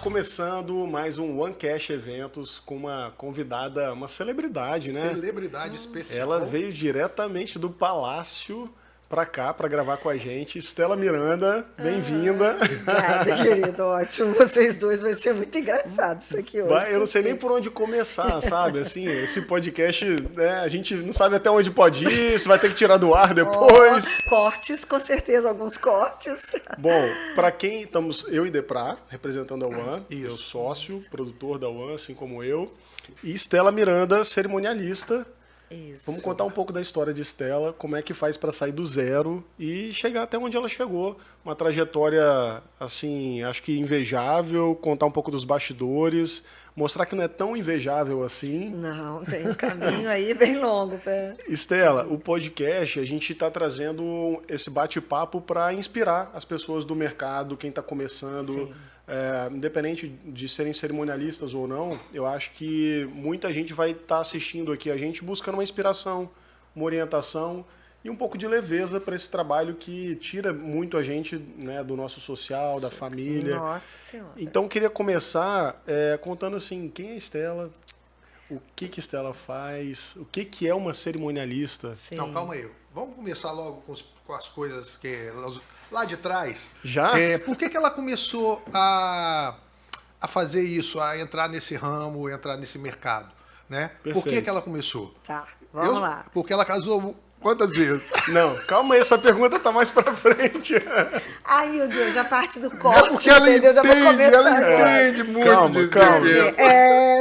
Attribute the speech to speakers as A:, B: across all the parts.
A: começando mais um OneCast Eventos com uma convidada, uma celebridade, né?
B: Celebridade especial.
A: Ela veio diretamente do Palácio pra cá pra gravar com a gente. Estela Miranda, bem-vinda.
C: Obrigada, querido. Ótimo. Vocês dois, vai ser muito engraçado isso aqui hoje.
A: Eu não sei nem por onde começar, sabe? Assim, esse podcast, né, a gente não sabe até onde pode ir, se vai ter que tirar do ar depois.
C: Cortes, com certeza, alguns cortes.
A: Bom, pra quem estamos, eu e Deprá, representando a One,
B: Isso.
A: eu sócio, produtor da One, assim como eu, e Estela Miranda, cerimonialista.
C: Isso.
A: Vamos contar um pouco da história de Estela, como é que faz para sair do zero e chegar até onde ela chegou. Uma trajetória, assim, acho que invejável, contar um pouco dos bastidores, mostrar que não é tão invejável assim.
C: Não, tem um caminho aí bem longo.
A: Estela, o podcast, a gente está trazendo esse bate-papo para inspirar as pessoas do mercado, quem está começando.
C: Sim.
A: Independente de serem cerimonialistas ou não, eu acho que muita gente vai estar assistindo aqui a gente buscando uma inspiração, uma orientação e um pouco de leveza para esse trabalho que tira muito a gente, né, do nosso social, da família.
C: Nossa Senhora.
A: Então, queria começar contando assim, quem é a Estela, o que a Estela faz, o que é uma cerimonialista.
C: Sim.
B: Não, calma aí. Vamos começar logo com as coisas que lá de trás.
A: Já?
B: Por que ela começou a fazer isso, a entrar nesse ramo, entrar nesse mercado, né? Por que ela começou?
C: Tá, vamos lá.
B: Porque ela casou quantas vezes?
A: Não, calma aí, essa pergunta tá mais pra frente.
C: Ai, meu Deus, já parte do corte,
B: Porque ela
C: entendeu? Já vou
B: entende,
C: começar
B: ela
C: agora.
B: entende muito
A: Calma,
B: de
A: calma.
B: evento.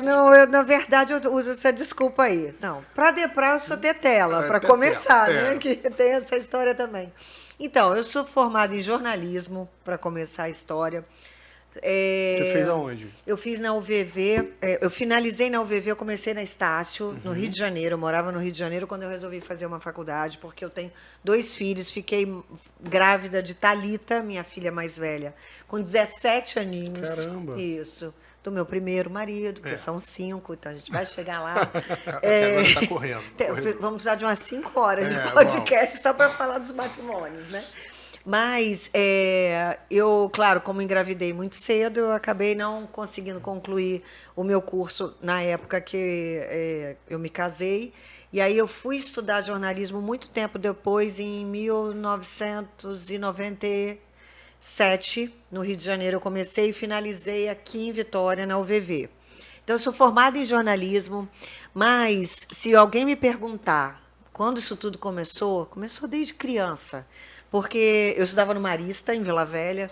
C: Não, na verdade, eu uso essa desculpa aí. Não, pra Deprá eu sou tetela, pra
B: tetela,
C: começar, né? Que tem essa história também. Então, eu sou formada em jornalismo, pra começar a história.
A: Você fez aonde?
C: Eu fiz na UVV, eu finalizei na UVV, eu comecei na Estácio, no Rio de Janeiro. Eu morava no Rio de Janeiro quando eu resolvi fazer uma faculdade, porque eu tenho 2 filhos. Fiquei grávida de Thalita, minha filha mais velha, com 17 aninhos.
A: Caramba!
C: Isso. Do meu primeiro marido, que são 5, então a gente vai chegar lá.
B: Agora está correndo.
C: Vamos precisar de umas 5 horas de
B: É,
C: podcast só para falar dos matrimônios, né? Mas eu, claro, como engravidei muito cedo, eu acabei não conseguindo concluir o meu curso na época que eu me casei. E aí eu fui estudar jornalismo muito tempo depois, em 1997, no Rio de Janeiro. Eu comecei e finalizei aqui em Vitória, na UVV. Então, eu sou formada em jornalismo, mas se alguém me perguntar quando isso tudo começou, começou desde criança. Porque eu estudava no Marista, em Vila Velha,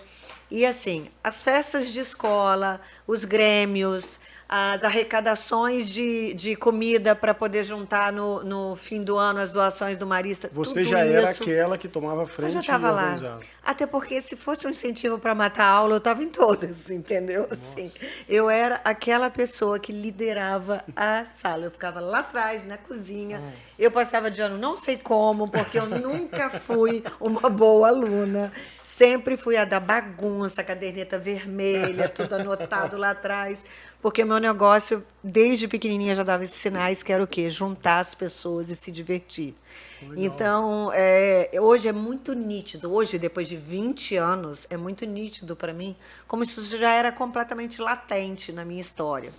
C: e assim, as festas de escola, os grêmios, as arrecadações de comida para poder juntar no fim do ano as doações do Marista.
A: Você
C: tudo
A: já era
C: isso,
A: aquela que tomava
C: eu
A: frente
C: já
A: e
C: estava lá.
A: organizava.
C: Até porque se fosse um incentivo para matar a aula, eu estava em todas, entendeu? Assim, eu era aquela pessoa que liderava a sala. Eu ficava lá atrás, na cozinha. Eu passava de ano não sei como, porque eu nunca fui uma boa aluna. Sempre fui a da bagunça, caderneta vermelha, tudo anotado lá atrás. Porque meu negócio, desde pequenininha, já dava esses sinais, que era o quê? Juntar as pessoas e se divertir. Legal. Então, hoje é muito nítido. Hoje, depois de 20 anos, é muito nítido para mim, como isso já era completamente latente na minha história.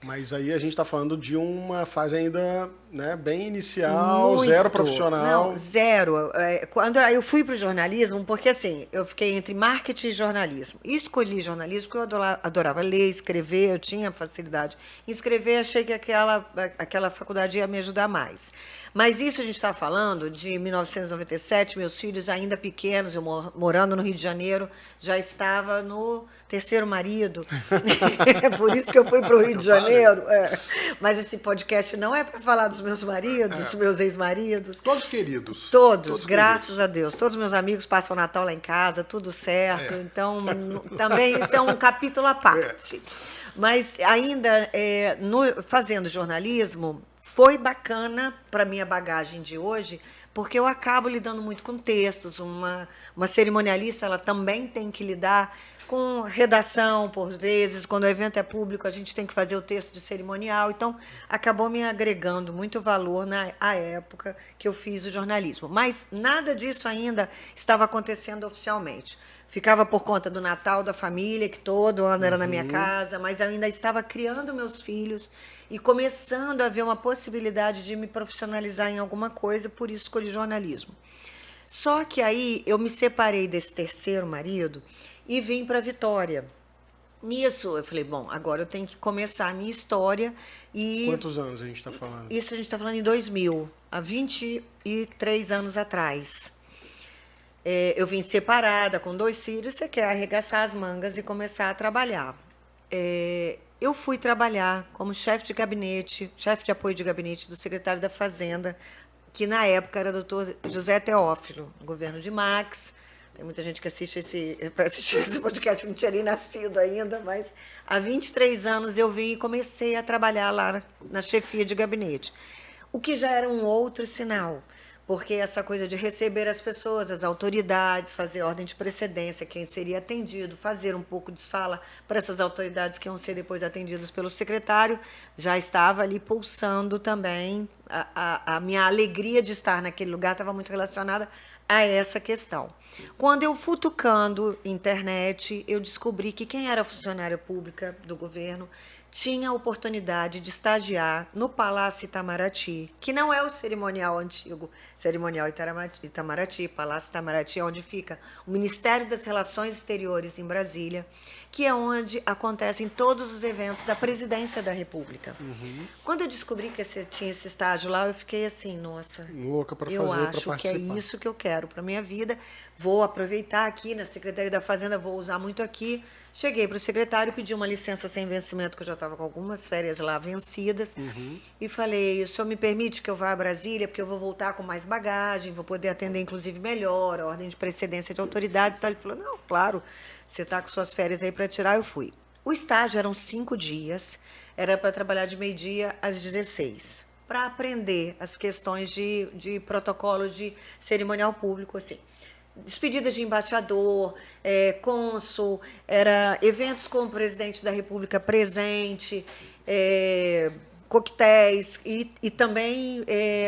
A: Mas aí a gente está falando de uma fase ainda, né, bem inicial,
C: Muito.
A: Zero profissional.
C: Não, zero. Quando eu fui para o jornalismo, porque assim, eu fiquei entre marketing e jornalismo. E escolhi jornalismo porque eu adorava ler, escrever, eu tinha facilidade em escrever, achei que aquela faculdade ia me ajudar mais. Mas isso a gente está falando de 1997, meus filhos ainda pequenos, eu morando no Rio de Janeiro, já estava no 3º marido. Por isso que eu fui para o Rio de Janeiro. Mas esse podcast não é para falar dos meus maridos, dos meus ex-maridos.
B: Todos queridos.
C: Todos, graças a Deus. Todos meus amigos passam o Natal lá em casa, tudo certo. Então, também isso é um capítulo à parte. Mas ainda, fazendo jornalismo, foi bacana para a minha bagagem de hoje, porque eu acabo lidando muito com textos. Uma cerimonialista, ela também tem que lidar com redação, por vezes, quando o evento é público, a gente tem que fazer o texto de cerimonial. Então, acabou me agregando muito valor à época que eu fiz o jornalismo. Mas nada disso ainda estava acontecendo oficialmente. Ficava por conta do Natal da família, que todo ano era na minha casa, mas eu ainda estava criando meus filhos e começando a ver uma possibilidade de me profissionalizar em alguma coisa, por isso escolhi jornalismo. Só que aí eu me separei desse terceiro marido e vim para Vitória. Nisso, eu falei, bom, agora eu tenho que começar a minha história. E
A: Quantos anos a gente está falando?
C: isso a gente está falando em 2000, há 23 anos atrás. Eu vim separada, com 2 filhos, você quer arregaçar as mangas e começar a trabalhar. Eu fui trabalhar como chefe de gabinete, chefe de apoio de gabinete do secretário da Fazenda, que na época era o doutor José Teófilo, no governo de Max. Tem muita gente que assiste esse podcast que não tinha nem nascido ainda, mas há 23 anos eu vim e comecei a trabalhar lá na chefia de gabinete. O que já era um outro sinal, porque essa coisa de receber as pessoas, as autoridades, fazer ordem de precedência, quem seria atendido, fazer um pouco de sala para essas autoridades que iam ser depois atendidas pelo secretário, já estava ali pulsando também. A minha alegria de estar naquele lugar estava muito relacionada a essa questão. Quando eu futucando internet, eu descobri que quem era funcionária pública do governo tinha a oportunidade de estagiar no Palácio Itamaraty, que não é o cerimonial antigo, cerimonial Itamaraty, Palácio Itamaraty, onde fica o Ministério das Relações Exteriores em Brasília, que é onde acontecem todos os eventos da Presidência da República. Quando eu descobri que tinha esse estágio lá, eu fiquei assim, nossa,
A: louca para fazer,
C: eu
A: para
C: acho
A: participar.
C: que é isso que eu quero para minha vida. Vou aproveitar aqui na Secretaria da Fazenda, vou usar muito aqui. Cheguei para o secretário, pedi uma licença sem vencimento, que eu já estava com algumas férias lá vencidas, e falei, o senhor me permite que eu vá a Brasília, porque eu vou voltar com mais bagagem, vou poder atender, inclusive, melhor, a ordem de precedência de autoridades. Então, ele falou, não, claro, você está com suas férias aí para tirar, eu fui. O estágio eram 5 dias, era para trabalhar de meio-dia às 16, para aprender as questões de protocolo de cerimonial público, assim. Despedidas de embaixador, cônsul, eventos com o presidente da República presente, coquetéis e também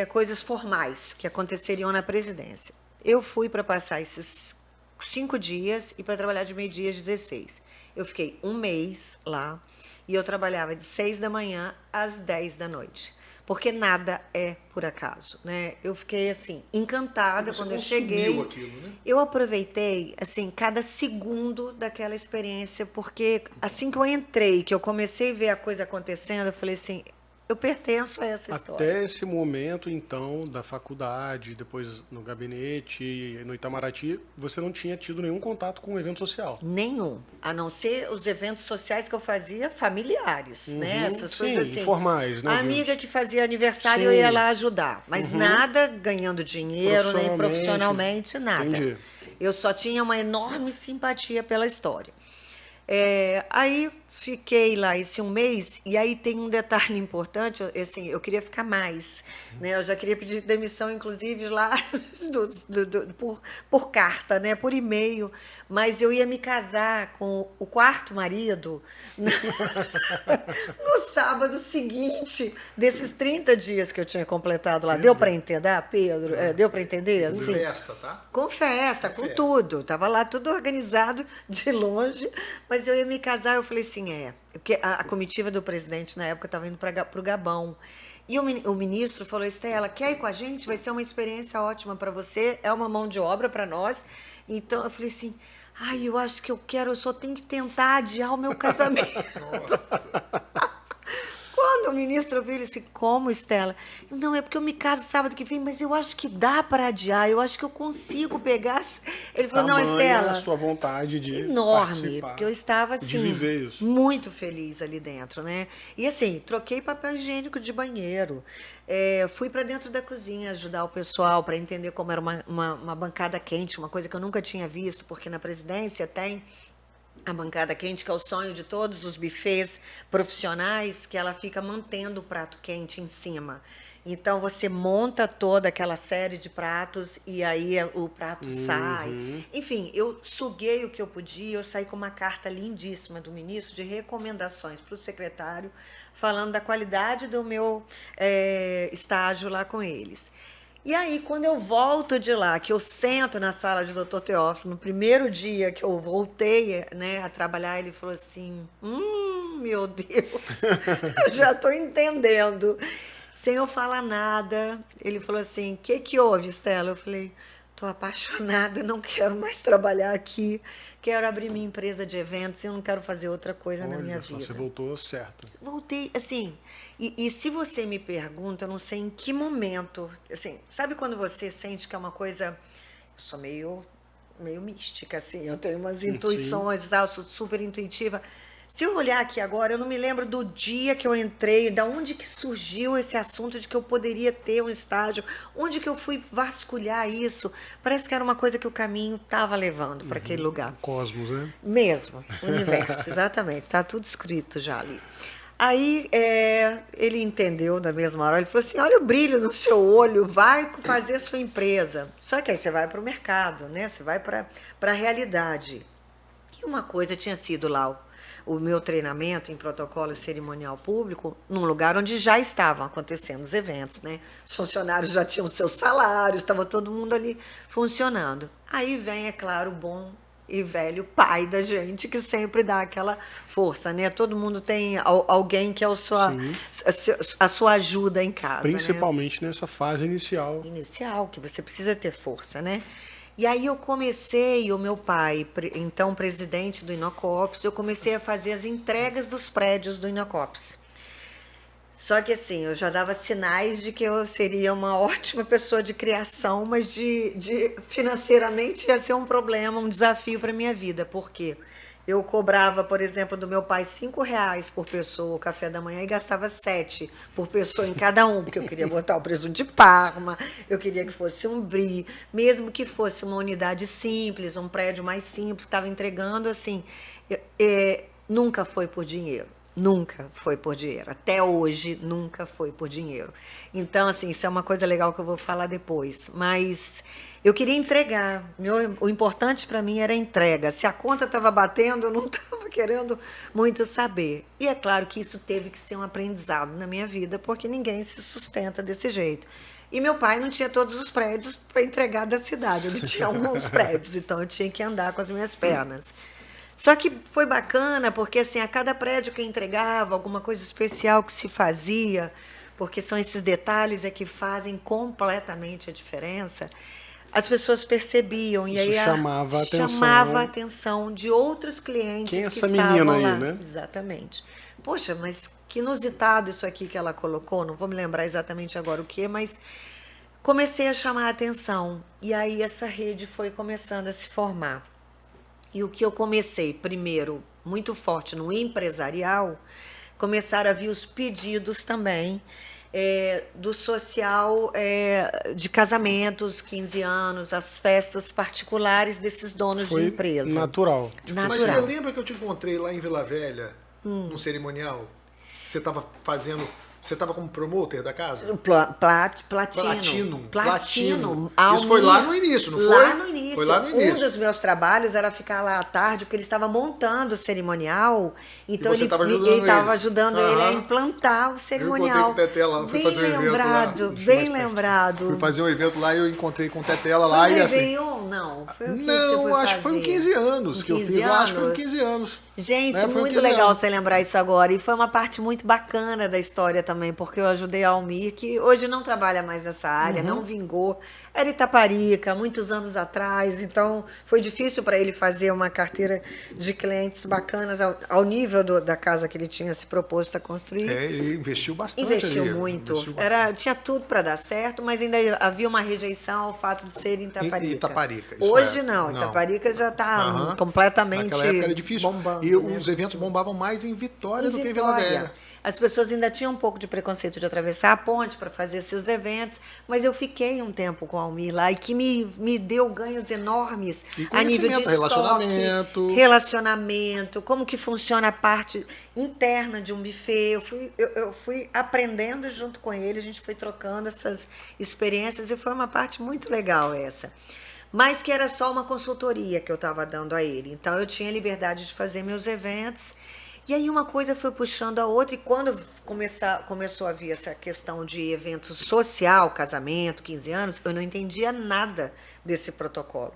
C: coisas formais que aconteceriam na presidência. Eu fui para passar esses 5 dias e para trabalhar de meio-dia às 16. Eu fiquei 1 mês lá e eu trabalhava de 6 da manhã às 10 da noite. Porque nada é por acaso, né? Eu fiquei, assim, encantada quando eu cheguei.
B: Aquilo, né?
C: Eu aproveitei, assim, cada segundo daquela experiência, porque assim que eu entrei, que eu comecei a ver a coisa acontecendo, eu falei assim, eu pertenço a essa história.
A: Até esse momento, então, da faculdade, depois no gabinete, no Itamaraty, você não tinha tido nenhum contato com o evento social?
C: Nenhum, a não ser os eventos sociais que eu fazia familiares, né? Essas coisas assim.
A: Informais, né?
C: A amiga que fazia aniversário, eu ia lá ajudar, mas nada ganhando dinheiro, nem profissionalmente, nada.
A: Entendi.
C: Eu só tinha uma enorme simpatia pela história. Aí fiquei lá esse 1 mês, e aí tem um detalhe importante, assim, eu queria ficar mais, né? Eu já queria pedir demissão, inclusive, lá por carta, né? Por e-mail, mas eu ia me casar com o 4º marido no sábado seguinte desses 30 dias que eu tinha completado lá. Deu para entender, Pedro? Deu para entender?
B: Com
C: Assim?
B: festa, tá?
C: Com festa, com tudo. Tava lá tudo organizado de longe, mas eu ia me casar, eu falei assim, porque a comitiva do presidente na época estava indo para o Gabão. E o ministro falou, Estela, quer ir com a gente? Vai ser uma experiência ótima para você, é uma mão de obra para nós. Então eu falei assim, eu acho que eu quero, eu só tenho que tentar adiar o meu casamento. Quando o ministro viu, ele disse, como, Estela? Não, é porque eu me caso sábado que vem, mas eu acho que dá para adiar, eu acho que eu consigo pegar. Ele falou, não, Estela.
A: A sua vontade de
C: enorme,
A: participar,
C: porque eu estava assim,
A: de viver isso.
C: muito feliz ali dentro, né? E assim, troquei papel higiênico de banheiro, fui para dentro da cozinha ajudar o pessoal para entender como era uma bancada quente, uma coisa que eu nunca tinha visto, porque na presidência tem a bancada quente, que é o sonho de todos os buffets profissionais, que ela fica mantendo o prato quente em cima. Então você monta toda aquela série de pratos e aí o prato sai. Enfim, eu suguei o que eu podia, eu saí com uma carta lindíssima do ministro de recomendações para o secretário, falando da qualidade do meu estágio lá com eles. E aí, quando eu volto de lá, que eu sento na sala de Dr. Teófilo, no primeiro dia que eu voltei, né, a trabalhar, ele falou assim, meu Deus, eu já estou entendendo. Sem eu falar nada, ele falou assim, o que houve, Stella? Eu falei, estou apaixonada, não quero mais trabalhar aqui, quero abrir minha empresa de eventos e eu não quero fazer outra coisa na minha vida.
A: Você voltou certo.
C: Voltei, assim, e se você me pergunta, eu não sei em que momento, assim, sabe quando você sente que é uma coisa, eu sou meio mística, assim, eu tenho umas intuições, eu sou super intuitiva. Se eu olhar aqui agora, eu não me lembro do dia que eu entrei, da onde que surgiu esse assunto de que eu poderia ter um estágio, onde que eu fui vasculhar isso. Parece que era uma coisa que o caminho estava levando para aquele lugar.
A: Cosmos, né?
C: Mesmo, universo, exatamente. Está tudo escrito já ali. Aí ele entendeu na mesma hora, ele falou assim, olha o brilho no seu olho, vai fazer a sua empresa. Só que aí você vai para o mercado, né? Você vai para a realidade. E uma coisa tinha sido lá o meu treinamento em protocolo e cerimonial público, num lugar onde já estavam acontecendo os eventos, né? Os funcionários já tinham seus salários, estava todo mundo ali funcionando. Aí vem, é claro, o bom e velho pai da gente, que sempre dá aquela força, né? Todo mundo tem alguém que é a sua ajuda em casa.
A: Principalmente, né? Nessa fase inicial.
C: Inicial, que você precisa ter força, né? E aí eu comecei, o meu pai, então presidente do Inocops, eu comecei a fazer as entregas dos prédios do Inocops. Só que assim, eu já dava sinais de que eu seria uma ótima pessoa de criação, mas financeiramente ia ser um problema, um desafio para a minha vida. Por quê? Eu cobrava, por exemplo, do meu pai R$5 por pessoa o café da manhã e gastava 7 por pessoa em cada um, porque eu queria botar o presunto de Parma, eu queria que fosse um brie, mesmo que fosse uma unidade simples, um prédio mais simples, que estava entregando, assim, nunca foi por dinheiro. Nunca foi por dinheiro. Até hoje, nunca foi por dinheiro. Então, assim, isso é uma coisa legal que eu vou falar depois. Mas eu queria entregar. O importante para mim era a entrega. Se a conta estava batendo, eu não estava querendo muito saber. E é claro que isso teve que ser um aprendizado na minha vida, porque ninguém se sustenta desse jeito. E meu pai não tinha todos os prédios para entregar da cidade. Ele tinha alguns prédios, então eu tinha que andar com as minhas pernas. Só que foi bacana, porque assim, a cada prédio que eu entregava, alguma coisa especial que se fazia, porque são esses detalhes que fazem completamente a diferença, as pessoas percebiam. E aí
A: chamava
C: a atenção de outros clientes
A: que
C: estavam
A: menina
C: lá.
A: aí, né?
C: Exatamente. Poxa, mas que inusitado isso aqui que ela colocou, não vou me lembrar exatamente agora o que, mas comecei a chamar a atenção. E aí essa rede foi começando a se formar. E o que eu comecei, primeiro, muito forte no empresarial, começaram a vir os pedidos também do social, de casamentos, 15 anos, as festas particulares desses donos de empresa.
A: Natural.
B: Mas você lembra que eu te encontrei lá em Vila Velha, num cerimonial? Você estava fazendo... Você estava como promoter da casa?
C: Platino.
B: Isso foi lá no início, não foi?
C: Lá no início.
B: Foi lá no início.
C: Um dos meus trabalhos era ficar lá à tarde, porque ele estava montando o cerimonial. Então ele estava ajudando ele a implantar o cerimonial.
B: Eu encontrei com o Teté lá, fui fazer um evento lá.
C: Bem lembrado.
B: Fui fazer um evento lá e eu encontrei com o Tetela lá.
C: Foi
B: e assim,
C: Réveillon? Não. Foi o que
B: não,
C: você foi
B: acho que foi em 15 anos que eu fiz lá. Acho que foi em 15 anos.
C: Gente, muito legal você lembrar isso agora. E foi uma parte muito bacana da história também, porque eu ajudei a Almir, que hoje não trabalha mais nessa área, não vingou. Era Itaparica, muitos anos atrás, então foi difícil para ele fazer uma carteira de clientes bacanas ao nível da casa que ele tinha se proposto a construir.
B: Ele investiu bastante.
C: Investiu muito. Tinha tudo para dar certo, mas ainda havia uma rejeição ao fato de ser em Itaparica. Hoje não, Itaparica já está completamente
B: naquela época era difícil.
C: bombando.
B: E os eventos bombavam mais em Vitória do que em Vila Velha.
C: as pessoas ainda tinham um pouco de preconceito de atravessar a ponte para fazer seus eventos, mas eu fiquei um tempo com o Almir lá e que me deu ganhos enormes a nível de estoque, relacionamento, como que funciona a parte interna de um buffet. Eu fui aprendendo junto com ele, a gente foi trocando essas experiências e foi uma parte muito legal essa. Mas que era só uma consultoria que eu estava dando a ele. Então, eu tinha liberdade de fazer meus eventos. E aí, uma coisa foi puxando a outra. E quando começou a vir essa questão de evento social, casamento, 15 anos, eu não entendia nada desse protocolo.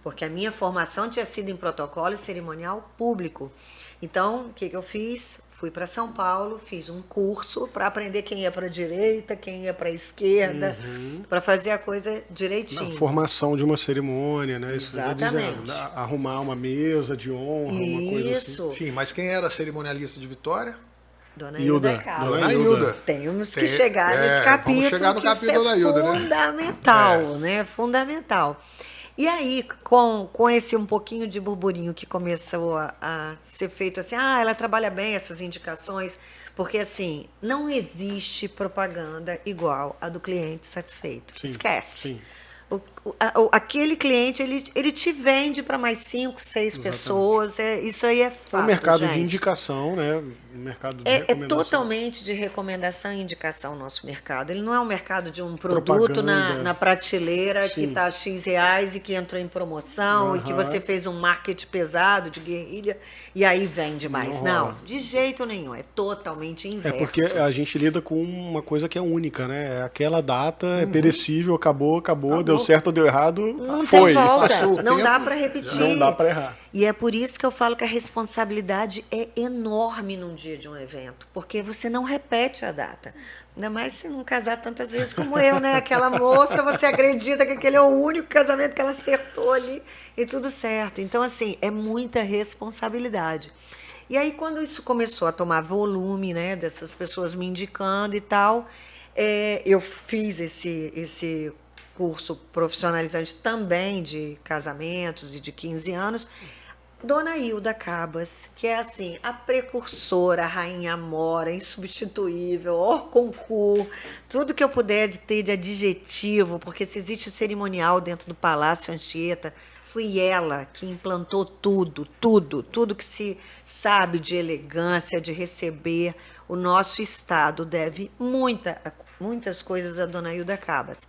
C: Porque a minha formação tinha sido em protocolo e cerimonial público. Então, o que eu fiz? Fui para São Paulo, fiz um curso para aprender quem ia para a direita, quem ia para a esquerda, para fazer a coisa direitinho.
A: A formação de uma cerimônia, né?
C: Exatamente.
A: Isso, arrumar uma mesa de honra, uma coisa assim.
C: Isso.
B: Enfim, mas quem era a cerimonialista de Vitória?
C: Dona Hilda Cabo.
B: Dona Hilda.
C: Temos que chegar nesse capítulo,
B: vamos chegar no capítulo
C: que
B: da Hilda,
C: é fundamental, né? Fundamental. E aí, com esse um pouquinho de burburinho que começou a ser feito assim, ela trabalha bem essas indicações, porque assim, não existe propaganda igual a do cliente satisfeito.
A: Sim,
C: Esquece.
A: sim.
C: Aquele cliente, ele te vende para mais 5, 6 pessoas. Isso aí é fato,
A: É um mercado
C: gente.
A: de indicação, né? Um mercado de
C: É
A: recomendação.
C: totalmente de recomendação e indicação o nosso mercado. Ele não é um mercado de um produto na prateleira que está X reais e que entrou em promoção e que você fez um marketing pesado de guerrilha e aí vende mais. Não, de jeito nenhum. É totalmente inverso.
A: É porque a gente lida com uma coisa que é única, né? Aquela data é perecível, acabou, deu certo ou deu errado,
C: Não
A: foi.
C: tem volta,
B: Passou o
C: não
B: tempo,
C: dá para repetir.
A: Não dá para errar.
C: E é por isso que eu falo que a responsabilidade é enorme num dia de um evento, porque você não repete a data. Ainda mais se não casar tantas vezes como eu, né? Aquela moça, você acredita que aquele é o único casamento que ela acertou ali e tudo certo. Então, assim, é muita responsabilidade. E aí, quando isso começou a tomar volume, né, dessas pessoas me indicando e tal, eu fiz esse curso profissionalizante também de casamentos e de 15 anos. Dona Hilda Cabas, que é assim, a precursora, a rainha mora, insubstituível, hors concours, tudo que eu puder ter de adjetivo, porque se existe cerimonial dentro do Palácio Anchieta, foi ela que implantou tudo que se sabe de elegância, de receber. O nosso Estado deve muitas coisas a Dona Hilda Cabas.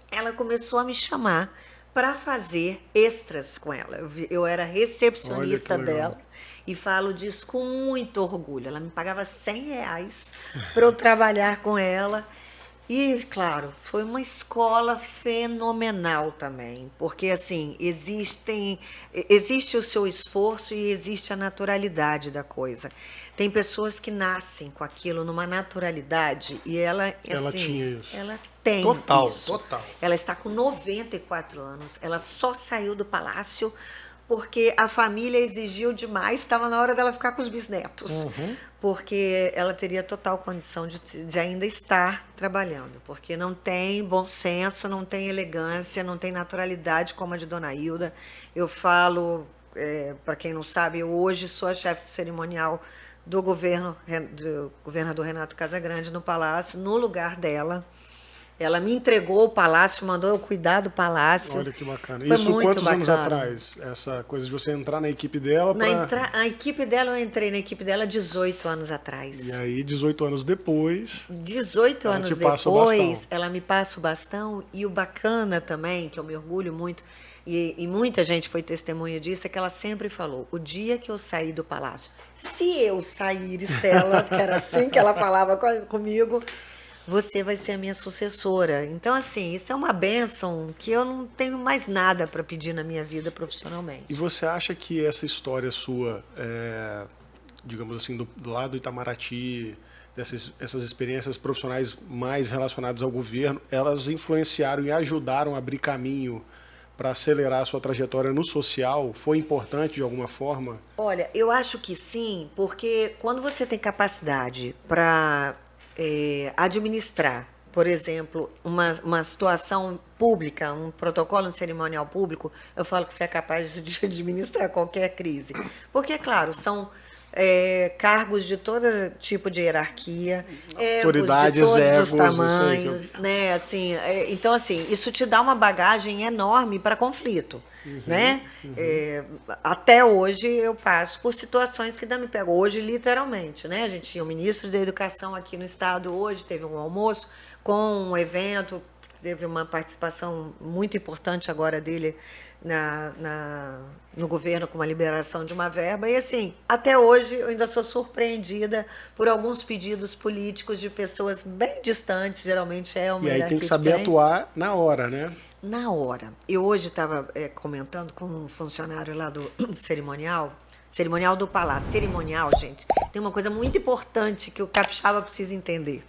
C: Ela começou a me chamar para fazer extras com ela. Eu era recepcionista dela e falo disso com muito orgulho. Ela me pagava R$100 para eu trabalhar com ela. E, claro, foi uma escola fenomenal também, porque, assim, existe o seu esforço e existe a naturalidade da coisa. Tem pessoas que nascem com aquilo numa naturalidade e ela assim,
A: tinha isso.
C: Ela tem
B: Total.
C: Ela está com 94 anos, ela só saiu do palácio porque a família exigiu demais, estava na hora dela ficar com os bisnetos, porque ela teria total condição de ainda estar trabalhando, porque não tem bom senso, não tem elegância, não tem naturalidade como a de Dona Hilda. Eu falo, para quem não sabe, eu hoje sou a chefe de cerimonial do governador Renato Casagrande no Palácio, no lugar dela. Ela me entregou o palácio, mandou eu cuidar do palácio.
A: Olha que bacana.
C: Foi
A: Isso
C: muito
A: quantos anos
C: bacana.
A: atrás? Essa coisa de você entrar na equipe dela
C: A equipe dela, eu entrei na equipe dela 18 anos atrás.
A: E aí, 18 anos depois...
C: 18
A: ela
C: anos
A: te passa o
C: depois,
A: bastão.
C: ela me passa o bastão. E o bacana também, que eu me orgulho muito, e muita gente foi testemunha disso, é que ela sempre falou, o dia que eu sair do palácio, se eu sair, Estela, porque era assim que ela falava comigo, você vai ser a minha sucessora. Então, assim, isso é uma bênção que eu não tenho mais nada para pedir na minha vida profissionalmente.
A: E você acha que essa história sua, digamos assim, do lado do Itamaraty, essas experiências profissionais mais relacionadas ao governo, elas influenciaram e ajudaram a abrir caminho para acelerar a sua trajetória no social? Foi importante de alguma forma?
C: Olha, eu acho que sim, porque quando você tem capacidade para administrar, por exemplo, uma situação pública, um protocolo cerimonial público, eu falo que você é capaz de administrar qualquer crise. Porque, claro, são cargos de todo tipo de hierarquia,
A: Autoridades,
C: egos de todos
A: egos,
C: os tamanhos, né? Assim, então, assim, isso te dá uma bagagem enorme para conflito, né? Até hoje eu passo por situações que ainda me pegam. Hoje, literalmente, né? A gente tinha o ministro da Educação aqui no estado, hoje teve um almoço com um evento, teve uma participação muito importante agora dele no governo com uma liberação de uma verba. E assim, até hoje eu ainda sou surpreendida por alguns pedidos políticos de pessoas bem distantes, geralmente é uma
A: E aí tem que saber
C: diferente.
A: atuar na hora, né?
C: Na hora. Eu hoje estava comentando com um funcionário lá do cerimonial do Palácio. Cerimonial, gente, tem uma coisa muito importante que o capixaba precisa entender.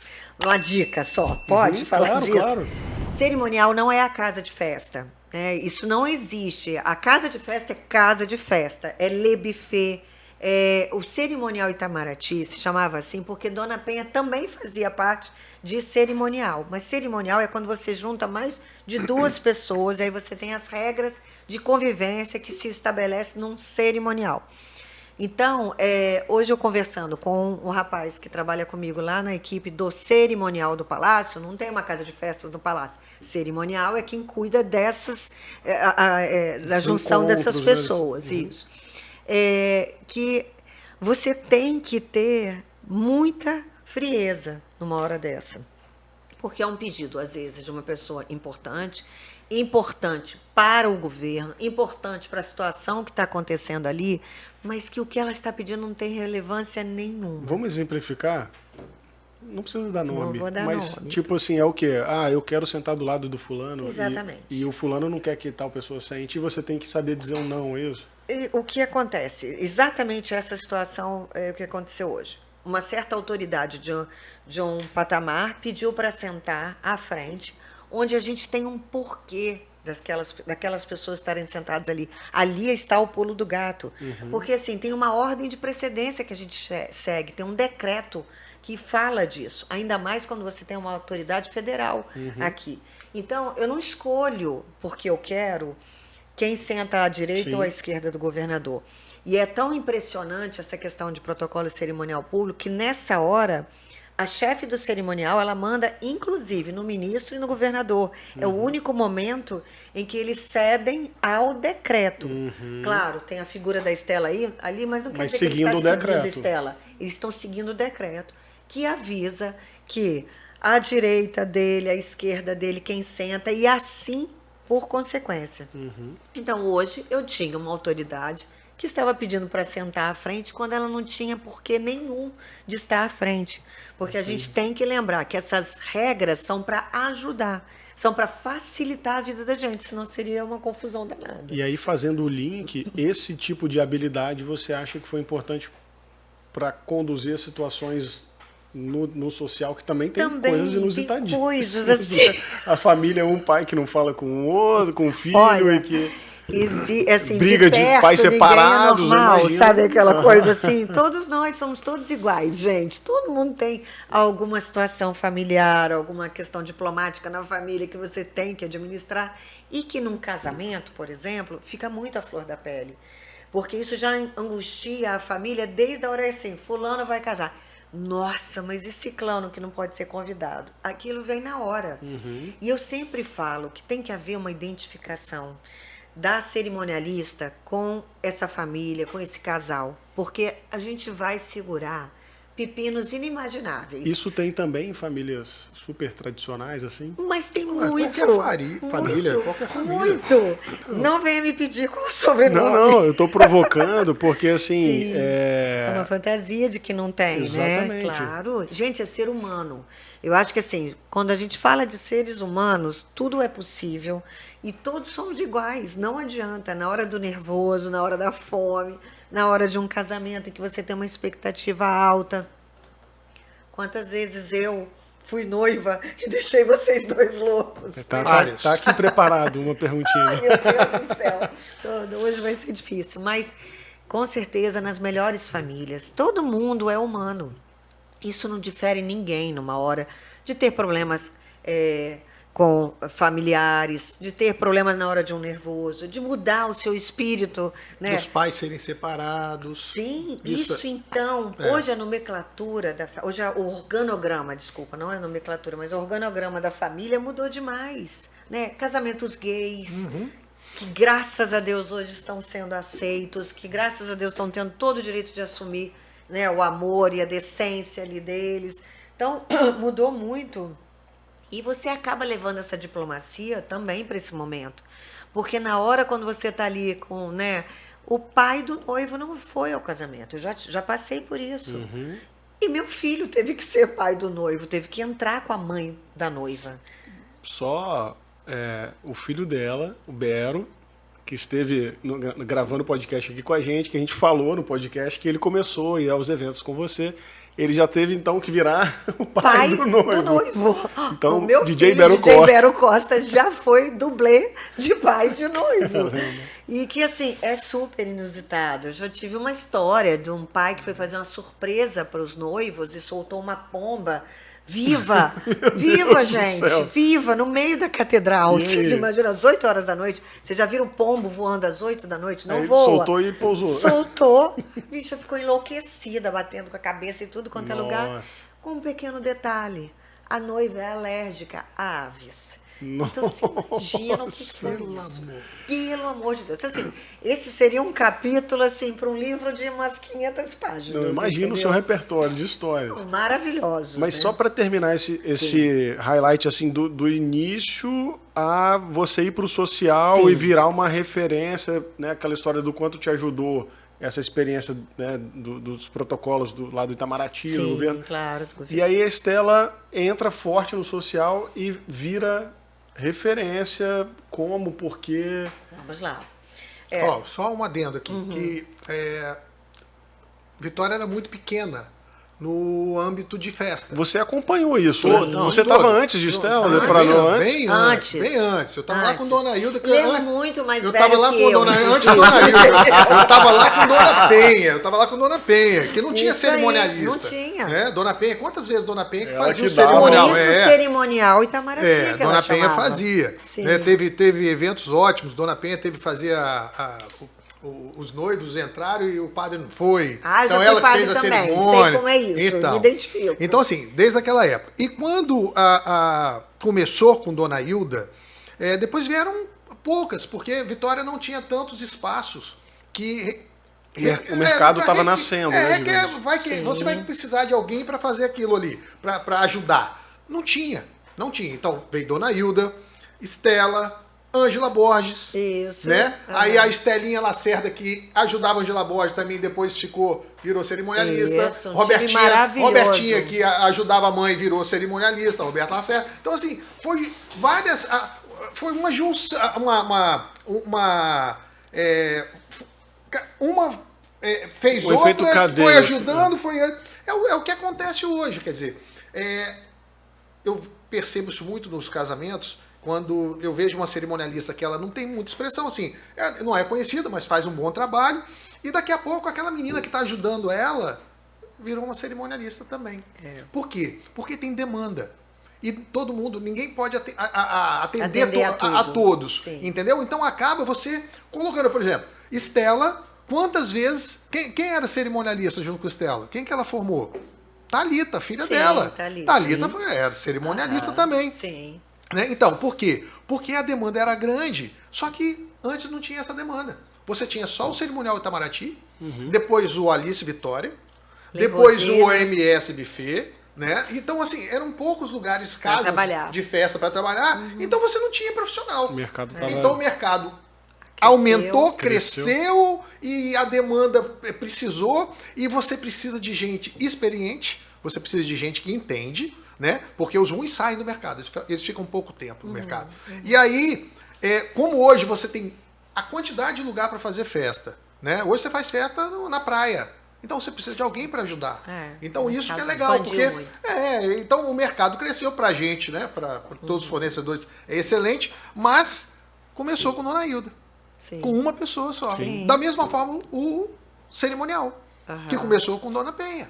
C: Uma dica só, pode falar
A: claro,
C: disso?
A: claro.
C: Cerimonial não é a casa de festa. Isso não existe. A casa de festa é casa de festa. É le buffet. O cerimonial Itamaraty se chamava assim porque Dona Penha também fazia parte de cerimonial. Mas cerimonial é quando você junta mais de 2 pessoas, aí você tem as regras de convivência que se estabelece num cerimonial. Então, hoje eu conversando com um rapaz que trabalha comigo lá na equipe do cerimonial do Palácio, não tem uma casa de festas no Palácio. Cerimonial é quem cuida dessas, da junção dessas pessoas, isso. Que você tem que ter muita frieza numa hora dessa. Porque é um pedido, às vezes, de uma pessoa importante para o governo, importante para a situação que está acontecendo ali, mas que o que ela está pedindo não tem relevância nenhuma.
A: Vamos exemplificar? Não precisa dar nome,
C: Não vou dar
A: mas
C: nome.
A: tipo assim, é o quê? Eu quero sentar do lado do fulano.
C: Exatamente.
A: E o fulano não quer que tal pessoa sente, e você tem que saber dizer um não, é isso?
C: E o que acontece? Exatamente essa situação é o que aconteceu hoje. Uma certa autoridade de um patamar pediu para sentar à frente, onde a gente tem um porquê daquelas pessoas estarem sentadas ali. Ali está o pulo do gato. Porque, assim, tem uma ordem de precedência que a gente segue, tem um decreto que fala disso, ainda mais quando você tem uma autoridade federal aqui. Então, eu não escolho, porque eu quero, quem senta à direita ou à esquerda do governador. E é tão impressionante essa questão de protocolo cerimonial público que, nessa hora, a chefe do cerimonial, ela manda, inclusive, no ministro e no governador. É o único momento em que eles cedem ao decreto. Claro, tem a figura da Estela ali, mas não quer dizer que ele está seguindo a Estela. Eles estão seguindo o decreto, que avisa que a direita dele, a esquerda dele, quem senta, e assim por consequência. Então, hoje, eu tinha uma autoridade que estava pedindo para sentar à frente quando ela não tinha porquê nenhum de estar à frente. Porque a gente tem que lembrar que essas regras são para ajudar, são para facilitar a vida da gente, senão seria uma confusão danada.
A: E aí, fazendo o link, esse tipo de habilidade você acha que foi importante para conduzir situações no social, que também tem coisas inusitadinhas.
C: Tem coisas assim.
A: A família é um pai que não fala com o outro, com o filho.
C: Olha,
A: e que
C: assim,
A: briga
C: de, perto,
A: de pais separados,
C: é normal,
A: imagina.
C: sabe aquela coisa assim? Todos nós somos todos iguais, gente. Todo mundo tem alguma situação familiar, alguma questão diplomática na família que você tem que administrar e que num casamento, por exemplo, fica muito à flor da pele. Porque isso já angustia a família desde a hora assim, fulano vai casar. Nossa, mas e ciclano que não pode ser convidado? Aquilo vem na hora. E eu sempre falo que tem que haver uma identificação da cerimonialista com essa família, com esse casal, porque a gente vai segurar pepinos inimagináveis.
A: Isso tem também em famílias super tradicionais, assim?
C: Mas tem muito.
B: Qualquer família, qualquer família.
C: Muito. Não venha me pedir qual o sobrenome.
A: Não, eu estou provocando, porque assim...
C: Sim, é uma fantasia de que não tem,
A: Exatamente.
C: né? Claro. Gente, é ser humano. Eu acho que assim, quando a gente fala de seres humanos, tudo é possível e todos somos iguais. Não adianta, na hora do nervoso, na hora da fome, na hora de um casamento em que você tem uma expectativa alta. Quantas vezes eu fui noiva e deixei vocês dois loucos?
A: Tá aqui preparado uma perguntinha.
C: Ai, meu Deus do céu. Hoje vai ser difícil, mas com certeza nas melhores famílias, todo mundo é humano. Isso não difere ninguém numa hora de ter problemas com familiares, de ter problemas na hora de um nervoso, de mudar o seu espírito, né?
B: Os pais serem separados.
C: Sim, isso então, hoje a nomenclatura, hoje o organograma, desculpa, não é nomenclatura, mas o organograma da família mudou demais, né? Casamentos gays, que graças a Deus hoje estão sendo aceitos, que graças a Deus estão tendo todo o direito de assumir, né, o amor e a decência ali deles. Então, mudou muito. E você acaba levando essa diplomacia também para esse momento. Porque na hora quando você está ali com, né, o pai do noivo não foi ao casamento. Eu já passei por isso. E meu filho teve que ser pai do noivo, teve que entrar com a mãe da noiva.
A: Só o filho dela, o Bero, que esteve gravando o podcast aqui com a gente falou no podcast que ele começou a ir aos eventos com você. Ele já teve, então, que virar o pai do noivo. Então,
C: o meu
A: DJ
C: filho,
A: Bero
C: DJ
A: Costa.
C: Bero Costa, já foi dublê de pai de noivo. E que, assim, é super inusitado. Eu já tive uma história de um pai que foi fazer uma surpresa para os noivos e soltou uma pomba viva, viva, gente, viva, no meio da catedral. Vocês imaginam, às 8 horas da noite, vocês já viram um pombo voando às 8 da noite? Não voa.
A: Soltou e pousou.
C: Soltou, a bicha ficou enlouquecida, batendo com a cabeça em tudo quanto é lugar.
A: Nossa.
C: Com um pequeno detalhe, a noiva é alérgica a aves.
A: Nossa.
C: Então, você imagina o que foi isso. Pelo amor de Deus. Assim, esse seria um capítulo, assim, para um livro de umas 500 páginas.
A: Eu imagino o seu repertório de histórias.
C: Maravilhosos.
A: Mas
C: né?
A: só para terminar esse highlight assim do início a você ir para o social
C: Sim.
A: e virar uma referência, né? Aquela história do quanto te ajudou essa experiência, né, dos protocolos lá do Itamaraty,
C: Sim,
A: do governo.
C: claro. Do governo.
A: E aí a Estela entra forte no social e vira referência como, porque...
C: Vamos lá.
B: Ó, só um adendo aqui, que Vitória era muito pequena no âmbito de festa.
A: Você acompanhou isso,
B: Todo,
A: né?
B: não,
A: Você
B: todo.
A: estava antes de Estela?
B: Bem
A: Antes?
B: Bem antes. Eu estava lá com
C: Antes.
B: Dona Hilda.
C: Lembro muito mais
B: eu
C: velho
B: tava lá
C: que
B: com
C: eu,
B: Dona
C: inclusive.
B: antes da Dona Hilda. Eu estava lá com Dona Penha. Eu estava lá com Dona Penha, que não tinha
C: Isso aí,
B: cerimonialista.
C: não tinha.
B: Né? Dona Penha, quantas vezes Dona Penha que
A: Ela
B: fazia
A: que
B: o
A: dava.
B: cerimonial?
C: Por isso, cerimonial Itamaraty, que
B: Dona
C: ela
B: Penha
C: chamava.
B: fazia.
C: Sim.
B: Né? Teve eventos ótimos. Dona Penha teve que fazer os noivos entraram e o padre não foi.
C: Ah,
B: então
C: já fui
B: ela que
C: padre
B: fez a
C: também.
B: cerimônia.
C: Sei como é isso, me identifico.
B: Então, assim, desde aquela época. E quando começou com Dona Hilda, depois vieram poucas, porque Vitória não tinha tantos espaços que...
A: O mercado estava nascendo, né?
B: Você vai precisar de alguém para fazer aquilo ali, para ajudar. Não tinha. Não tinha. Então, veio Dona Hilda, Estela, Ângela Borges.
C: Isso.
B: Né? Aí a Estelinha Lacerda, que ajudava a Ângela Borges, também depois virou cerimonialista.
C: Isso, um time maravilhoso.
B: Robertinha, que ajudava a mãe, virou cerimonialista, Roberto Lacerda. Então, assim, foi várias... Foi uma junção... fez
A: O efeito
B: outra,
A: cadeia,
B: foi ajudando, foi... É o que acontece hoje, quer dizer... eu percebo isso muito nos casamentos, quando eu vejo uma cerimonialista que ela não tem muita expressão, assim, não é conhecida, mas faz um bom trabalho, e daqui a pouco aquela menina que está ajudando ela virou uma cerimonialista também. Por quê? Porque tem demanda. E todo mundo, ninguém pode atender a todos,
C: Sim.
B: entendeu? Então acaba você colocando, por exemplo, Estela, quantas vezes... Quem era cerimonialista junto com Estela? Quem que ela formou? Thalita, filha
C: Sim,
B: dela.
C: Thalita.
B: Era cerimonialista também.
C: Sim.
B: Né? Então, por quê? Porque a demanda era grande, só que antes não tinha essa demanda. Você tinha só o cerimonial Itamaraty, depois o Alice Vitória, depois o MS Buffet, né? Então, assim, eram poucos lugares, casas de festa para trabalhar, então você não tinha profissional.
A: O mercado tava...
B: Então o mercado aumentou, cresceu e a demanda precisou, e você precisa de gente experiente, você precisa de gente que entende, né? Porque os ruins saem do mercado, eles ficam pouco tempo no mercado. E aí, como hoje você tem a quantidade de lugar para fazer festa, né? Hoje você faz festa na praia, então você precisa de alguém para ajudar. Então isso que é legal, porque então o mercado cresceu para a gente, né? Para todos os fornecedores é excelente, mas começou com Dona Hilda, com uma pessoa só.
C: Sim.
B: Da mesma forma o cerimonial, que começou com Dona Penha.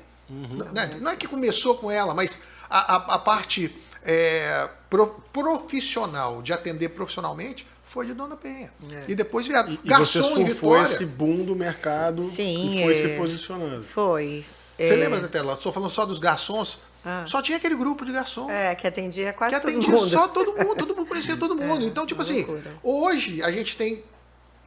B: Não é que começou com ela, mas a parte profissional, de atender profissionalmente, foi de Dona Penha. E depois vieram.
A: E você
B: Garçom em
A: surfou
B: Vitória.
A: esse boom do mercado
C: Sim,
A: e foi se posicionando.
C: Foi.
B: Você lembra da tela? Estou falando só dos garçons. Só tinha aquele grupo de garçom.
C: Que atendia quase
B: Que
C: todo
B: atendia
C: mundo.
B: só todo mundo conhecia todo mundo. Então, tipo assim,
C: loucura.
B: hoje a gente tem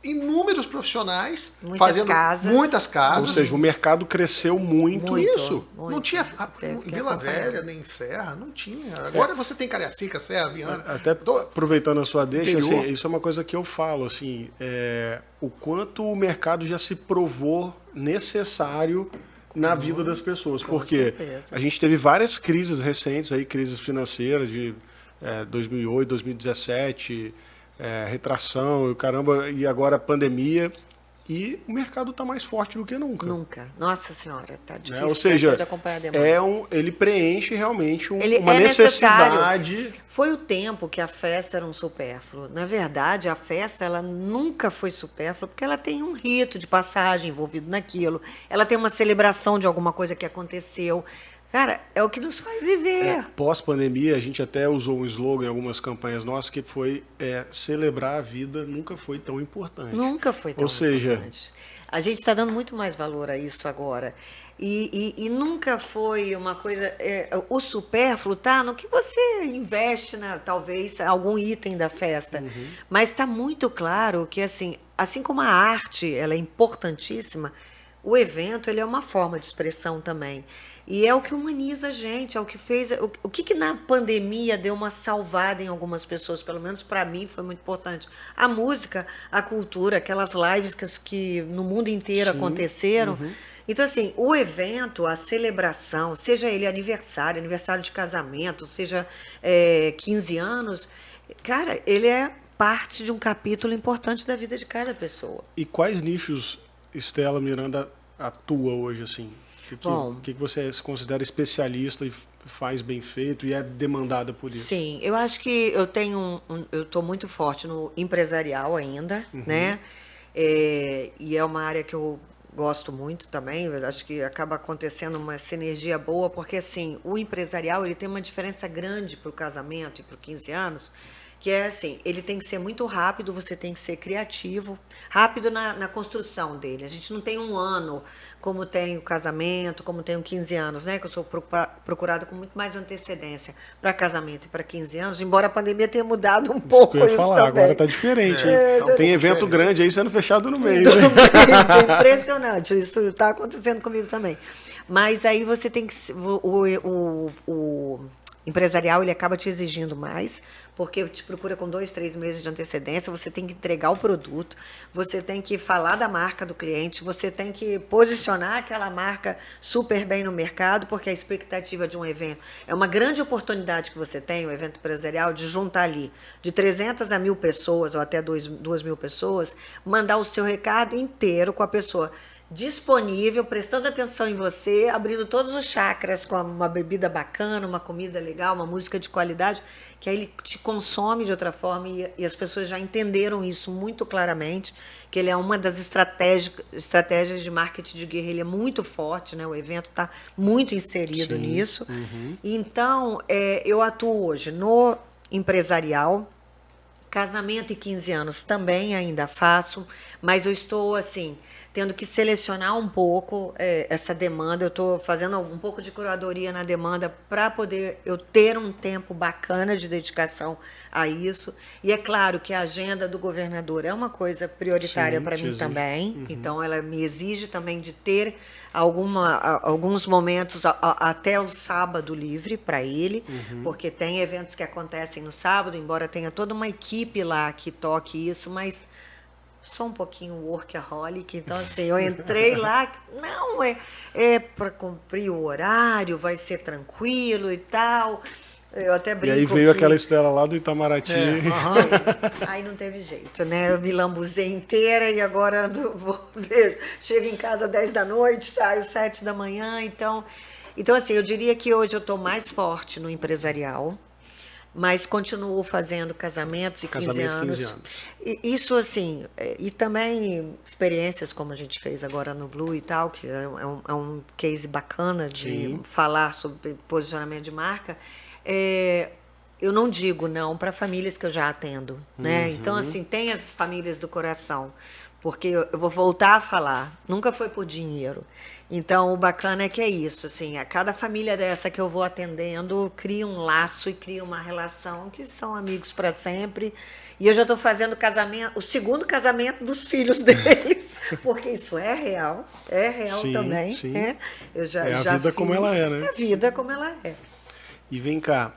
B: inúmeros profissionais
C: Muitas
B: fazendo
C: casas.
B: muitas
A: Ou
B: casas.
A: seja, o mercado cresceu muito.
B: Isso.
C: muito.
B: Não tinha
C: Teve que
B: Vila
C: acompanhar.
B: Velha, nem Serra, não tinha. Agora você tem Cariacica, Serra, Viana.
A: Até aproveitando a sua deixa,
B: Interior.
A: assim, isso é uma coisa que eu falo, assim, o quanto o mercado já se provou necessário na vida das pessoas. Porque
C: certeza.
A: a gente teve várias crises recentes, aí, crises financeiras de 2008, 2017, retração, e o caramba, e agora a pandemia. E o mercado está mais forte do que nunca.
C: Nunca. Nossa Senhora, tá
A: Né?
C: difícil
A: Ou seja,
C: de acompanhar a demanda.
A: ele preenche realmente
C: Ele
A: uma
C: é
A: necessidade.
C: necessário. Foi o tempo que a festa era um supérfluo. Na verdade, a festa ela nunca foi supérflua porque ela tem um rito de passagem envolvido naquilo. Ela tem uma celebração de alguma coisa que aconteceu. Cara, é o que nos faz viver.
A: Pós-pandemia, a gente até usou um slogan em algumas campanhas nossas que foi celebrar a vida nunca foi tão importante.
C: Nunca foi tão
A: Ou seja,
C: importante. A gente está dando muito mais valor a isso agora. E nunca foi uma coisa... o supérfluo tá no que você investe, talvez, algum item da festa. Mas está muito claro que, assim como a arte ela é importantíssima, o evento ele é uma forma de expressão também. E é o que humaniza a gente, é o que fez... O que na pandemia deu uma salvada em algumas pessoas, pelo menos para mim foi muito importante. A música, a cultura, aquelas lives que no mundo inteiro aconteceram. Então, assim, o evento, a celebração, seja ele aniversário de casamento, seja 15 anos, cara, ele é parte de um capítulo importante da vida de cada pessoa.
A: E quais nichos Estela Miranda atua hoje, assim? O que você se considera especialista e faz bem feito e é demandada por isso?
C: Sim, eu acho que eu estou muito forte no empresarial ainda, né? E é uma área que eu gosto muito também. Eu acho que acaba acontecendo uma sinergia boa, porque assim, o empresarial ele tem uma diferença grande para o casamento e para os 15 anos, que é assim, ele tem que ser muito rápido, você tem que ser criativo, rápido na construção dele. A gente não tem um ano como tem o casamento, como tem o 15 anos, né? Que eu sou procurada com muito mais antecedência para casamento e para 15 anos, embora a pandemia tenha mudado um pouco
A: isso. Que eu ia
C: isso
A: falar,
C: também.
A: agora tá diferente. Então, tem evento grande aí sendo fechado no mês.
C: Isso é impressionante, isso está acontecendo comigo também. Mas aí você tem que... O empresarial ele acaba te exigindo mais, porque te procura com 2, 3 meses de antecedência, você tem que entregar o produto, você tem que falar da marca do cliente, você tem que posicionar aquela marca super bem no mercado, porque a expectativa de um evento é uma grande oportunidade que você tem, o evento empresarial, de juntar ali de 300 a 1.000 pessoas, ou até 2.000 pessoas, mandar o seu recado inteiro com a pessoa disponível, prestando atenção em você, abrindo todos os chakras com uma bebida bacana, uma comida legal, uma música de qualidade, que aí ele te consome de outra forma e as pessoas já entenderam isso muito claramente, que ele é uma das estratégias de marketing de guerrilha muito forte, né? O evento está muito inserido nisso. Então, eu atuo hoje no empresarial, casamento e 15 anos também ainda faço, mas eu estou, assim, tendo que selecionar um pouco essa demanda. Eu estou fazendo um pouco de curadoria na demanda para poder eu ter um tempo bacana de dedicação a isso. E é claro que a agenda do governador é uma coisa prioritária para mim também. Então, ela me exige também de ter alguns momentos até o sábado livre para ele, porque tem eventos que acontecem no sábado, embora tenha toda uma equipe lá que toque isso, mas sou um pouquinho workaholic, então assim, eu entrei lá, não, é para cumprir o horário, vai ser tranquilo e tal. Eu até brinco.
A: E aí veio aquela Estela lá do Itamaraty.
C: Aí não teve jeito, né? Eu me lambuzei inteira e agora vou ver. Chego em casa às 10 da noite, saio às 7 da manhã. Então assim, eu diria que hoje eu estou mais forte no empresarial, mas continuo fazendo casamentos e 15 anos. E isso, assim, e também experiências como a gente fez agora no Blue e tal, que é um case bacana de falar sobre posicionamento de marca. eu não digo não para famílias que eu já atendo, né? Então, assim, tem as famílias do coração, porque eu vou voltar a falar, nunca foi por dinheiro. Então, o bacana é que é isso, assim, a cada família dessa que eu vou atendendo cria um laço e cria uma relação que são amigos para sempre. E eu já estou fazendo o segundo casamento dos filhos deles, porque isso é real
A: Sim,
C: também.
A: sim.
C: Né? Eu já,
A: É a
C: já
A: vida como ela é, né?
C: É a vida como ela é.
A: E vem cá,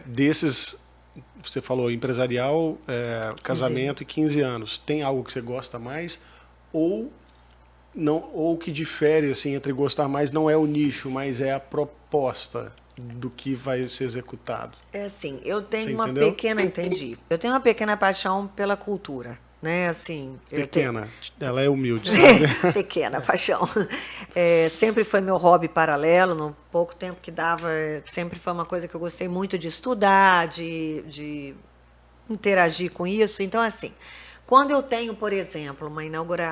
A: desses, você falou empresarial, casamento e 15 anos, tem algo que você gosta mais ou não, ou que difere assim entre gostar mais não é o nicho, mas é a proposta do que vai ser executado?
C: É assim, eu tenho
A: Você
C: uma
A: entendeu?
C: entendi. Eu tenho uma pequena paixão pela cultura, né? Assim,
A: Pequena, ela é humilde, sabe?
C: Pequena paixão. Sempre foi meu hobby paralelo, no pouco tempo que dava, sempre foi uma coisa que eu gostei muito de estudar, de interagir com isso. Então, assim, quando eu tenho, por exemplo,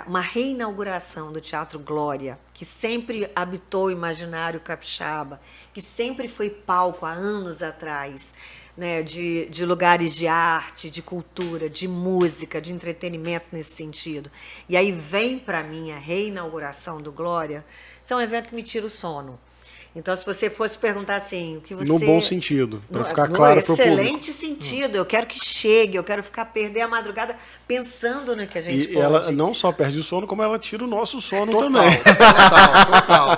C: uma reinauguração do Teatro Glória, que sempre habitou o imaginário capixaba, que sempre foi palco há anos atrás, né, de lugares de arte, de cultura, de música, de entretenimento nesse sentido. E aí vem para mim a reinauguração do Glória, isso é um evento que me tira o sono. Então, se você fosse perguntar assim, o que você...
A: No bom sentido, para ficar
C: no
A: claro para o público.
C: excelente sentido. Eu quero que chegue, eu quero perder a madrugada pensando no que a gente
A: E
C: pode.
A: ela não só perde o sono, como ela tira o nosso sono
B: Total,
A: também.
B: total.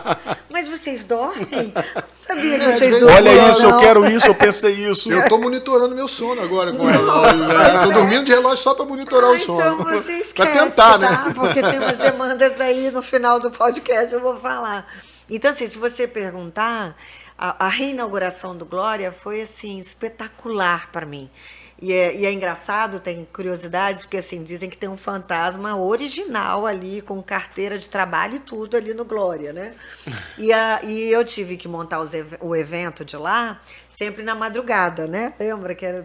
C: Mas vocês dormem? Sabia que vocês dormem?
A: Olha isso,
C: não?
A: eu quero isso, eu pensei isso.
B: Eu tô monitorando meu sono agora com o relógio. Eu tô dormindo de relógio só para monitorar o sono.
C: Então você esquece,
B: Pra tentar, né?
C: tá? Porque tem umas demandas aí no final do podcast, eu vou falar. Então, assim, se você perguntar, a reinauguração do Glória foi, assim, espetacular para mim. E é engraçado, tem curiosidades, porque, assim, dizem que tem um fantasma original ali, com carteira de trabalho e tudo ali no Glória, né? E eu tive que montar o evento de lá sempre na madrugada, né? Lembra que a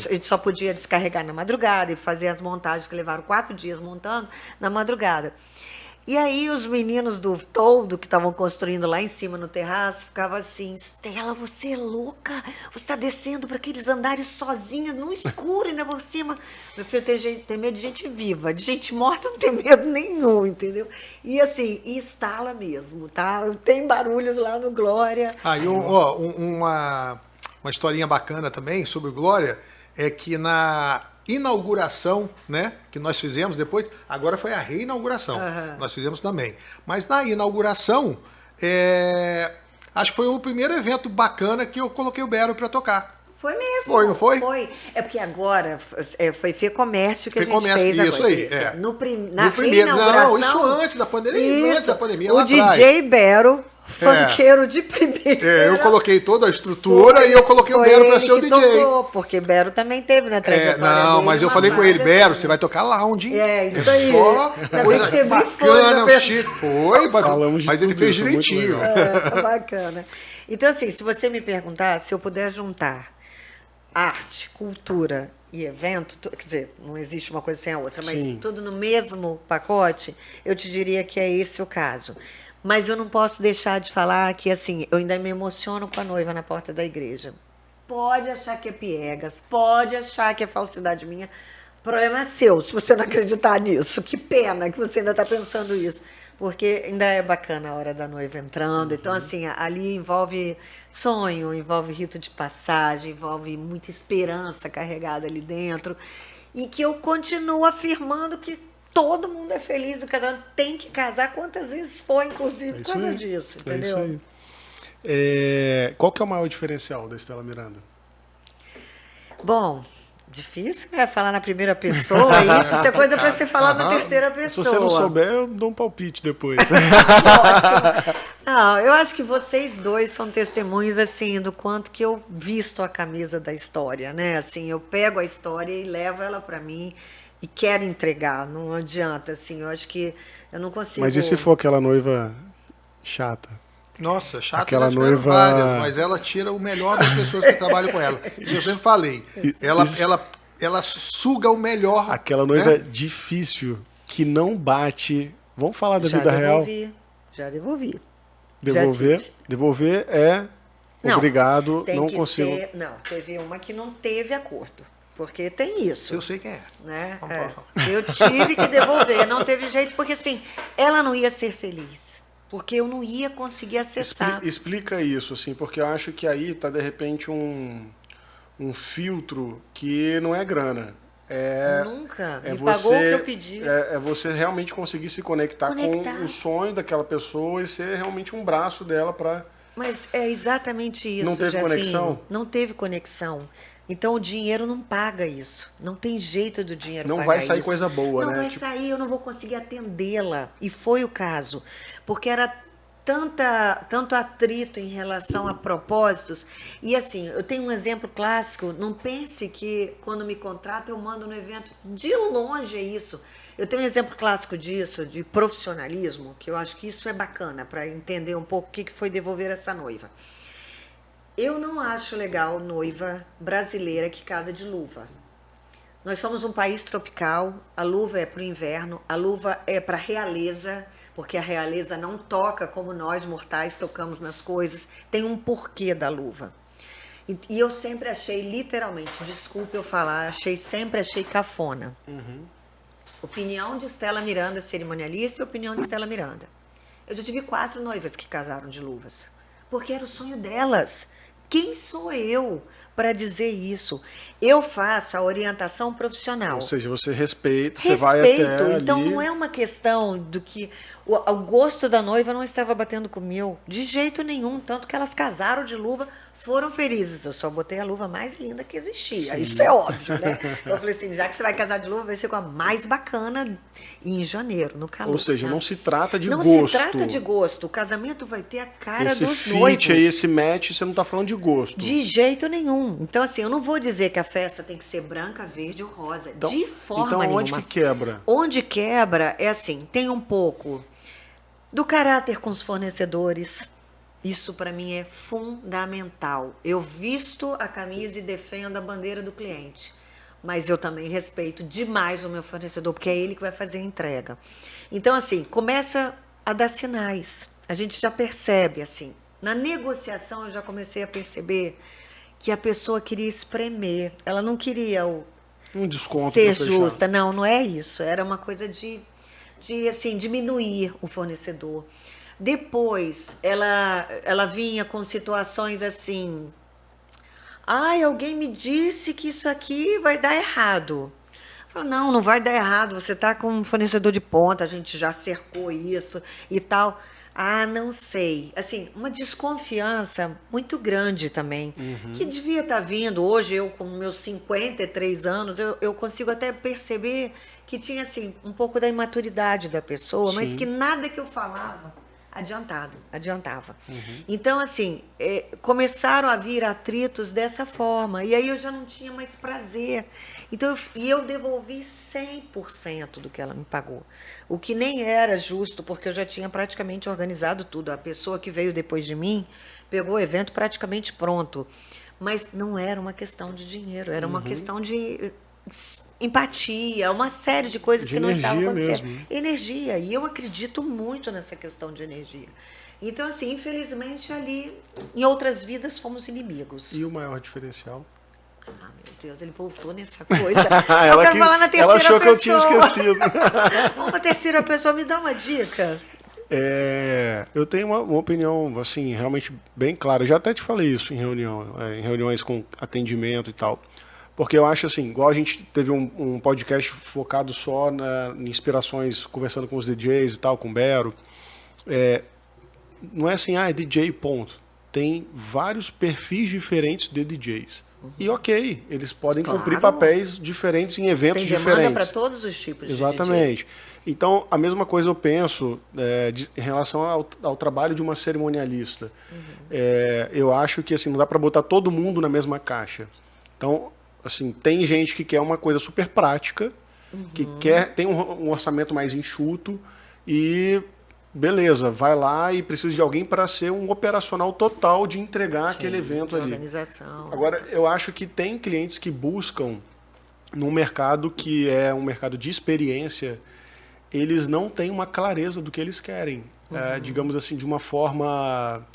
C: gente só podia descarregar na madrugada e fazer as montagens que levaram 4 dias montando na madrugada. E aí os meninos do toldo que estavam construindo lá em cima no terraço ficavam assim, Estela, você é louca? Você está descendo para aqueles andares sozinha, no escuro, ainda por cima. Meu filho, tem medo de gente viva, de gente morta não tem medo nenhum, entendeu? E assim, instala mesmo, tá? Tem barulhos lá no Glória.
B: E uma historinha bacana também sobre o Glória é que na inauguração, né, que nós fizemos depois, agora foi a reinauguração, nós fizemos também. Mas na inauguração, acho que foi o primeiro evento bacana que eu coloquei o Bero para tocar.
C: Foi mesmo.
B: Foi, não foi?
C: Foi. É porque agora foi Fê-Comércio que a gente
B: Fê-Comércio,
C: fez
B: isso
C: agora.
B: aí, é.
C: No
B: primeiro.
C: reinauguração...
B: Não, isso antes da pandemia. Antes da pandemia, lá
C: o DJ Bero, funkeiro de primeira.
B: Eu coloquei toda a estrutura e eu coloquei o Bero para ser o DJ.
C: Tocou, porque Bero também teve na trajetória dele,
B: mas eu falei com ele, Bero, você vai tocar lounge, hein?
C: Isso aí.
B: Só
C: Ainda bem que você brifou, já
B: chique. Foi, mas ele fez direitinho.
C: Bacana. Então, assim, se você me perguntar, se eu puder juntar arte, cultura e evento, quer dizer, não existe uma coisa sem a outra, mas tudo no mesmo pacote, eu te diria que é esse o caso. Mas eu não posso deixar de falar que, assim, eu ainda me emociono com a noiva na porta da igreja. Pode achar que é piegas, pode achar que é falsidade minha, o problema é seu, se você não acreditar nisso. Que pena que você ainda está pensando isso. Porque ainda é bacana a hora da noiva entrando. Então, assim, ali envolve sonho, envolve rito de passagem, envolve muita esperança carregada ali dentro. E que eu continuo afirmando que todo mundo é feliz no casamento. Tem que casar quantas vezes for, inclusive, por causa disso, entendeu?
A: É isso aí. Qual que é o maior diferencial da Estela Miranda?
C: Bom... Difícil, né? Falar na primeira pessoa, isso é coisa para você falar na terceira pessoa.
A: Se você não souber, eu dou um palpite depois.
C: Ótimo. Não, eu acho que vocês dois são testemunhas, assim, do quanto que eu visto a camisa da história, né? Assim, eu pego a história e levo ela para mim e quero entregar, não adianta, assim, eu acho que eu não consigo...
A: Mas e se for aquela noiva chata?
B: Nossa, chata,
A: aquela noiva...
B: várias, mas ela tira o melhor das pessoas que trabalham com ela. Isso eu sempre falei. Ela suga o melhor.
A: Aquela noiva difícil, que não bate... Vamos falar da vida real?
C: Já devolvi.
A: Devolver é
C: Não,
A: obrigado,
C: tem
A: não
C: que
A: consigo.
C: Não, teve uma que não teve acordo. Porque tem isso.
B: Eu sei quem é.
C: Né? Eu tive que devolver, não teve jeito, porque assim, ela não ia ser feliz. Porque eu não ia conseguir acessar.
A: Explica isso, assim, porque eu acho que aí tá, de repente, um filtro que não é grana.
C: Nunca.
A: É
C: Me
A: você,
C: pagou o que eu pedi.
A: É você realmente conseguir se conectar com o sonho daquela pessoa e ser realmente um braço dela para...
C: Mas é exatamente isso,
A: Não teve
C: Jefinho.
A: conexão?
C: Não teve conexão. Então o dinheiro não paga isso. Não tem jeito do dinheiro
A: Não
C: pagar
A: vai sair
C: isso.
A: coisa boa,
C: não
A: né?
C: Não vai sair, eu não vou conseguir atendê-la. E foi o caso. Porque era tanto atrito em relação a propósitos. E assim, eu tenho um exemplo clássico. Não pense que quando me contrata eu mando no evento. De longe é isso. Eu tenho um exemplo clássico disso, de profissionalismo, que eu acho que isso é bacana para entender um pouco o que foi devolver essa noiva. Eu não acho legal noiva brasileira que casa de luva. Nós somos um país tropical, a luva é para o inverno, a luva é para a realeza, porque a realeza não toca como nós mortais tocamos nas coisas, tem um porquê da luva. E eu sempre achei, literalmente, desculpe eu falar, sempre achei cafona. Opinião de Estela Miranda, cerimonialista, e opinião de Estela Miranda. Eu já tive 4 noivas que casaram de luvas, porque era o sonho delas. Quem sou eu para dizer isso? Eu faço a orientação profissional.
A: Ou seja, você respeita, você vai até
C: Então
A: ali...
C: não é uma questão do que o gosto da noiva não estava batendo com o meu, de jeito nenhum, tanto que elas casaram de luva, foram felizes. Eu só botei a luva mais linda que existia.
A: Sim.
C: Isso é óbvio, né? Eu falei assim, já que você vai casar de luva, vai ser com a mais bacana em janeiro, no calor.
A: Ou seja,
C: tá?
A: não se trata de
C: não
A: gosto.
C: Não se trata de gosto. O casamento vai ter a cara
A: esse
C: dos
A: fit
C: noivos.
A: aí, esse match, você não está falando de gosto.
C: De jeito nenhum. Então, assim, eu não vou dizer que a festa tem que ser branca, verde ou rosa.
A: Então,
C: de forma
A: então
C: nenhuma.
A: Onde que quebra?
C: Onde quebra é assim, tem um pouco do caráter com os fornecedores. Isso para mim é fundamental. Eu visto a camisa e defendo a bandeira do cliente. Mas eu também respeito demais o meu fornecedor, porque é ele que vai fazer a entrega. Então, assim, começa a dar sinais. A gente já percebe, assim. Na negociação, eu já comecei a perceber que a pessoa queria espremer. Ela não queria
A: um desconto
C: ser justa. Não, não é isso. Era uma coisa de assim, diminuir o fornecedor. Depois, ela vinha com situações assim... Ai, alguém me disse que isso aqui vai dar errado. Eu falo, não vai dar errado. Você está com um fornecedor de ponta, a gente já cercou isso e tal. Ah, não sei. Assim, uma desconfiança muito grande também, que devia estar vindo. Hoje, eu com meus 53 anos, eu consigo até perceber que tinha, assim, um pouco da imaturidade da pessoa, mas que nada que eu falava adiantava. Então, assim, começaram a vir atritos dessa forma, e aí eu já não tinha mais prazer. Então, eu devolvi 100% do que ela me pagou, o que nem era justo, porque eu já tinha praticamente organizado tudo. A pessoa que veio depois de mim pegou o evento praticamente pronto, mas não era uma questão de dinheiro, era uma questão de empatia, uma série de coisas que não estavam acontecendo.
A: Mesmo.
C: Energia, e eu acredito muito nessa questão de energia. Então, assim, infelizmente, ali, em outras vidas, fomos inimigos.
A: E o maior diferencial?
C: Ah, meu Deus, ele voltou nessa coisa.
A: Eu quero
C: falar na terceira
A: ela achou
C: pessoa.
A: Que eu tinha esquecido.
C: Vamos pra terceira pessoa, me dá uma dica.
A: Eu tenho uma opinião, assim, realmente bem clara. Eu já até te falei isso em reuniões com atendimento e tal. Porque eu acho assim, igual a gente teve um podcast focado só em inspirações, conversando com os DJs e tal, com o Bero. Não é assim, é DJ, ponto. Tem vários perfis diferentes de DJs. E ok, eles podem cumprir papéis diferentes em eventos diferentes.
C: Tem demanda para todos os tipos de
A: Exatamente. DJ. Então, a mesma coisa eu penso em relação ao trabalho de uma cerimonialista. Eu acho que assim, não dá para botar todo mundo na mesma caixa. Então, assim, tem gente que quer uma coisa super prática, que tem um orçamento mais enxuto e beleza, vai lá e precisa de alguém para ser um operacional total de entregar aquele evento ali.
C: Organização.
A: Agora, eu acho que tem clientes que buscam num mercado que é um mercado de experiência, eles não têm uma clareza do que eles querem. Digamos assim, de uma forma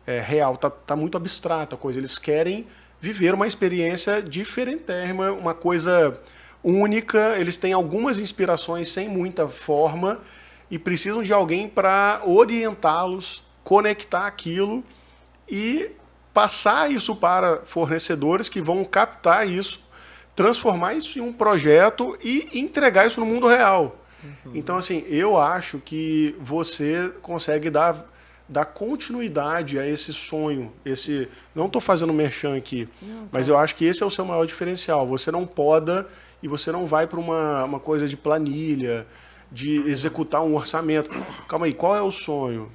A: real, tá muito abstrata a coisa. Eles querem viver uma experiência diferentérrima, uma coisa única. Eles têm algumas inspirações sem muita forma e precisam de alguém para orientá-los, conectar aquilo e passar isso para fornecedores que vão captar isso, transformar isso em um projeto e entregar isso no mundo real. Então, assim, eu acho que você consegue dar continuidade a esse sonho. Não estou fazendo merchan aqui, mas eu acho que esse é o seu maior diferencial. Você não poda e você não vai para uma coisa de planilha, de executar um orçamento. Calma aí, qual é o sonho?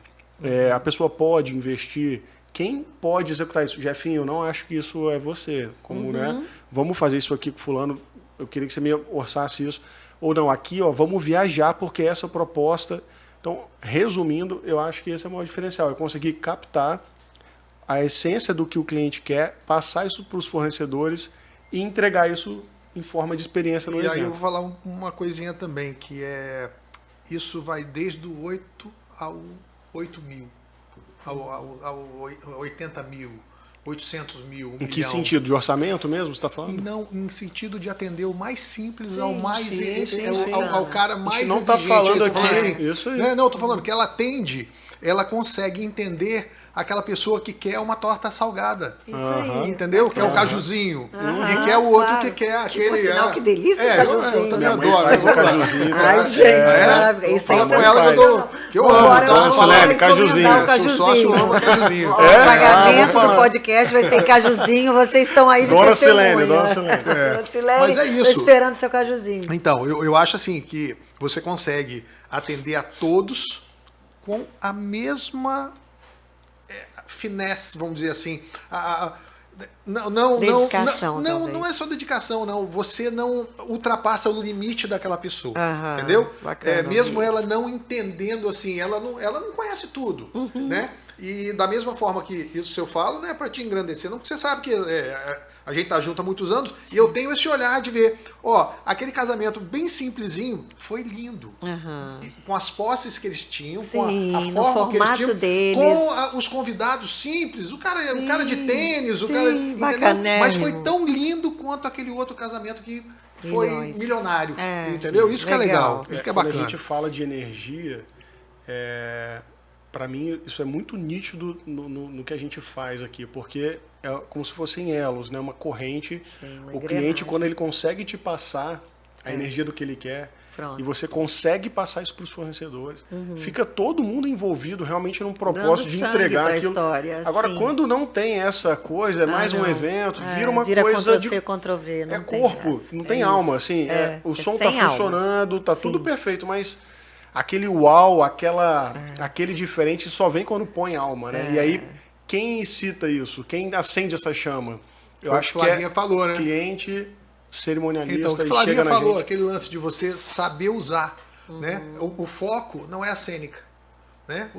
A: A pessoa pode investir. Quem pode executar isso? Jefinho, eu não acho que isso é você. Né? Vamos fazer isso aqui com fulano. Eu queria que você me orçasse isso. Ou não, aqui, vamos viajar porque essa é a proposta. Então, resumindo, eu acho que esse é o maior diferencial. É conseguir captar a essência do que o cliente quer, passar isso para os fornecedores e entregar isso em forma de experiência no evento.
B: E aí eu vou falar uma coisinha também, que isso vai desde o 8 ao 8 mil, ao 80 mil, 800 mil, 1
A: Em que
B: milhão.
A: sentido? De orçamento mesmo, você está falando?
B: Não, em sentido de atender o mais simples ao
A: ao
B: cara mais
A: não
B: exigente.
A: está falando
B: Eu tô
A: aqui,
B: falando
A: isso aí.
B: Não, estou falando que ela atende, ela consegue entender aquela pessoa que quer uma torta salgada.
C: Isso aí.
B: Entendeu? Que é o cajuzinho. E quer o outro que quer aquele...
C: Sinal, que delícia o cajuzinho.
B: Eu também
A: Minha mãe
B: adoro.
A: faz um cajuzinho.
C: Ai, gente, maravilha. Isso aí
B: Fala com
C: você
B: ela
C: não
B: que eu dou.
C: faz.
B: Que eu
C: Vambora
B: amo.
C: lá,
A: Dona
C: vamos lá
A: Silene, cajuzinho.
C: encomendar o
B: Sou sócio, amo cajuzinho.
C: O pagamento do podcast vai ser em cajuzinho. Vocês estão aí de
A: Dona
C: testemunha.
A: Silene, Dona Silene.
C: Dona Silene,
B: Mas é
C: tô
B: isso.
C: esperando seu cajuzinho.
B: Então, eu acho assim que você consegue atender a todos com a mesma finesse, vamos dizer assim.
C: Dedicação,
B: não é só dedicação, não. Você não ultrapassa o limite daquela pessoa.
C: Aham,
B: Entendeu?
C: bacana
B: Mesmo
C: isso.
B: ela não entendendo assim, ela não conhece tudo. Né? E da mesma forma que isso eu falo, não é para te engrandecer, não, porque você sabe que a gente tá junto há muitos anos. Sim. E eu tenho esse olhar de ver, aquele casamento bem simplesinho foi lindo. Com as posses que eles tinham,
C: Sim,
B: com a forma que eles tinham,
C: deles.
B: com os convidados simples, o cara de tênis, o cara, entendeu?
C: Bacanérrimo.
B: Mas foi tão lindo quanto aquele outro casamento que foi milionário, entendeu? Isso que é legal, isso que é
A: Quando
B: bacana.
A: a gente fala de energia, para mim isso é muito nítido no que a gente faz aqui, porque é como se fossem elos, né? Uma corrente.
C: Sim, uma
A: o
C: engrenagem.
A: cliente, quando ele consegue te passar a energia do que ele quer,
C: Pronto.
A: e você consegue passar isso para os fornecedores, fica todo mundo envolvido realmente num propósito de entregar aquilo.
C: História,
A: Agora,
C: sim.
A: quando não tem essa coisa, é mais um evento, vira uma
C: vira
A: coisa
C: Ctrl+C,
A: de
C: Ctrl+V, não tem
A: corpo,
C: graça.
A: não tem
C: É
A: alma,
C: isso.
A: assim, o som
C: sem
A: tá
C: alma.
A: funcionando, tá tudo perfeito, mas aquele uau, aquele diferente só vem quando põe alma, né? E aí, quem incita isso? Quem acende essa chama? Eu
B: Foi o
A: acho
B: que
A: que
B: Flavinha falou, né?
A: Cliente, cerimonialista,
B: Então, o que
A: e
B: Flavinha
A: chega na
B: falou,
A: gente.
B: aquele lance de você saber usar, né? O foco não é a cênica, né?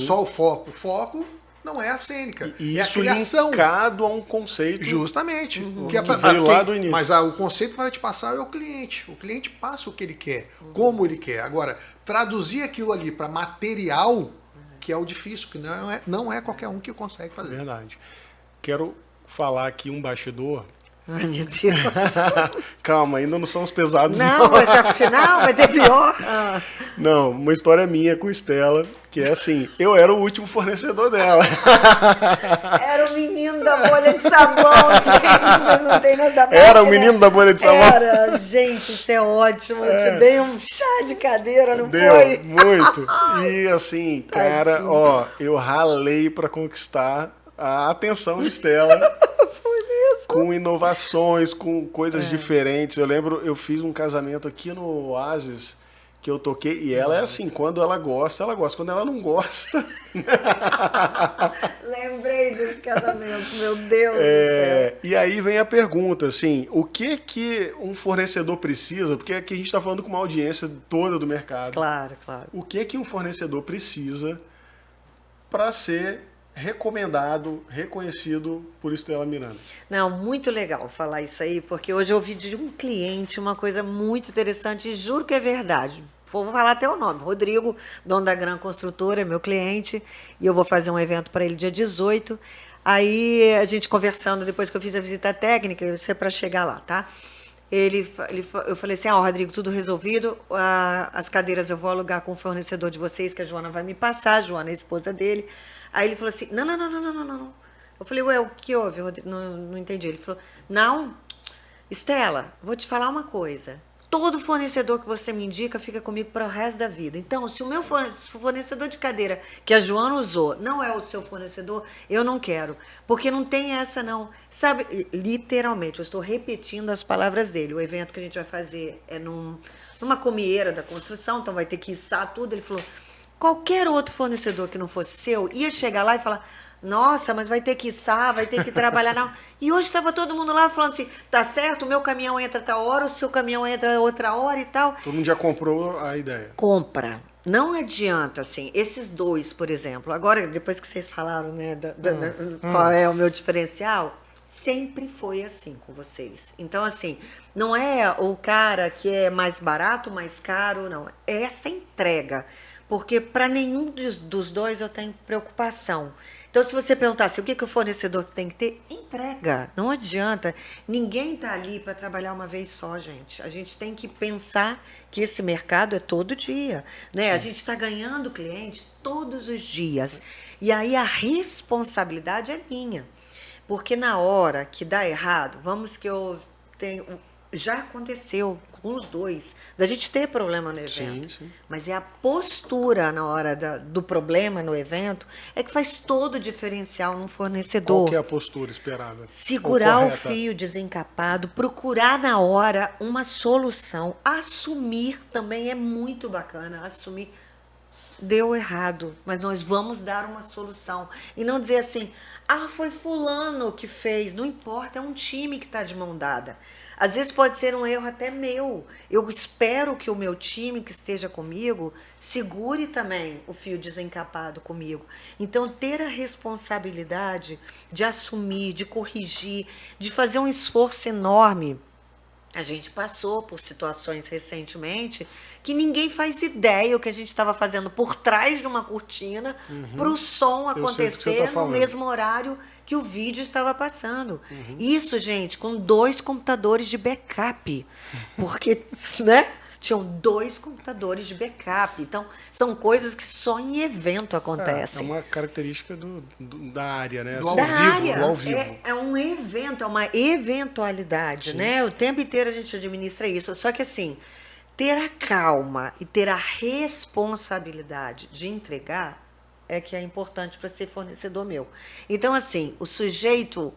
B: Só o foco. O foco não é a cênica,
A: E
B: é a
A: isso
B: criação.
A: linkado a um conceito.
B: Justamente.
A: Que veio lá do início.
B: Mas o conceito que vai te passar é o cliente. O cliente passa o que ele quer, como ele quer. Agora, traduzir aquilo ali para material, que é o difícil, que não é qualquer um que consegue fazer.
A: Verdade. Quero falar aqui um bastidor.
C: Ai, meu Deus.
A: Calma, ainda não somos pesados.
C: Não, mas afinal vai ter pior.
A: Não, uma história minha com Estela, que é assim, eu era o último fornecedor dela.
C: Era o menino da bolha de sabão, gente. Vocês não têm noção da máquina.
A: Era o menino da bolha de sabão?
C: Era, gente, isso é ótimo. Eu te dei um chá de cadeira, não
A: Deu,
C: foi?
A: muito. E assim, cara,
C: Tadinho.
A: eu ralei pra conquistar a atenção de Estela.
C: Foi mesmo.
A: Com inovações, com coisas diferentes. Eu lembro, eu fiz um casamento aqui no Oasis, que eu toquei, e ela é assim, quando ela gosta, ela gosta. Quando ela não gosta...
C: Lembrei desse casamento, meu Deus do céu.
A: E aí vem a pergunta, assim, o que um fornecedor precisa? Porque aqui a gente está falando com uma audiência toda do mercado.
C: Claro, claro.
A: O que um fornecedor precisa para ser recomendado, reconhecido por Estela Miranda?
C: Não, muito legal falar isso aí, porque hoje eu ouvi de um cliente uma coisa muito interessante e juro que é verdade. Vou falar até o nome. Rodrigo, dono da Gran Construtora, é meu cliente, e eu vou fazer um evento para ele dia 18. Aí a gente conversando, depois que eu fiz a visita técnica, isso é para chegar lá, tá? Eu falei assim, Rodrigo, tudo resolvido, as cadeiras eu vou alugar com o fornecedor de vocês, que a Joana vai me passar, a Joana é a esposa dele. Aí ele falou assim, não. Eu falei, ué, o que houve, Rodrigo? Não entendi. Ele falou, não, Estela, vou te falar uma coisa. Todo fornecedor que você me indica fica comigo para o resto da vida. Então, se o meu fornecedor de cadeira que a Joana usou não é o seu fornecedor, eu não quero. Porque não tem essa, não. Sabe, literalmente, eu estou repetindo as palavras dele. O evento que a gente vai fazer é numa comieira da construção, então vai ter que içar tudo. Ele falou, qualquer outro fornecedor que não fosse seu ia chegar lá e falar... Nossa, mas vai ter que içar, vai ter que trabalhar. Não. E hoje estava todo mundo lá falando assim, tá certo, o meu caminhão entra tal hora, o seu caminhão entra outra hora e tal.
A: Todo mundo já comprou a ideia.
C: Compra. Não adianta, assim, esses dois, por exemplo. Agora, depois que vocês falaram, né, qual é o meu diferencial, sempre foi assim com vocês. Então, assim, não é o cara que é mais barato, mais caro, não. É essa entrega. Porque para nenhum dos dois eu tenho preocupação. Então, se você perguntasse o que o fornecedor tem que ter, entrega. Não adianta. Ninguém está ali para trabalhar uma vez só, gente. A gente tem que pensar que esse mercado é todo dia, né? A gente está ganhando cliente todos os dias. E aí a responsabilidade é minha. Porque na hora que dá errado, vamos que eu tenho... Já aconteceu com os dois, da gente ter problema no evento.
A: Sim.
C: Mas é a postura na hora do problema no evento é que faz todo o diferencial num fornecedor.
A: Qual que é a postura esperada?
C: Segurar
A: Ou
C: o
A: correta?
C: fio desencapado, procurar na hora uma solução. Assumir também é muito bacana. Assumir, deu errado, mas nós vamos dar uma solução. E não dizer assim, foi fulano que fez. Não importa, é um time que está de mão dada. Às vezes pode ser um erro até meu. Eu espero que o meu time que esteja comigo segure também o fio desencapado comigo. Então, ter a responsabilidade de assumir, de corrigir, de fazer um esforço enorme. A gente passou por situações recentemente que ninguém faz ideia o que a gente estava fazendo por trás de uma cortina para o som
A: Eu sei do que você
C: acontecer
A: tá
C: no
A: falando.
C: mesmo horário que o vídeo estava passando. Isso, gente, com 2 computadores de backup. Porque, né? Tinham 2 computadores de backup. Então, são coisas que só em evento
A: É
C: acontecem.
A: uma característica da área, né?
B: Do ao
C: Da
B: vivo,
C: área.
A: do ao vivo.
C: É um evento, é uma eventualidade, né? O tempo inteiro a gente administra isso. Só que assim, ter a calma e ter a responsabilidade de entregar é que é importante para ser fornecedor meu. Então, assim, o sujeito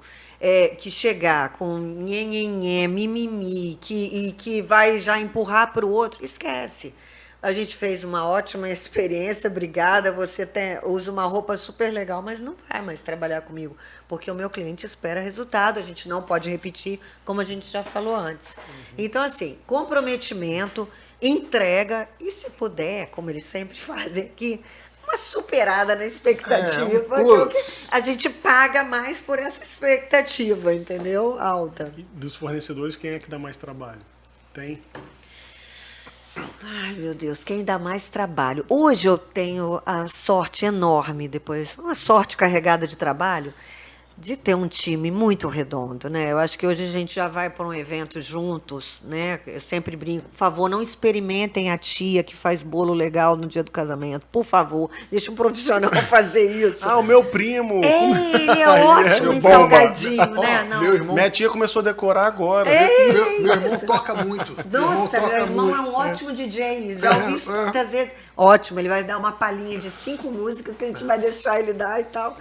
C: que chegar com nhenhenhé, mimimi, que vai já empurrar para o outro, esquece. A gente fez uma ótima experiência, obrigada, você usa uma roupa super legal, mas não vai mais trabalhar comigo, porque o meu cliente espera resultado, a gente não pode repetir, como a gente já falou antes. Então, assim, comprometimento, entrega, e se puder, como eles sempre fazem aqui, uma superada na expectativa,
B: putz.
C: a gente paga mais por essa expectativa, entendeu? Alta.
A: E dos fornecedores, quem é que dá mais trabalho? Tem?
C: Ai, meu Deus, quem dá mais trabalho? Hoje eu tenho a sorte enorme, uma sorte carregada de trabalho, de ter um time muito redondo, né? Eu acho que hoje a gente já vai para um evento juntos, né? Eu sempre brinco, por favor, não experimentem a tia que faz bolo legal no dia do casamento. Por favor, deixa um profissional fazer isso.
A: O meu primo!
C: Ele é
A: Aí
C: ótimo em
A: bomba.
C: salgadinho, né? Não.
B: Meu irmão,
A: Minha tia começou a decorar agora.
B: meu irmão toca muito.
C: Nossa, meu
B: toca
C: irmão
B: muito.
C: é um ótimo DJ. Já ouvi isso muitas vezes. Ótimo, ele vai dar uma palhinha de 5 músicas que a gente vai deixar ele dar e tal.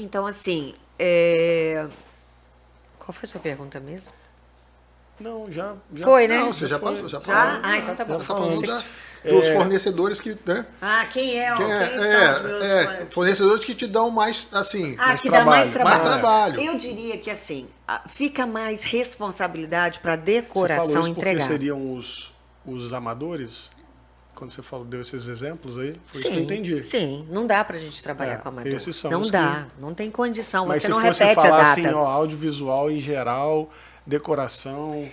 C: Então, assim, qual foi a sua pergunta mesmo?
A: Não, já.
C: Foi, né?
B: Não, você já
A: foi.
B: passou, já
C: Já?
B: falou.
C: Ah, então tá bom.
B: Já falamos
C: Você-
B: dos fornecedores que, né?
C: Quem é?
B: Quem
C: Quem são os meus
B: fornecedores que te dão mais, assim,
C: que dá mais
A: trabalho.
C: trabalho.
B: mais trabalho.
C: Eu diria que, assim, fica mais responsabilidade para
A: Você
C: decoração
A: falou isso porque
C: entregar.
A: seriam os amadores? Quando você deu esses exemplos aí, foi isso que eu entendi.
C: Sim, não dá pra gente trabalhar com amador.
A: esses são
C: não
A: os
C: dá, não tem condição.
A: Mas
C: você
A: se
C: não
A: fosse
C: repete a
A: falar
C: data.
A: assim, audiovisual em geral, decoração.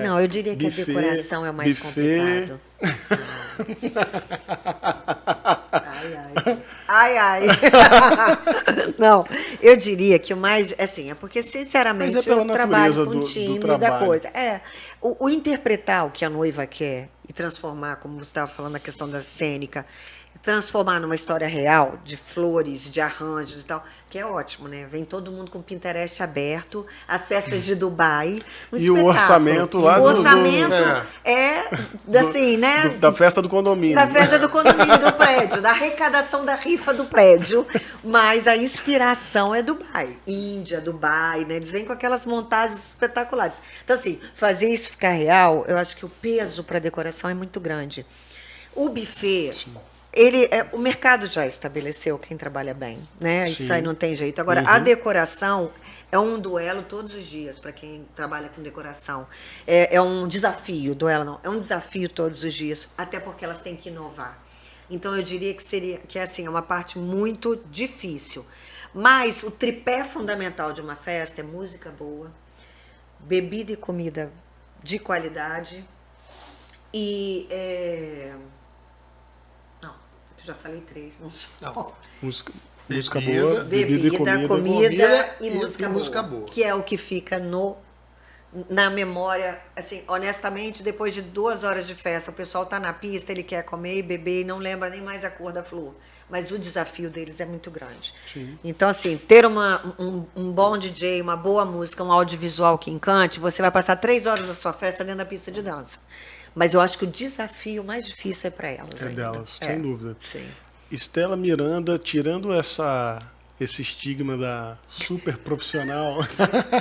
C: Não, eu diria que
A: buffet,
C: a decoração é o mais
A: buffet.
C: complicado. Ai. Não, eu diria que o mais, assim, é porque, sinceramente,
A: Mas é pela
C: eu trabalho
A: natureza
C: com
A: do
C: time da
A: trabalho.
C: coisa. O interpretar o que a noiva quer e transformar, como você estava falando, a questão da cênica, transformar numa história real, de flores, de arranjos e tal, que é ótimo, né? Vem todo mundo com o Pinterest aberto, as festas de Dubai, um
A: E o
C: espetáculo.
A: orçamento lá
C: O
A: do-
C: orçamento assim, né?
A: Da festa do condomínio.
C: Da festa do condomínio, do prédio, da arrecadação da rifa do prédio. Mas a inspiração é Dubai. Índia, Dubai, né? Eles vêm com aquelas montagens espetaculares. Então, assim, fazer isso ficar real, eu acho que o peso para decoração é muito grande. O buffet, o mercado já estabeleceu quem trabalha bem, né? Isso
A: Sim.
C: aí não tem jeito. Agora, a decoração é um duelo todos os dias para quem trabalha com decoração. É um desafio, duelo não, é um desafio todos os dias, até porque elas têm que inovar. Então, eu diria que assim, é uma parte muito difícil. Mas o tripé fundamental de uma festa é música boa, bebida e comida de qualidade e... Não, eu já falei 3, não sei.
B: Não.
A: Música
B: Bebida,
A: boa, bebida e comida.
C: comida
B: e música boa.
C: que é o que fica na memória, assim, honestamente, depois de 2 horas de festa, o pessoal tá na pista, ele quer comer e beber e não lembra nem mais a cor da flor. Mas o desafio deles é muito grande.
A: Sim.
C: Então, assim, ter um bom DJ, uma boa música, um audiovisual que encante, você vai passar 3 horas da sua festa dentro da pista de dança. Mas eu acho que o desafio mais difícil é para elas.
A: É
C: ainda.
A: delas, sem dúvida.
C: Sim.
A: Estela Miranda, tirando esse estigma da super profissional,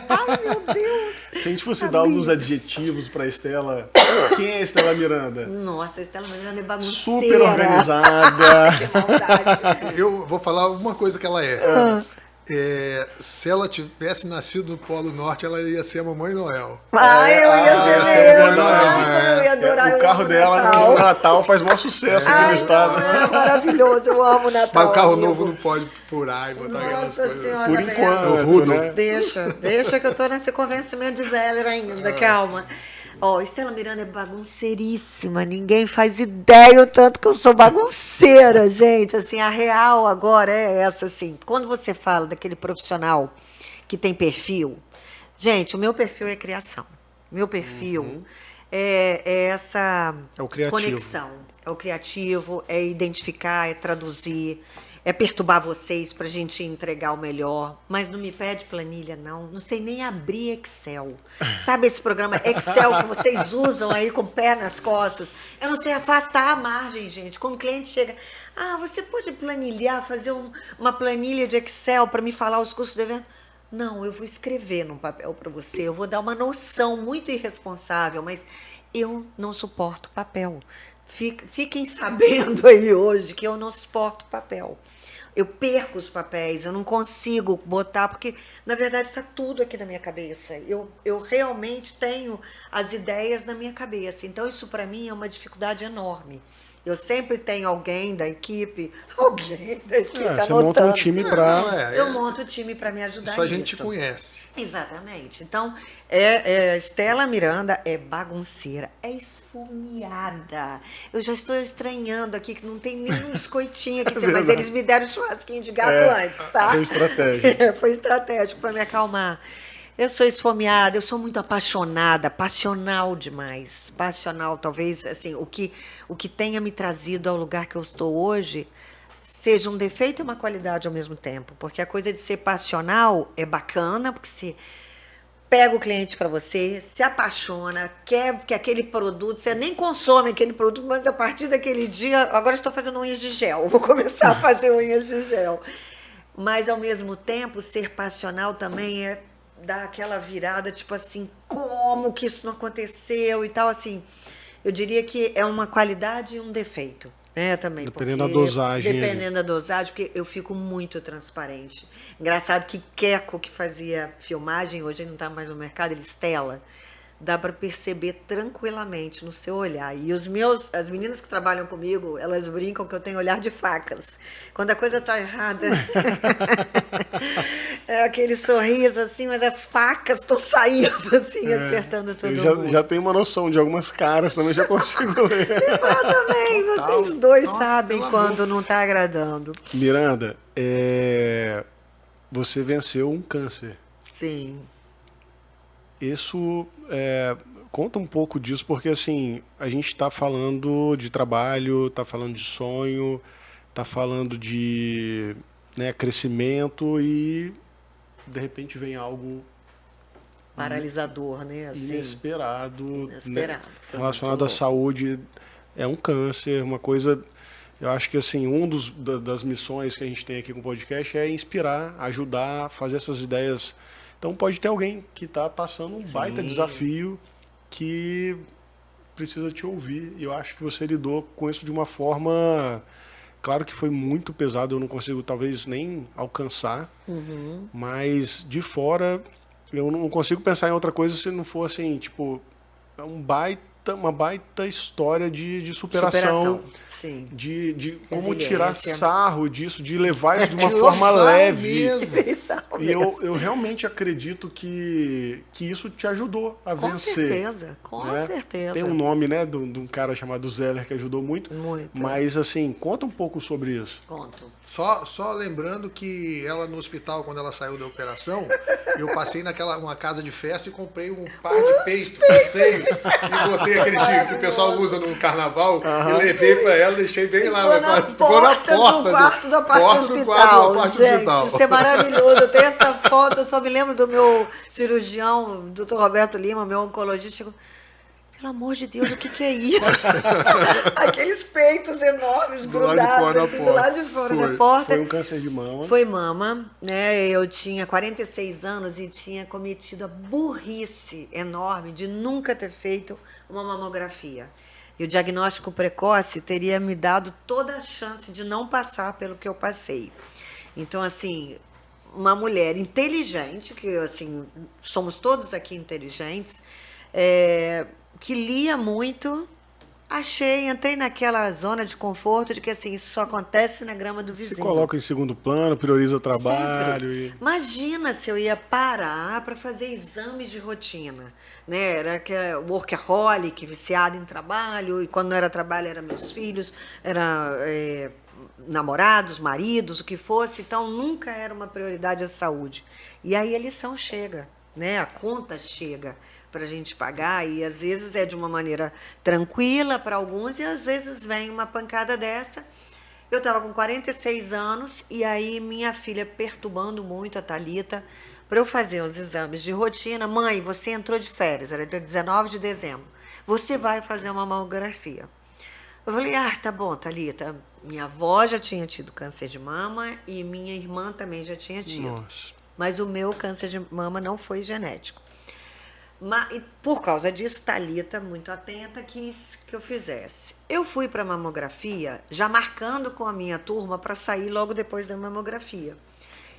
C: Ai, meu Deus!
A: se a gente fosse dar alguns adjetivos para Estela, quem é a Estela Miranda?
C: Nossa, a Estela Miranda é bagunceira.
A: Super organizada.
C: Que maldade.
B: Eu vou falar uma coisa que ela é. Se ela tivesse nascido no Polo Norte, ela ia ser a Mamãe Noel.
C: Ai, eu ia ser
B: Mamãe
C: mesmo.
B: Noel,
C: Ai, eu ia adorar.
A: O
C: eu
A: carro
C: amo
A: dela
C: Natal.
A: no Natal faz maior sucesso aqui no
C: Ai,
A: estado.
C: não, é maravilhoso, eu amo Natal.
B: Mas o carro
C: amigo.
B: novo não pode furar e botar aquelas
C: Nossa
B: coisas.
C: Senhora,
A: Por
C: velho.
A: enquanto, né?
C: Deixa que eu tô nesse convencimento de Zeller ainda, calma. Ó, Estela Miranda é bagunceiríssima, ninguém faz ideia o tanto que eu sou bagunceira, gente. Assim, a real agora é essa, assim. Quando você fala daquele profissional que tem perfil, gente, o meu perfil é criação. Meu perfil é essa
A: É o criativo.
C: conexão. É o criativo, é identificar, é traduzir, é perturbar vocês para a gente entregar o melhor. Mas não me pede planilha, não. Não sei nem abrir Excel. Sabe esse programa Excel que vocês usam aí com o pé nas costas? Eu não sei afastar a margem, gente. Quando o cliente chega, você pode planilhar, fazer uma planilha de Excel para me falar os custos do evento? Não, eu vou escrever num papel para você. Eu vou dar uma noção muito irresponsável, mas eu não suporto papel. Fiquem sabendo aí hoje que eu não suporto papel. Eu perco os papéis, eu não consigo botar, porque, na verdade, está tudo aqui na minha cabeça. Eu realmente tenho as ideias na minha cabeça. Então, isso, para mim, é uma dificuldade enorme. Eu sempre tenho alguém da equipe
A: Você
C: anotando.
A: monta um time para...
C: Eu monto o time para me ajudar
B: Só a
C: nisso.
B: gente conhece.
C: Exatamente. Então, Estela Miranda é bagunceira, é esfomeada. Eu já estou estranhando aqui que não tem nenhum biscoitinho aqui, mas eles me deram churrasquinho de gato antes, tá?
A: Foi estratégia.
C: Foi estratégico para me acalmar. Eu sou esfomeada, eu sou muito apaixonada, passional demais. Passional, talvez, assim, o que tenha me trazido ao lugar que eu estou hoje seja um defeito e uma qualidade ao mesmo tempo. Porque a coisa de ser passional é bacana, porque você pega o cliente para você, se apaixona, quer que aquele produto, você nem consome aquele produto, mas a partir daquele dia, agora estou fazendo unhas de gel, vou começar a fazer unhas de gel. Mas, ao mesmo tempo, ser passional também é dar aquela virada, tipo assim, como que isso não aconteceu e tal, assim. Eu diria que é uma qualidade e um defeito, né, também.
A: Dependendo da dosagem.
C: Dependendo da dosagem, porque eu fico muito transparente. Engraçado que Queco, que fazia filmagem, hoje ele não está mais no mercado, ele Estela, dá para perceber tranquilamente no seu olhar. E as meninas que trabalham comigo, elas brincam que eu tenho olhar de facas. Quando a coisa está errada, É aquele sorriso assim, mas as facas estão saindo assim, acertando todo mundo.
A: Já tenho uma noção de algumas caras, também já consigo ler.
C: Eu também, vocês dois sabem quando não está agradando.
A: Miranda, você venceu um câncer.
C: Sim.
A: Isso, conta um pouco disso, porque assim, a gente está falando de trabalho, está falando de sonho, está falando de crescimento e de repente vem algo
C: Paralisador, né? Assim,
A: inesperado,
C: inesperado. Foi
A: relacionado
C: muito
A: à
C: louco.
A: saúde. É um câncer, uma coisa. Eu acho que assim, das missões que a gente tem aqui com o podcast é inspirar, ajudar, fazer essas ideias. Então pode ter alguém que está passando um baita desafio que precisa te ouvir. E eu acho que você lidou com isso de uma forma. Claro que foi muito pesado, eu não consigo talvez nem alcançar, mas de fora eu não consigo pensar em outra coisa se não for assim, tipo, uma baita história de superação,
C: Sim.
A: de como
C: Resiliência.
A: tirar sarro disso, de levar isso de uma
B: Tirou
A: forma
B: sarro
A: leve.
B: mesmo.
A: E eu realmente acredito que isso te ajudou a
C: Com
A: vencer.
C: certeza, com
A: né?
C: certeza.
A: Tem um nome, né, de um cara chamado Zeller que ajudou muito.
C: Muito.
A: Mas, assim, conta um pouco sobre isso.
C: Conto.
B: Só lembrando que ela no hospital, quando ela saiu da operação, eu passei uma casa de festa e comprei um par de peito, seio, e botei aquele que o pessoal usa no carnaval, e levei pra ela, deixei bem lá.
C: Ficou na porta do quarto da parte do hospital. Gente, isso é maravilhoso. Eu tenho essa foto, eu só me lembro do meu cirurgião, Dr. Roberto Lima, meu oncologista, chegou... Pelo amor de Deus, o que é isso? Aqueles peitos enormes,
B: Do lado de
C: grudados,
B: fora da
C: assim, do
B: porta.
C: lado de fora
B: Foi.
C: da porta.
A: Foi um câncer de mama.
C: Foi mama, né? Eu tinha 46 anos e tinha cometido a burrice enorme de nunca ter feito uma mamografia. E o diagnóstico precoce teria me dado toda a chance de não passar pelo que eu passei. Então, assim, uma mulher inteligente, que assim, somos todos aqui inteligentes, que lia muito, entrei naquela zona de conforto de que assim, isso só acontece na grama do vizinho.
A: Se coloca em segundo plano, prioriza o trabalho.
C: Imagina se eu ia parar para fazer exames de rotina, né? Era workaholic, viciada em trabalho, e quando não era trabalho eram meus filhos, era namorados, maridos, o que fosse, então nunca era uma prioridade a saúde. E aí a lição chega, né? A conta chega para a gente pagar, e às vezes é de uma maneira tranquila para alguns, e às vezes vem uma pancada dessa. Eu estava com 46 anos, e aí minha filha perturbando muito a Thalita, para eu fazer os exames de rotina. Mãe, você entrou de férias, era dia 19 de dezembro, você vai fazer uma mamografia. Eu falei, tá bom, Thalita. Minha avó já tinha tido câncer de mama, e minha irmã também já tinha tido.
A: Nossa.
C: Mas o meu câncer de mama não foi genético. Mas, por causa disso, Thalita, muito atenta, quis que eu fizesse. Eu fui para a mamografia já marcando com a minha turma para sair logo depois da mamografia.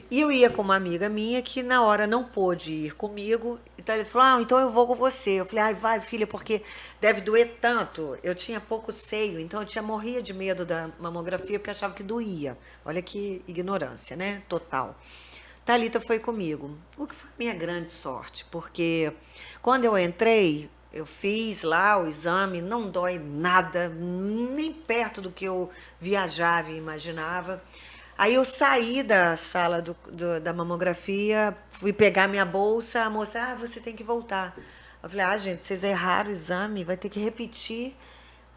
C: E eu ia com uma amiga minha que na hora não pôde ir comigo. E Thalita falou, então eu vou com você. Eu falei, vai, filha, porque deve doer tanto. Eu tinha pouco seio, então eu morria de medo da mamografia porque achava que doía. Olha que ignorância, né? Total. Thalita foi comigo, o que foi minha grande sorte, porque quando eu entrei, eu fiz lá o exame, não dói nada, nem perto do que eu viajava e imaginava. Aí eu saí da sala da mamografia, fui pegar minha bolsa, a moça, você tem que voltar. Eu falei, gente, vocês erraram o exame, vai ter que repetir.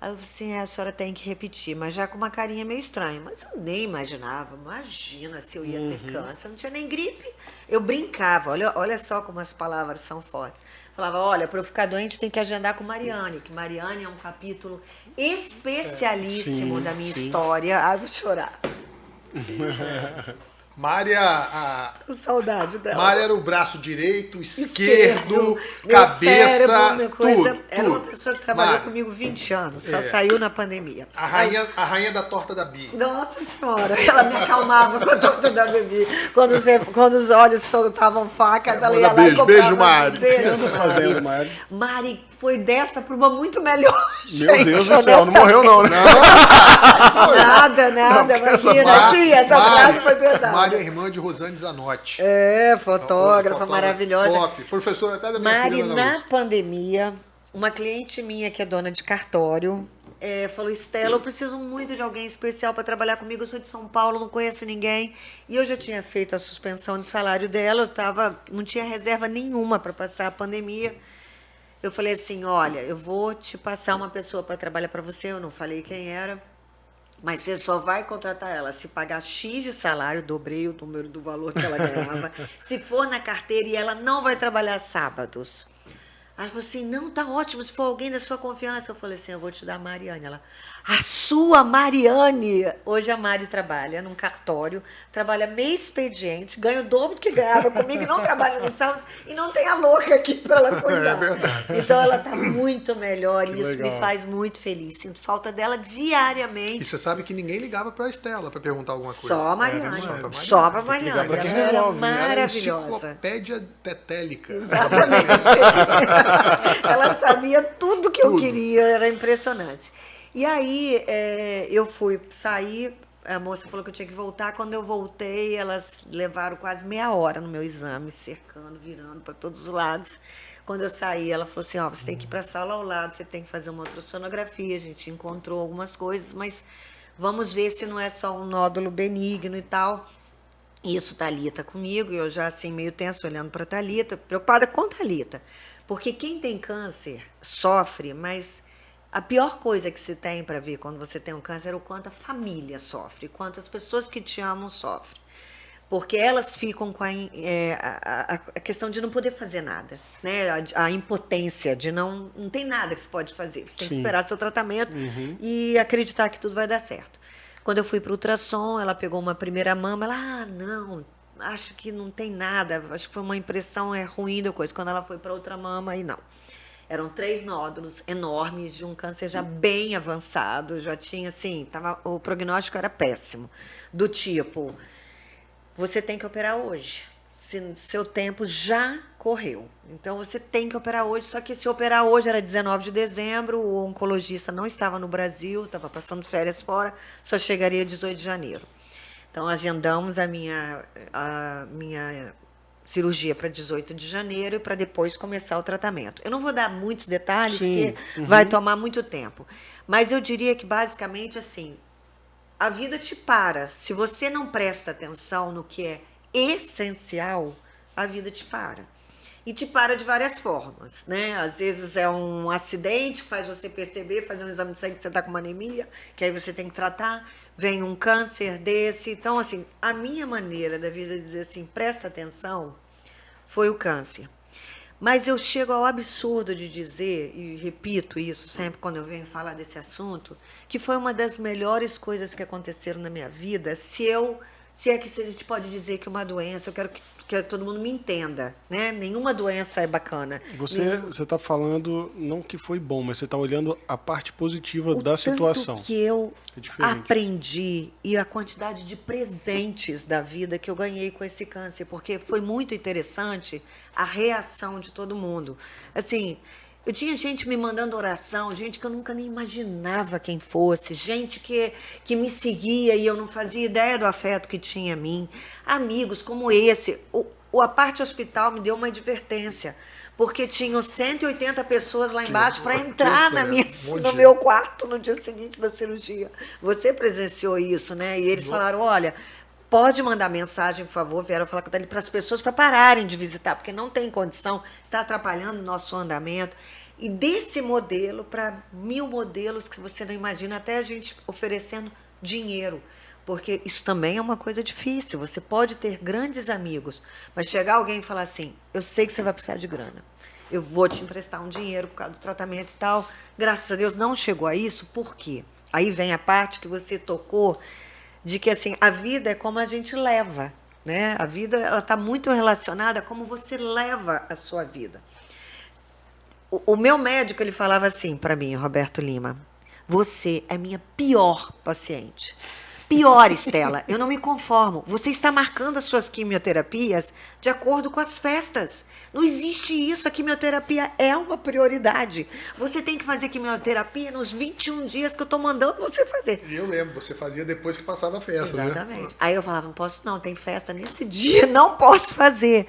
C: Aí eu falei assim, a senhora tem que repetir, mas já com uma carinha meio estranha. Mas eu nem imaginava, imagina se eu ia ter câncer, não tinha nem gripe. Eu brincava, olha só como as palavras são fortes. Falava, olha, para eu ficar doente tem que agendar com Mariane, que Mariane é um capítulo especialíssimo da minha história. Ai, vou chorar.
B: Mária,
C: Com saudade dela.
B: Mária era o braço direito, esquerdo,
C: meu
B: cabeça,
C: cérebro, minha coisa.
B: tudo.
C: Era uma pessoa que trabalhou comigo 20 anos, só saiu na pandemia.
B: A rainha da torta da Bia.
C: Nossa Senhora, ela me acalmava com a torta da bebê. Quando os olhos soltavam facas, ela ia lá e comprava.
B: Beijo, Mari.
C: Beijo,
A: O que eu tô fazendo, Mari?
C: Mari foi dessa para uma muito melhor.
A: Meu
C: gente,
A: Deus do céu, não morreu não, né?
C: Nada, imagina. Sim, essa frase foi pesada.
B: Mari é irmã de Rosane Zanotti.
C: Fotógrafa maravilhosa.
B: Top. Professora até da minha
C: Mari,
B: filha.
C: na pandemia, uma cliente minha que é dona de cartório falou, Estela, eu preciso muito de alguém especial para trabalhar comigo, eu sou de São Paulo, não conheço ninguém. E eu já tinha feito a suspensão de salário dela, não tinha reserva nenhuma para passar a pandemia. Eu falei assim, olha, eu vou te passar uma pessoa para trabalhar para você, eu não falei quem era, mas você só vai contratar ela se pagar X de salário, dobrei o número do valor que ela ganhava, se for na carteira e ela não vai trabalhar sábados. Ela falou assim, não, tá ótimo, se for alguém da sua confiança. Eu falei assim, eu vou te dar a Mariane. Ela, a sua Mariane? Hoje a Mari trabalha num cartório, trabalha meio expediente, ganha o dobro do que ganhava comigo, e não trabalha no sábado, e não tem a louca aqui para ela cuidar.
B: É verdade.
C: Então ela tá muito melhor, e isso
A: legal.
C: me faz muito feliz. Sinto falta dela diariamente.
B: E você sabe que ninguém ligava pra Estela pra perguntar alguma coisa.
C: Só a Mariane.
B: Mariane.
C: Só pra
A: Tem que ligar
C: Mariane.
A: pra quem
C: Ela era
A: resolve, né?
B: Era
C: maravilhosa.
B: enciclopédia tetélica.
C: Exatamente. Ela sabia tudo que eu queria, era impressionante. E aí eu fui sair, a moça falou que eu tinha que voltar. Quando eu voltei, elas levaram quase meia hora no meu exame, cercando, virando para todos os lados. Quando eu saí, ela falou assim, ó, você tem que ir para a sala ao lado, você tem que fazer uma ultrassonografia. A gente encontrou algumas coisas, mas vamos ver se não é só um nódulo benigno e tal. Isso, Thalita comigo, e eu já assim meio tenso olhando para Thalita, preocupada com Thalita. Porque quem tem câncer sofre, mas a pior coisa que se tem para ver quando você tem um câncer é o quanto a família sofre, quanto as pessoas que te amam sofrem. Porque elas ficam com a questão de não poder fazer nada, né? A impotência de não tem nada que se pode fazer. Você tem que esperar seu tratamento e acreditar que tudo vai dar certo. Quando eu fui para o ultrassom, ela pegou uma primeira mama, ela, não, acho que não tem nada, acho que foi uma impressão ruim da coisa. Quando ela foi para outra mama, aí não. Eram 3 nódulos enormes de um câncer já bem avançado, já tinha assim, o prognóstico era péssimo, do tipo, você tem que operar hoje, seu tempo já correu, então você tem que operar hoje, só que se operar hoje era 19 de dezembro, o oncologista não estava no Brasil, estava passando férias fora, só chegaria 18 de janeiro. Então, agendamos a minha cirurgia para 18 de janeiro e para depois começar o tratamento. Eu não vou dar muitos detalhes, porque vai tomar muito tempo. Mas eu diria que, basicamente, assim, a vida te para. Se você não presta atenção no que é essencial, a vida te para. E te para de várias formas, né? Às vezes é um acidente que faz você perceber, fazer um exame de sangue que você está com uma anemia, que aí você tem que tratar, vem um câncer desse. Então, assim, a minha maneira da vida de dizer assim, presta atenção, foi o câncer. Mas eu chego ao absurdo de dizer, e repito isso sempre quando eu venho falar desse assunto, que foi uma das melhores coisas que aconteceram na minha vida, se é que a gente pode dizer que uma doença, eu quero que todo mundo me entenda, né? Nenhuma doença é bacana.
A: Você está falando não que foi bom, mas você está olhando a parte positiva da situação.
C: O que eu
A: É
C: aprendi e a quantidade de presentes da vida que eu ganhei com esse câncer, porque foi muito interessante a reação de todo mundo. Assim, eu tinha gente me mandando oração, gente que eu nunca nem imaginava quem fosse, gente que me seguia e eu não fazia ideia do afeto que tinha a mim, amigos como esse. A parte hospital me deu uma advertência, porque tinham 180 pessoas lá embaixo para entrar no meu quarto no dia seguinte da cirurgia. Você presenciou isso, né? E eles falaram, olha, pode mandar mensagem, por favor, vieram falar com ele para as pessoas para pararem de visitar, porque não tem condição, está atrapalhando o nosso andamento. E desse modelo para 1000 modelos que você não imagina, até a gente oferecendo dinheiro, porque isso também é uma coisa difícil. Você pode ter grandes amigos, mas chegar alguém e falar assim, eu sei que você vai precisar de grana, eu vou te emprestar um dinheiro por causa do tratamento e tal. Graças a Deus não chegou a isso, por quê? Aí vem a parte que você tocou, de que assim, a vida é como a gente leva, né? A vida ela está muito relacionada a como você leva a sua vida. O meu médico ele falava assim para mim, Roberto Lima, você é minha pior paciente, Pior, Estela, eu não me conformo. Você está marcando as suas quimioterapias de acordo com as festas. Não existe isso, a quimioterapia é uma prioridade. Você tem que fazer quimioterapia nos 21 dias que eu estou mandando você fazer.
B: E eu lembro, você fazia depois que passava a festa, né?
C: Exatamente. Aí eu falava, não posso não, tem festa nesse dia, não posso fazer.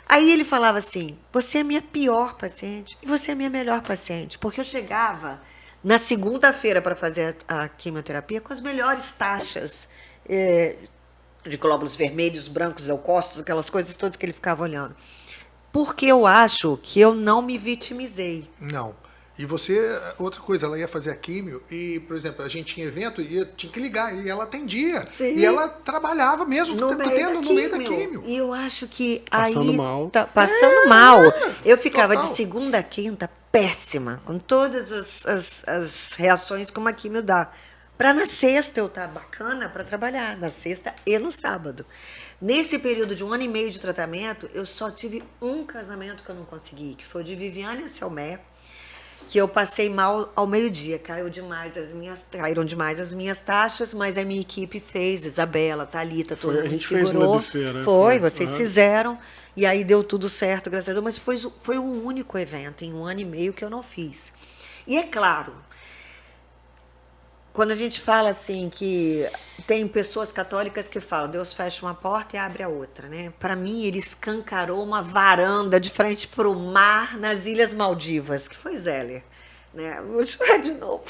C: Aí ele falava assim, você é minha pior paciente e você é minha melhor paciente. Porque eu chegava na segunda-feira para fazer a quimioterapia com as melhores taxas de glóbulos vermelhos, brancos, leucócitos, aquelas coisas todas que ele ficava olhando. Porque eu acho que eu não me vitimizei.
B: Não. E você, outra coisa, ela ia fazer a químio e, por exemplo, a gente tinha evento e tinha que ligar e ela atendia.
C: Sim.
B: E ela trabalhava mesmo
C: No
B: meio da químio.
C: E eu acho que
A: Passando
C: aí
A: mal.
C: tá passando mal. Eu ficava
B: total.
C: de segunda a quinta péssima, com todas as reações que uma químio dá. Para na sexta eu estar bacana para trabalhar, na sexta e no sábado. Nesse período de 1 ano e meio de tratamento, eu só tive um casamento que eu não consegui, que foi o de Viviane e Selmé, que eu passei mal ao meio-dia, caíram demais as minhas taxas, mas a minha equipe fez, Isabela, Thalita, todo mundo
A: A gente
C: segurou.
A: fez no buffet, né?
C: Foi, vocês fizeram, e aí deu tudo certo, graças a Deus, mas foi o único evento em 1 ano e meio que eu não fiz. E é claro, quando a gente fala assim que tem pessoas católicas que falam, Deus fecha uma porta e abre a outra, né? Para mim, ele escancarou uma varanda de frente para o mar nas Ilhas Maldivas, que foi Zélia, né? Vou chorar de novo.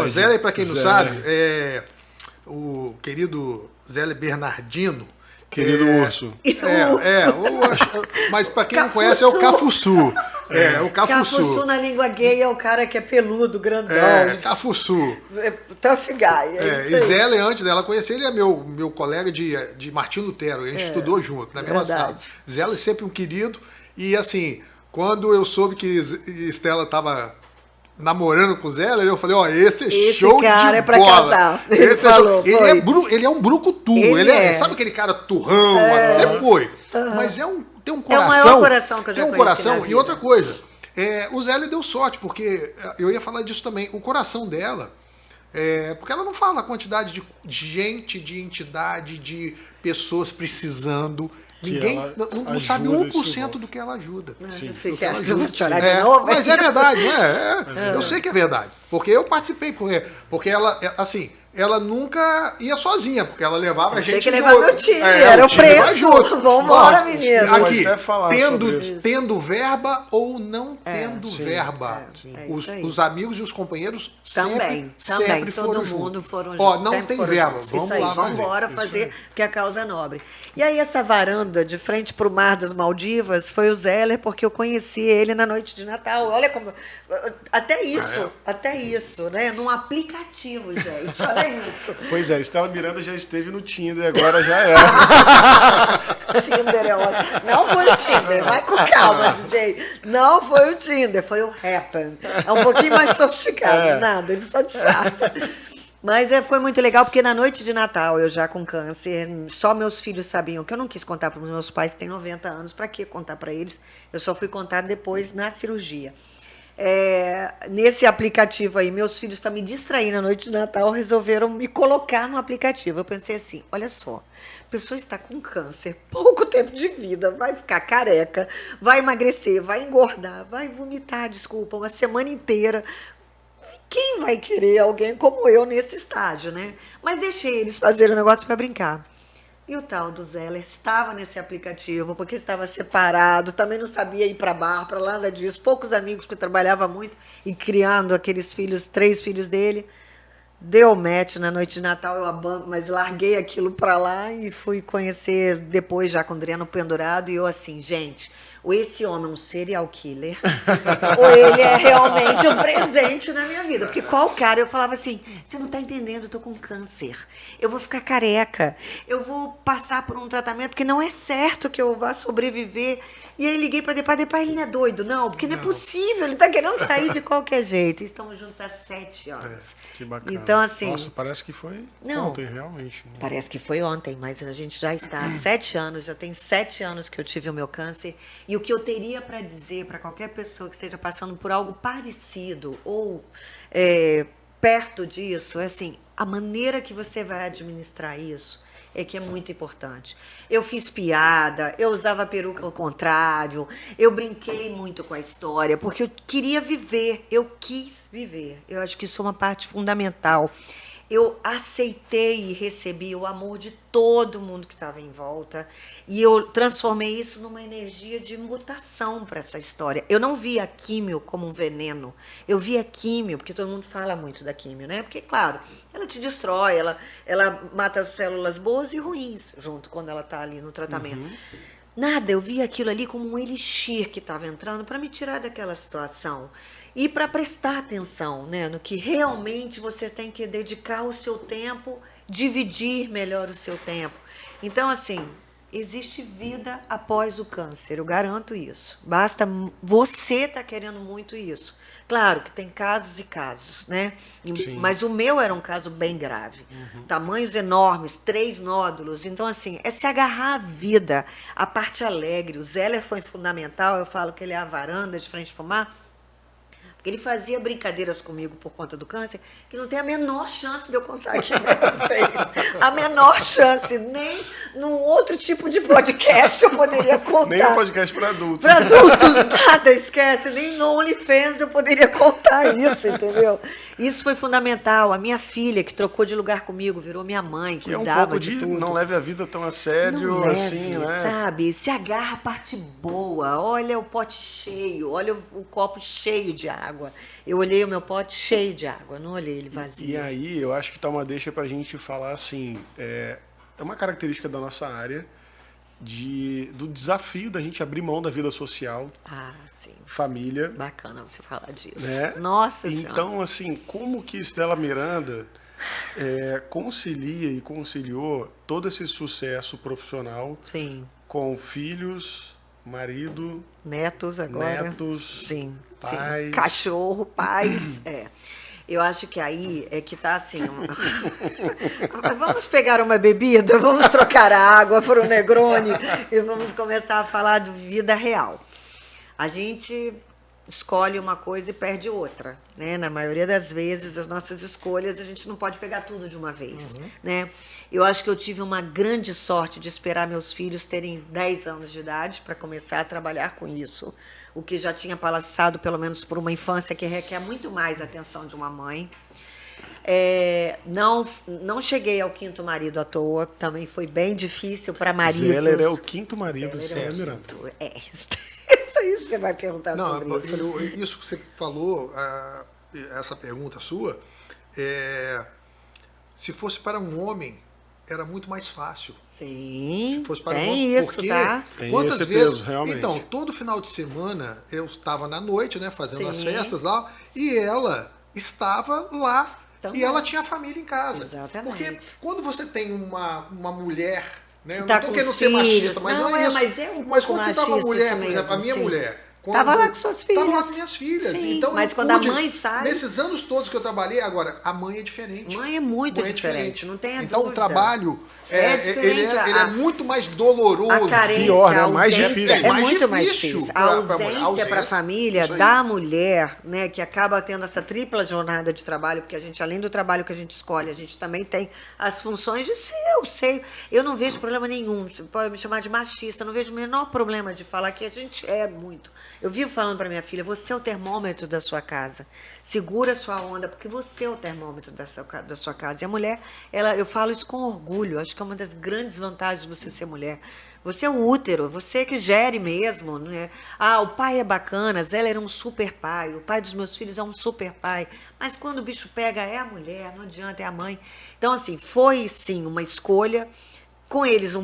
B: Zélia, para quem não
A: Zélia.
B: sabe, é o querido Zélia Bernardino.
A: Querido urso.
B: Mas para quem não
C: Cafuçu.
B: conhece é o Cafuçu. O
C: Cafuçu
B: Cafuçu.
C: na língua gay é o cara que é peludo, grandão.
B: Cafuçu.
C: Tough guy.
B: E Zélia, antes dela conhecer, ele é meu colega de Martim Lutero. A gente estudou junto, na mesma sala.
C: verdade.
B: Zélia é sempre um querido. E assim, quando eu soube que Estela estava namorando com Zélia, eu falei, esse é show
C: cara
B: de
C: é pra
B: bola.
C: casar.
B: Esse
C: Ele falou,
B: ele,
C: foi.
B: ele é um brucutu.
C: Ele é.
B: Sabe aquele cara turrão? Sempre foi. Mas tem um coração.
C: É o maior coração que eu já
B: Tem um
C: conheci
B: coração.
C: na
B: E
C: vida.
B: outra coisa, o Zélia deu sorte, porque eu ia falar disso também. O coração dela, porque ela não fala a quantidade de gente, de entidade, de pessoas precisando.
A: Que
B: Ninguém
A: ela
B: não sabe
A: ajuda
B: 1%
A: esse
B: do que ela ajuda.
C: Eu vou chorar de novo.
B: Mas é verdade, não é? Eu sei que é verdade. Porque eu participei, porque ela, assim, ela nunca ia sozinha, porque ela levava a gente.
C: Tem que levar meu time, era o
B: time vai
C: preço.
B: junto.
C: Vambora,
B: Ó,
C: menino.
B: Aqui,
A: Pode até falar sobre isso.
B: tendo verba ou não tendo
A: sim,
B: verba.
C: isso aí.
B: Os amigos e os companheiros
C: Também,
B: sempre
C: todo
B: foram
C: mundo
B: juntos.
C: foram juntos.
B: Ó, não
C: sempre
B: tem
C: foram
B: verba,
C: juntos.
B: vamos
C: Isso aí,
B: lá
C: vamos
B: fazer.
C: embora fazer, porque a causa é nobre. E aí essa varanda de frente para o mar das Maldivas foi o Zeller, porque eu conheci ele na noite de Natal. Olha como... Até isso, né? Num aplicativo, gente. Olha isso.
A: Pois é, Estela Miranda já esteve no Tinder, agora já era.
C: Tinder é ótimo. Não foi o Tinder, vai com calma, DJ. Não foi o Tinder, foi o Happen. É um pouquinho mais sofisticado, nada, ele só disfarça. Mas foi muito legal, porque na noite de Natal, eu já com câncer, só meus filhos sabiam, que eu não quis contar para os meus pais, que têm 90 anos, para que contar para eles? Eu só fui contar depois na cirurgia. Nesse aplicativo aí, meus filhos, para me distrair na noite de Natal, resolveram me colocar no aplicativo. Eu pensei assim, olha só, a pessoa está com câncer, pouco tempo de vida, vai ficar careca, vai emagrecer, vai engordar, vai vomitar, desculpa, uma semana inteira. Quem vai querer alguém como eu nesse estágio, né? Mas deixei eles fazerem o negócio para brincar. E o tal do Zeller estava nesse aplicativo, porque estava separado, também não sabia ir para bar, para nada disso. Poucos amigos, porque trabalhava muito, e criando aqueles filhos, 3 filhos dele. Deu match na noite de Natal, mas larguei aquilo para lá e fui conhecer depois, já com o Adriano pendurado, e eu assim, gente, ou esse homem é um serial killer, ou ele é realmente um presente na minha vida. Porque qual cara, eu falava assim, você não tá entendendo, eu tô com câncer, eu vou ficar careca, eu vou passar por um tratamento que não é certo que eu vá sobreviver. E aí liguei para Depar, ele não é doido, não, porque não é possível, ele tá querendo sair de qualquer jeito. E estamos juntos há 7 anos.
A: Que bacana.
C: Então, assim...
A: Nossa, parece que foi
C: Não.
A: ontem, realmente. Né?
C: Parece que foi ontem, mas a gente já está há 7 anos, já tem 7 anos que eu tive o meu câncer. E o que eu teria para dizer para qualquer pessoa que esteja passando por algo parecido ou perto disso, é assim, a maneira que você vai administrar isso é que é muito importante. Eu fiz piada, eu usava peruca ao contrário, eu brinquei muito com a história, porque eu queria viver, eu quis viver. Eu acho que isso é uma parte fundamental. Eu aceitei e recebi o amor de todo mundo que estava em volta e eu transformei isso numa energia de mutação para essa história. Eu não via a químio como um veneno, eu via a químio, porque todo mundo fala muito da químio, né? Porque, claro, ela te destrói, ela mata as células boas e ruins junto quando ela está ali no tratamento. Nada, eu via aquilo ali como um elixir que estava entrando para me tirar daquela situação. E para prestar atenção, né, no que realmente você tem que dedicar o seu tempo, dividir melhor o seu tempo. Então, assim, existe vida após o câncer, eu garanto isso. Basta você estar querendo muito isso. Claro que tem casos e casos, né? Mas o meu era um caso bem grave. Tamanhos enormes, 3 nódulos. Então, assim, é se agarrar à vida, a parte alegre. O Zeller foi fundamental, eu falo que ele é a varanda de frente para o mar. Porque ele fazia brincadeiras comigo por conta do câncer, que não tem a menor chance de eu contar aqui para vocês. A menor chance. Nem num outro tipo de podcast eu poderia contar.
A: Nem um podcast para adultos.
C: Para adultos, nada, esquece. Nem no OnlyFans eu poderia contar isso, entendeu? Isso foi fundamental. A minha filha, que trocou de lugar comigo, virou minha mãe, que cuidava
A: é um pouco
C: de tudo.
A: não leve a vida tão a sério,
C: Não leve,
A: assim, né?
C: sabe? Se agarra a parte boa. Olha o pote cheio, olha o copo cheio de água. Eu olhei o meu pote cheio de água, não olhei ele vazio.
A: E aí, eu acho que tá uma deixa pra gente falar assim, é uma característica da nossa área do desafio da gente abrir mão da vida social,
C: Sim.
A: família.
C: Bacana você falar disso.
A: Né?
C: Nossa Senhora.
A: Então, assim, como que Estela Miranda concilia e conciliou todo esse sucesso profissional
C: Sim.
A: com filhos, marido,
C: netos agora.
A: Netos,
C: sim,
A: pais.
C: Sim. Cachorro, pais, Eu acho que aí é que tá assim. Vamos pegar uma bebida, vamos trocar a água para o Negroni e vamos começar a falar de vida real. A gente escolhe uma coisa e perde outra, né? Na maioria das vezes, as nossas escolhas, a gente não pode pegar tudo de uma vez, né? Eu acho que eu tive uma grande sorte de esperar meus filhos terem 10 anos de idade para começar a trabalhar com isso, o que já tinha passado, pelo menos, por uma infância que requer muito mais atenção de uma mãe. Não cheguei ao 5º marido à toa, também foi bem difícil para maridos.
A: Zeller é o 5º marido, Estela Miranda.
C: Isso aí você vai perguntar sobre isso.
B: Isso que você falou, essa pergunta sua, se fosse para um homem, era muito mais fácil.
C: Sim,
B: se fosse para
C: tem
B: um homem,
C: isso,
B: porque
C: tá?
A: Tem
B: quantas
A: esse
B: vezes...
A: peso, realmente.
B: Então, todo final de semana, eu estava na noite, né, fazendo as
C: Sim.
B: festas lá, e ela estava lá,
C: Também.
B: e ela tinha a família em casa.
C: Exatamente.
B: Porque quando você tem uma mulher... Né, eu
C: Tá
B: não estou
C: com
B: querendo ser
C: filhos.
B: machista, mas não é isso.
C: Mas é um
B: Mas
C: pouco
B: quando você está com uma
C: machista
B: mulher,
C: isso
B: por exemplo, a
C: mesmo,
B: minha
C: sim.
B: mulher...
C: Tava lá com suas filhas.
B: Tava lá com minhas filhas.
C: Sim,
B: Então,
C: mas
B: eu
C: quando a
B: pude,
C: mãe sai...
B: Nesses anos todos que eu trabalhei, agora, a mãe é diferente.
C: Mãe é muito
B: Mãe é
C: diferente, não tenha
B: Então,
C: dúvida.
B: o trabalho,
C: diferente.
B: ele é muito mais doloroso.
C: A carência,
A: pior, né?
C: a
A: Mais
C: ausência
A: difícil.
C: é
B: Mais
C: muito mais
B: difícil
C: difícil.
B: pra
C: A
B: mulher.
C: ausência para a família
B: Isso aí.
C: da mulher, né, que acaba tendo essa tripla jornada de trabalho, porque a gente, além do trabalho que a gente escolhe, a gente também tem as funções de ser, eu sei. Eu não vejo problema nenhum. Você pode me chamar de machista, eu não vejo o menor problema de falar que a gente é muito. Eu vivo falando para minha filha, você é o termômetro da sua casa. Segura a sua onda, porque você é o termômetro da sua casa. E a mulher, eu falo isso com orgulho, acho que é uma das grandes vantagens de você ser mulher. Você é o útero, você que gere mesmo, né? O pai é bacana, Zeller era um super pai, o pai dos meus filhos é um super pai, mas quando o bicho pega é a mulher, não adianta, é a mãe. Então, assim, foi sim uma escolha, com eles com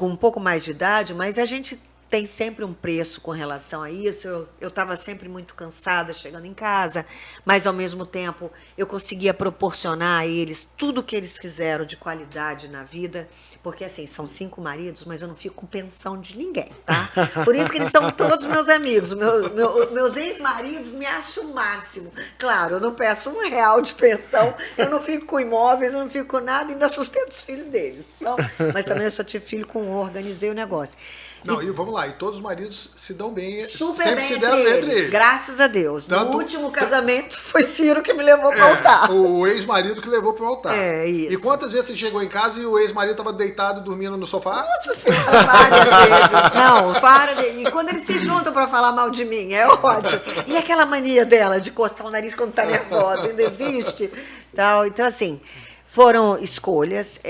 C: um pouco mais de idade, mas a gente tem sempre um preço com relação a isso. Eu estava sempre muito cansada chegando em casa, mas ao mesmo tempo eu conseguia proporcionar a eles tudo o que eles quiseram de qualidade na vida, porque assim, são 5 maridos, mas eu não fico com pensão de ninguém, tá? Por isso que eles são todos meus amigos. Meus ex-maridos me acham o máximo. Claro, eu não peço R$1 de pensão, eu não fico com imóveis, eu não fico com nada, ainda sustento os filhos deles. Então, mas também eu só tive filho com organizei o negócio.
B: Não, e vamos lá. lá, e todos os maridos se dão bem,
C: Super
B: sempre
C: bem
B: se deram bem entre eles.
C: graças a Deus.
B: Tanto-
C: No último casamento foi Ciro que me levou pro altar.
B: O ex-marido que levou pro altar.
C: É, isso.
B: E quantas vezes você chegou em casa e o ex-marido tava deitado, dormindo no sofá?
C: Nossa Senhora, várias vezes. Não, para. E quando eles se juntam pra falar mal de mim, é ótimo. E aquela mania dela de coçar o nariz quando tá nervosa, ainda existe. Tal. Então, assim, foram escolhas.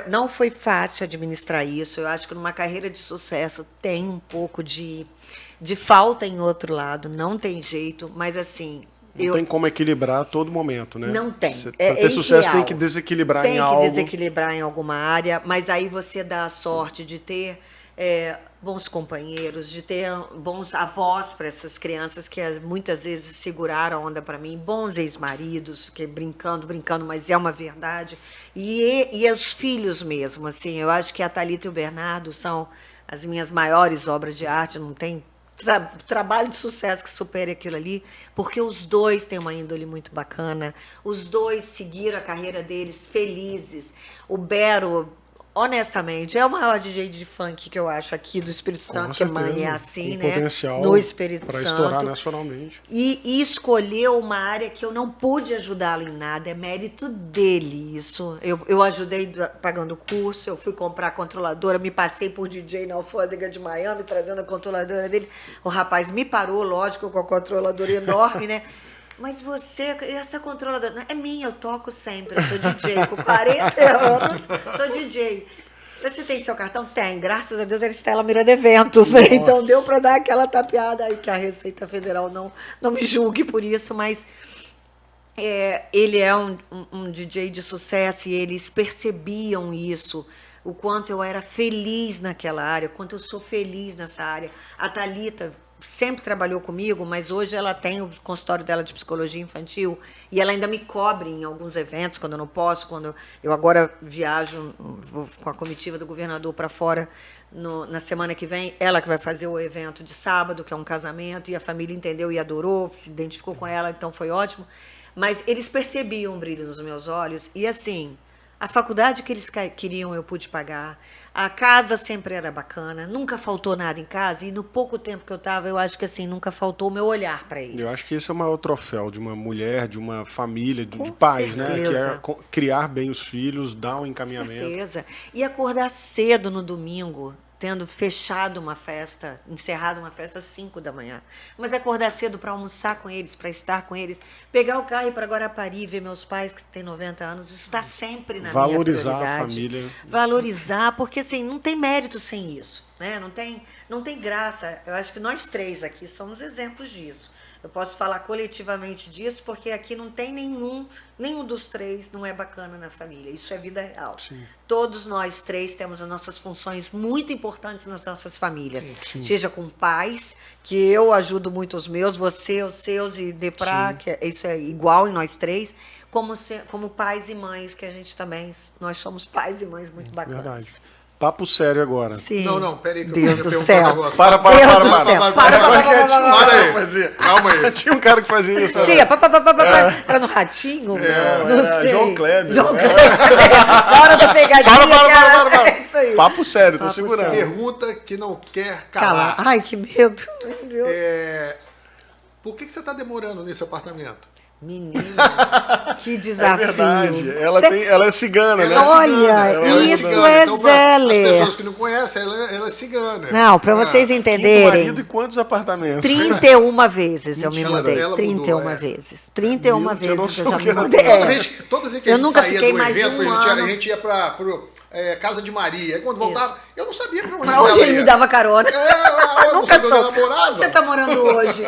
C: Não foi fácil administrar isso. Eu acho que numa carreira de sucesso tem um pouco de falta em outro lado, não tem jeito, mas assim.
A: Não tem como equilibrar a todo momento, né?
C: Não tem.
A: Para ter sucesso tem que desequilibrar em algo.
C: Tem que desequilibrar em alguma área, mas aí você dá a sorte de ter bons companheiros, de ter bons avós para essas crianças que muitas vezes seguraram a onda para mim, bons ex-maridos, que brincando, mas é uma verdade. E os filhos mesmo, assim, eu acho que a Thalita e o Bernardo são as minhas maiores obras de arte, não tem trabalho de sucesso que supere aquilo ali, porque os dois têm uma índole muito bacana, os dois seguiram a carreira deles felizes. O Bero, honestamente, é o maior DJ de funk que eu acho aqui do Espírito Santo, que mãe é assim,
A: tem
C: né?
A: potencial
C: No Espírito
A: para
C: Santo.
A: estourar nacionalmente.
C: E escolheu uma área que eu não pude ajudá-lo em nada, é mérito dele isso. Eu ajudei pagando o curso, eu fui comprar a controladora, me passei por DJ na alfândega de Miami, trazendo a controladora dele. O rapaz me parou, lógico, com a controladora enorme, né? Mas essa controladora, não, é minha, eu toco sempre, eu sou DJ, com 40 anos, sou DJ. Você tem seu cartão? Tem, graças a Deus era Estela Miranda Eventos, né? Então deu para dar aquela tapeada aí, que a Receita Federal não me julgue por isso, mas ele é um DJ de sucesso e eles percebiam isso, o quanto eu era feliz naquela área, o quanto eu sou feliz nessa área. A Thalita sempre trabalhou comigo, mas hoje ela tem o consultório dela de psicologia infantil e ela ainda me cobre em alguns eventos, quando eu não posso, quando eu agora viajo, vou com a comitiva do governador para fora na semana que vem, ela que vai fazer o evento de sábado, que é um casamento, e a família entendeu e adorou, se identificou com ela, então foi ótimo. Mas eles percebiam um brilho nos meus olhos e assim, a faculdade que eles queriam eu pude pagar. A casa sempre era bacana, nunca faltou nada em casa. E no pouco tempo que eu estava, eu acho que assim, nunca faltou o meu olhar para eles.
A: Eu acho que esse é o maior troféu de uma mulher, de uma família, de pais, né? Que é criar bem os filhos, dar um encaminhamento.
C: Com certeza. E acordar cedo no domingo, tendo fechado uma festa, encerrado uma festa às 5 da manhã. Mas acordar cedo para almoçar com eles, para estar com eles, pegar o carro e ir para Guarapari, ver meus pais que têm 90 anos, isso está sempre na minha prioridade.
A: Valorizar a família.
C: Valorizar, porque assim, não tem mérito sem isso, né? Não tem graça. Eu acho que nós três aqui somos exemplos disso. Eu posso falar coletivamente disso, porque aqui não tem nenhum dos três não é bacana na família. Isso é vida real. Sim. Todos nós três temos as nossas funções muito importantes nas nossas famílias. Sim. Seja com pais, que eu ajudo muito os meus, você, os seus e Deprá, que isso é igual em nós três, como pais e mães, que a gente também, nós somos pais e mães muito bacanas. Verdade.
A: Papo sério agora.
C: Sim.
B: Não, peraí que
C: Deus
B: eu
C: do
B: perguntar
C: céu.
B: um negócio.
A: Para.
C: Para
B: aí. Calma aí.
A: Tinha um cara que fazia isso.
C: Tinha, era no Ratinho? Não sei.
A: João Kleber.
C: Na hora da pegadinha,
A: para.
C: É isso aí.
A: Papo sério, tô segurando.
B: Pergunta que não quer calar.
C: Ai, que medo. Meu Deus.
B: Por que você está demorando nesse apartamento?
C: Menina, que desafio.
A: É verdade. Ela é cigana, né?
C: Olha, isso é
B: então,
C: Zélia.
B: As pessoas que não conhecem, ela é cigana.
C: Não, para vocês entenderem.
A: Marido e quantos apartamentos?
C: 31 vezes eu me mudei.
B: Ela
C: 31
B: mudou,
C: vezes. 31 vezes eu já me mudei.
B: Toda vez que a
C: Eu
B: gente
C: nunca
B: saía
C: fiquei
B: do
C: mais de
B: evento,
C: um ano.
B: a gente ia para Casa de Maria. Aí quando voltava, eu não sabia para onde
C: Mas hoje ele me dava carona.
B: Nunca sou. Onde
C: você está morando hoje?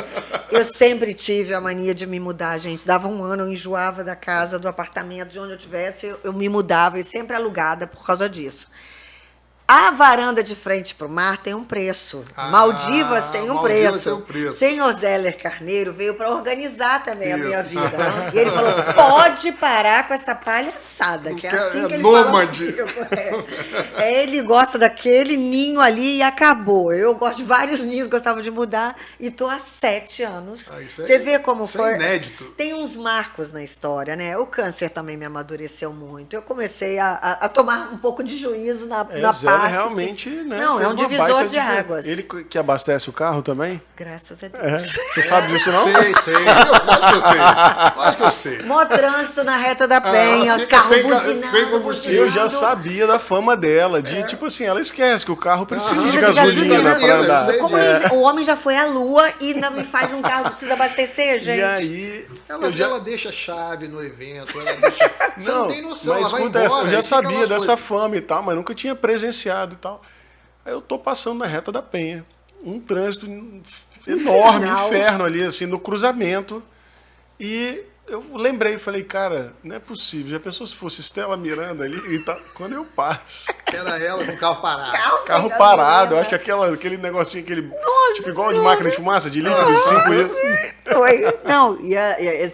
C: Eu sempre tive a mania de me mudar, gente. Dava um ano, eu enjoava da casa, do apartamento, de onde eu estivesse, eu me mudava e sempre alugada por causa disso. A varanda de frente para o mar tem um preço. Maldivas tem um preço. Senhor Zéler Carneiro veio para organizar também a minha vida. E ele falou, pode parar com essa palhaçada, que é assim que ele
B: nômade.
C: fala. Ele gosta daquele ninho ali e acabou. Eu gosto de vários ninhos, gostava de mudar e estou há 7 anos. Você vê como foi.
B: É inédito.
C: Tem uns marcos na história, né? O câncer também me amadureceu muito. Eu comecei a tomar um pouco de juízo na parte
A: cara realmente, né?
C: Não,
A: fez
C: é um
A: uma
C: divisor
A: baita
C: de águas.
A: Ele que abastece o carro também?
C: Graças a
A: É.
C: Deus.
A: Você sabe disso, não?
B: Sei. Lógico que eu sei. Lógico que eu sei.
C: Mó trânsito na reta da Penha, os
B: fica
C: carros
B: sem
C: buzinando,
B: combustível.
A: Eu já
C: buzinando.
A: sabia da fama dela, de tipo assim, ela esquece que o carro precisa de
C: Precisa de
A: gasolina
C: gasolina,
A: para
B: eu
A: andar.
B: sei.
C: Como o homem já foi à lua e ainda me faz um carro que precisa abastecer, gente?
A: E aí,
B: Ela deixa a chave no evento, ela deixa... Você não tem noção,
A: mas
B: ela vai
A: escuta
B: embora.
A: essa, eu já
B: e fica
A: sabia
B: umas
A: dessa
B: coisas.
A: fama e tal, mas nunca tinha presenciado e tal. Aí eu tô passando na reta da Penha, um trânsito enorme,
C: Infernal.
A: inferno ali, assim, no cruzamento. E eu lembrei, falei, cara, não é possível. Já pensou se fosse Estela Miranda ali e tal? Quando eu passo,
B: Era ela com o carro parado.
A: carro
C: sem
A: parado, eu
C: gasolina.
A: acho que aquele negocinho, aquele
C: Nossa
A: tipo igual de
C: Senhora.
A: máquina de fumaça, de líquido, de 5 litros.
C: Foi. Não,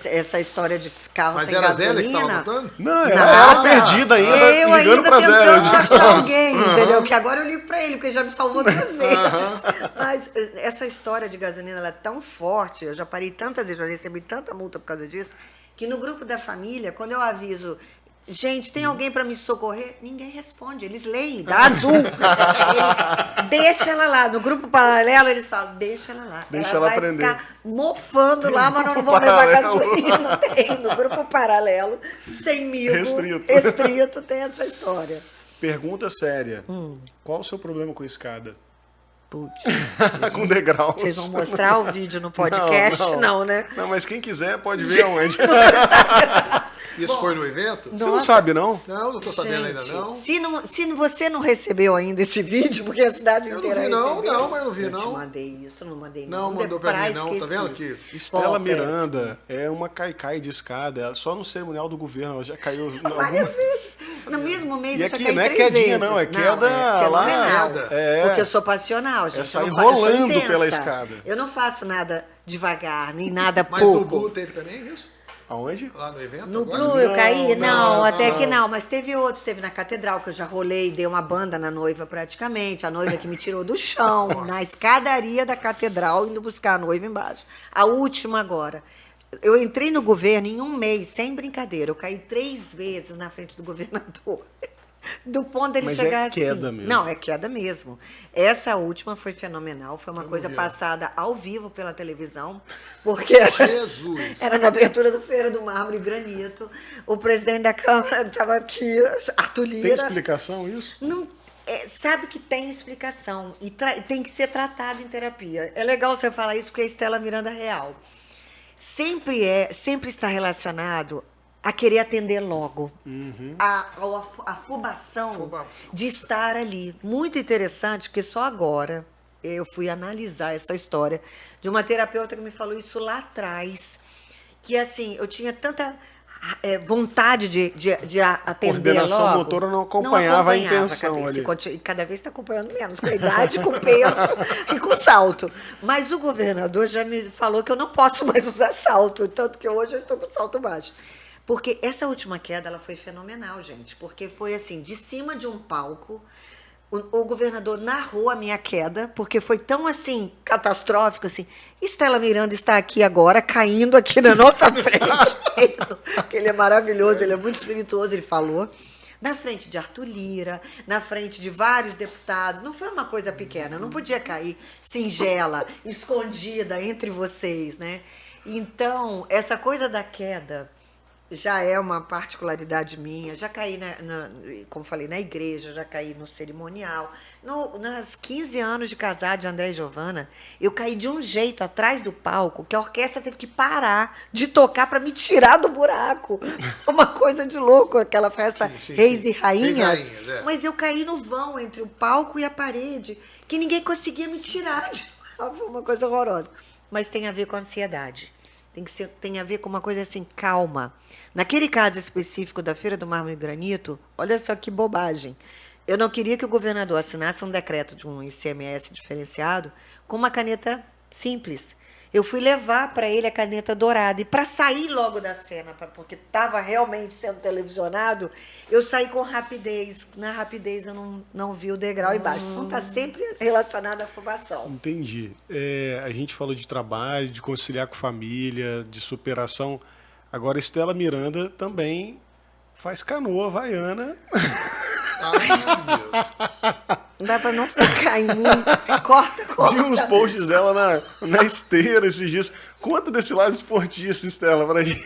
C: essa história de carro
B: Mas
C: sem
B: era a
C: gasolina...
B: Zélia que tava contando?
A: Não, era
C: Nada.
A: ela perdida ainda,
C: Eu
A: ligando
C: ainda
A: pra Zé.
C: tentando achar alguém, entendeu? Que agora eu ligo pra ele, porque ele já me salvou 2 vezes. Mas essa história de gasolina, ela é tão forte, eu já parei tantas vezes, já recebi tanta multa por causa disso, que no grupo da família, quando eu aviso, gente, tem alguém pra me socorrer? Ninguém responde, eles leem, dá azul. Eles, deixa ela lá. No grupo paralelo, eles falam, deixa ela lá.
A: Deixa
C: ela
A: ela
C: vai
A: aprender.
C: ficar mofando lá, mas nós não
A: Grupo
C: vamos levar
A: paralelo.
C: gasolina. Não tem. No grupo paralelo, sem migo, restrito, tem essa história.
A: Pergunta séria. Qual o seu problema com escada?
C: Putz,
A: Com degraus.
C: vocês vão mostrar o vídeo no podcast? Não, né?
A: Não, mas quem quiser pode ver aonde.
B: Isso foi no evento?
A: Você não sabe, não?
B: Não, não tô sabendo ainda
C: Gente,
B: não.
C: se você não recebeu ainda esse vídeo, porque a cidade
B: Eu não
C: inteira
B: vi não,
C: recebeu,
B: não, mas eu não vi
C: eu te
B: não.
C: mandei isso, não mandei
B: Não,
C: não.
B: mandou pra mim não, tá
C: esqueci.
B: vendo aqui?
A: Estela
C: Pô,
A: Miranda é uma caicai de escada. Ela, só no cerimonial do governo ela já caiu.
C: Várias vezes. No mesmo mês
A: E
C: eu já
A: aqui
C: caí
A: não é
C: 3
A: quedinha,
C: vezes.
A: não, é queda
C: é fenomenal.
B: lá.
A: É.
C: Porque eu sou passional, gente.
A: sair
C: eu não fa- eu sou
A: rolando
C: intensa.
A: pela escada.
C: Eu não faço nada devagar, nem nada
B: Mas no
C: pouco.
B: Blue teve também isso?
A: Aonde?
B: Lá no evento?
C: No
B: agora?
C: Blue eu caí? Não, até
B: não.
C: que não. Mas teve outros. Teve na Catedral, que eu já rolei, dei uma banda na noiva praticamente. A noiva que me tirou do chão, na escadaria da Catedral, indo buscar a noiva embaixo. A última agora. Eu entrei no governo em 1 mês, sem brincadeira. Eu caí 3 vezes na frente do governador. Do ponto dele
A: Mas
C: chegar
A: é
C: assim.
A: queda mesmo.
C: Não, é queda mesmo. Essa última foi fenomenal. Foi uma coisa passada ao vivo pela televisão. Porque
B: Jesus.
C: era na abertura do Feira do Mármore e Granito. O presidente da Câmara estava aqui, Arthur
A: Tem
C: Lira.
A: explicação isso?
C: Não, sabe que tem explicação. E tem que ser tratado em terapia. É legal você falar isso porque é Estela Miranda real. Sempre está relacionado a querer atender logo. A afobação de estar ali. Muito interessante, porque só agora eu fui analisar essa história de uma terapeuta que me falou isso lá atrás. Que assim, eu tinha tanta vontade de atender
A: Coordenação
C: logo.
A: motora não acompanhava a intenção
C: cadê?
A: ali.
C: E cada vez está acompanhando menos, com a idade, com o peso e com o salto. Mas o governador já me falou que eu não posso mais usar salto, tanto que hoje eu estou com salto baixo. Porque essa última queda, ela foi fenomenal, gente. Porque foi assim, de cima de um palco, o governador narrou a minha queda, porque foi tão assim, catastrófico, assim. Estela Miranda está aqui agora, caindo aqui na nossa frente. Ele é maravilhoso, ele é muito espirituoso, ele falou. Na frente de Arthur Lira, na frente de vários deputados. Não foi uma coisa pequena, não podia cair singela, escondida entre vocês, né? Então, essa coisa da queda já é uma particularidade minha. Já caí, como falei, na igreja, já caí no cerimonial. Nas 15 anos de casado de André e Giovana, eu caí de um jeito atrás do palco que a orquestra teve que parar de tocar para me tirar do buraco. Uma coisa de louco, aquela festa Reis e Rainhas.
B: Reis e Rainhas, é.
C: Mas eu caí no vão entre o palco e a parede, que ninguém conseguia me tirar. Foi uma coisa horrorosa. Mas tem a ver com a ansiedade. Tem a ver com uma coisa assim, calma. Naquele caso específico da Feira do Mármore e Granito, olha só que bobagem. Eu não queria que o governador assinasse um decreto de um ICMS diferenciado com uma caneta simples. Eu fui levar para ele a caneta dourada. E para sair logo da cena, porque estava realmente sendo televisionado, eu saí com rapidez. Na rapidez eu não vi o degrau embaixo. Então está sempre relacionado à afobação.
A: Entendi. A gente falou de trabalho, de conciliar com família, de superação. Agora, Estela Miranda também faz canoa havaiana.
C: Não dá pra não focar em mim. Corta.
A: Vi uns posts dela na esteira esses dias. Conta desse lado esportista, Estela, pra gente.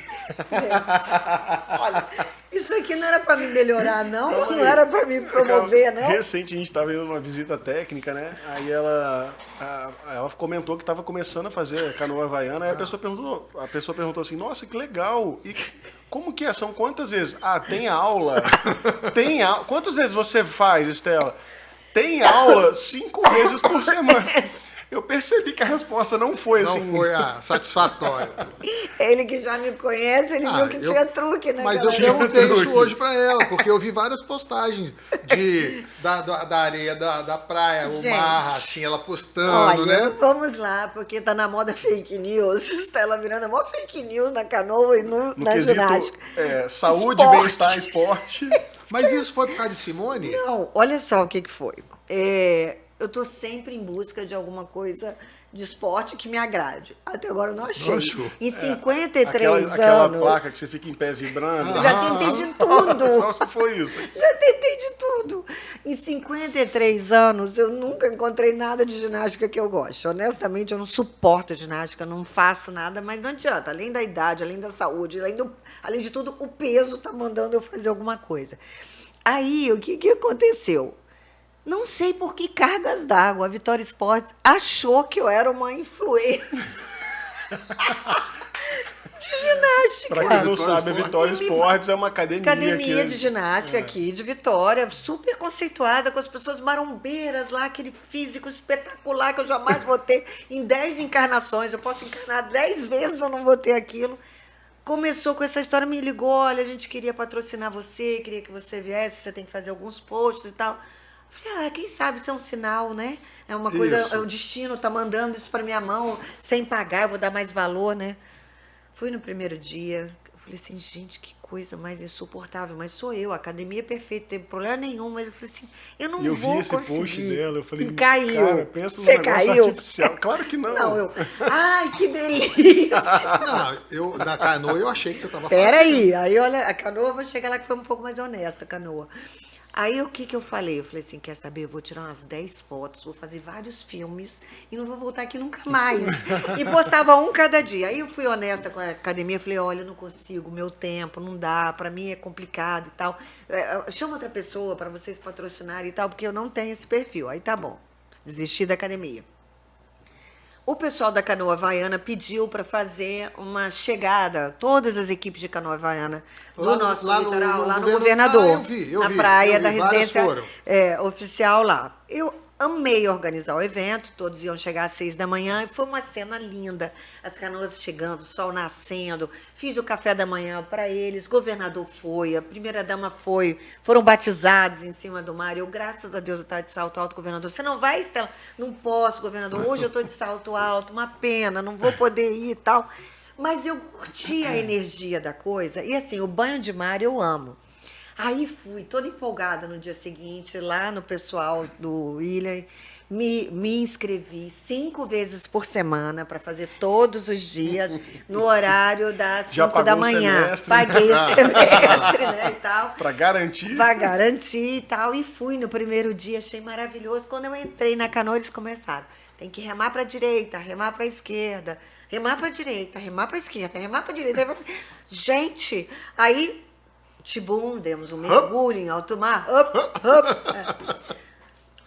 C: Olha, isso aqui não era pra me melhorar, não era pra me promover, não.
A: Recente a gente estava indo numa visita técnica, né? Aí ela comentou que estava começando a fazer canoa havaiana. Aí a pessoa perguntou assim: nossa, que legal! E como que é? São quantas vezes? Ah, tem aula. Tem aula. Quantas vezes você faz, Estela? Tem aula 5 vezes por semana. Eu percebi que a resposta não foi assim.
B: Não foi satisfatória.
C: Ele que já me conhece, ele viu que tinha truque, né?
B: Mas eu perguntei isso hoje pra ela, porque eu vi várias postagens da areia, da praia, o mar, assim, ela postando,
C: olha,
B: né?
C: Vamos lá, porque tá na moda fake news. Estela virando a maior fake news na canoa e na
A: quesito,
C: ginástica.
A: Saúde,
C: Esporte.
A: bem-estar, esporte.
B: Mas isso foi por causa de Simone?
C: Não, olha só o que foi. Eu tô sempre em busca de alguma coisa de esporte que me agrade. Até agora eu não achei.
B: Nossa.
C: Em 53 anos...
A: Aquela placa que você fica em pé vibrando.
C: Eu já tentei de tudo.
A: Só se foi isso.
C: Já tentei de tudo. Em 53 anos, eu nunca encontrei nada de ginástica que eu gosto. Honestamente, eu não suporto ginástica, não faço nada, mas não adianta. Além da idade, além da saúde, além de tudo, o peso tá mandando eu fazer alguma coisa. Aí, o que aconteceu? Não sei por que cargas d'água. A Vitória Esportes achou que eu era uma influência de ginástica.
A: Para quem não sabe, a Vitória Esportes é uma academia
C: de ginástica aqui de Vitória, super conceituada, com as pessoas marombeiras lá, aquele físico espetacular que eu jamais vou ter em 10 encarnações. Eu posso encarnar 10 vezes, eu não vou ter aquilo. Começou com essa história, me ligou, olha, a gente queria patrocinar você, queria que você viesse, você tem que fazer alguns posts e tal. Falei, quem sabe isso é um sinal, né? É uma coisa, o destino tá mandando isso para minha mão, sem pagar, eu vou dar mais valor, né? Fui no primeiro dia, eu falei assim, gente, que coisa mais insuportável, mas sou eu, a academia é perfeita, não tem problema nenhum, mas eu falei assim, eu não vou conseguir.
A: Eu vi esse post dela, eu falei,
C: e caiu.
A: Cara, pensa num negócio artificial. Claro que não.
C: Não, ai, que delícia.
B: Não, na canoa eu achei que você tava
C: fazendo. Peraí, aí olha, a canoa, vou chegar lá que foi um pouco mais honesta, a canoa. Aí o que eu falei? Eu falei assim, quer saber? Eu vou tirar umas 10 fotos, vou fazer vários filmes e não vou voltar aqui nunca mais. E postava um cada dia. Aí eu fui honesta com a academia, falei, olha, eu não consigo, meu tempo, não dá, pra mim é complicado e tal. Chama outra pessoa pra vocês patrocinarem e tal, porque eu não tenho esse perfil. Aí tá bom, desisti da academia. O pessoal da canoa havaiana pediu para fazer uma chegada, todas as equipes de canoa havaiana do nosso litoral, lá no Governador,
B: eu vi,
C: na praia da residência oficial lá. Eu amei organizar o evento, todos iam chegar às 6 da manhã, e foi uma cena linda. As canoas chegando, o sol nascendo, fiz o café da manhã para eles, o governador foi, a primeira-dama foi, foram batizados em cima do mar. Eu, graças a Deus, eu estava de salto alto, governador. Você não vai, Estela? Não posso, governador. Hoje eu estou de salto alto, uma pena, não vou poder ir e tal. Mas eu curti a energia da coisa. E assim, o banho de mar eu amo. Aí fui toda empolgada no dia seguinte, lá no pessoal do William, me inscrevi 5 vezes por semana para fazer todos os dias, no horário das 5 da manhã.
A: Semestre,
C: paguei o semestre, né, e tal.
A: Para garantir?
C: Para garantir e tal. E fui no primeiro dia, achei maravilhoso. Quando eu entrei na canoa, eles começaram. Tem que remar para a direita, remar para a esquerda, remar para a direita, remar para a esquerda, remar para a direita. Gente, aí... Tibum, demos um mergulho em alto mar.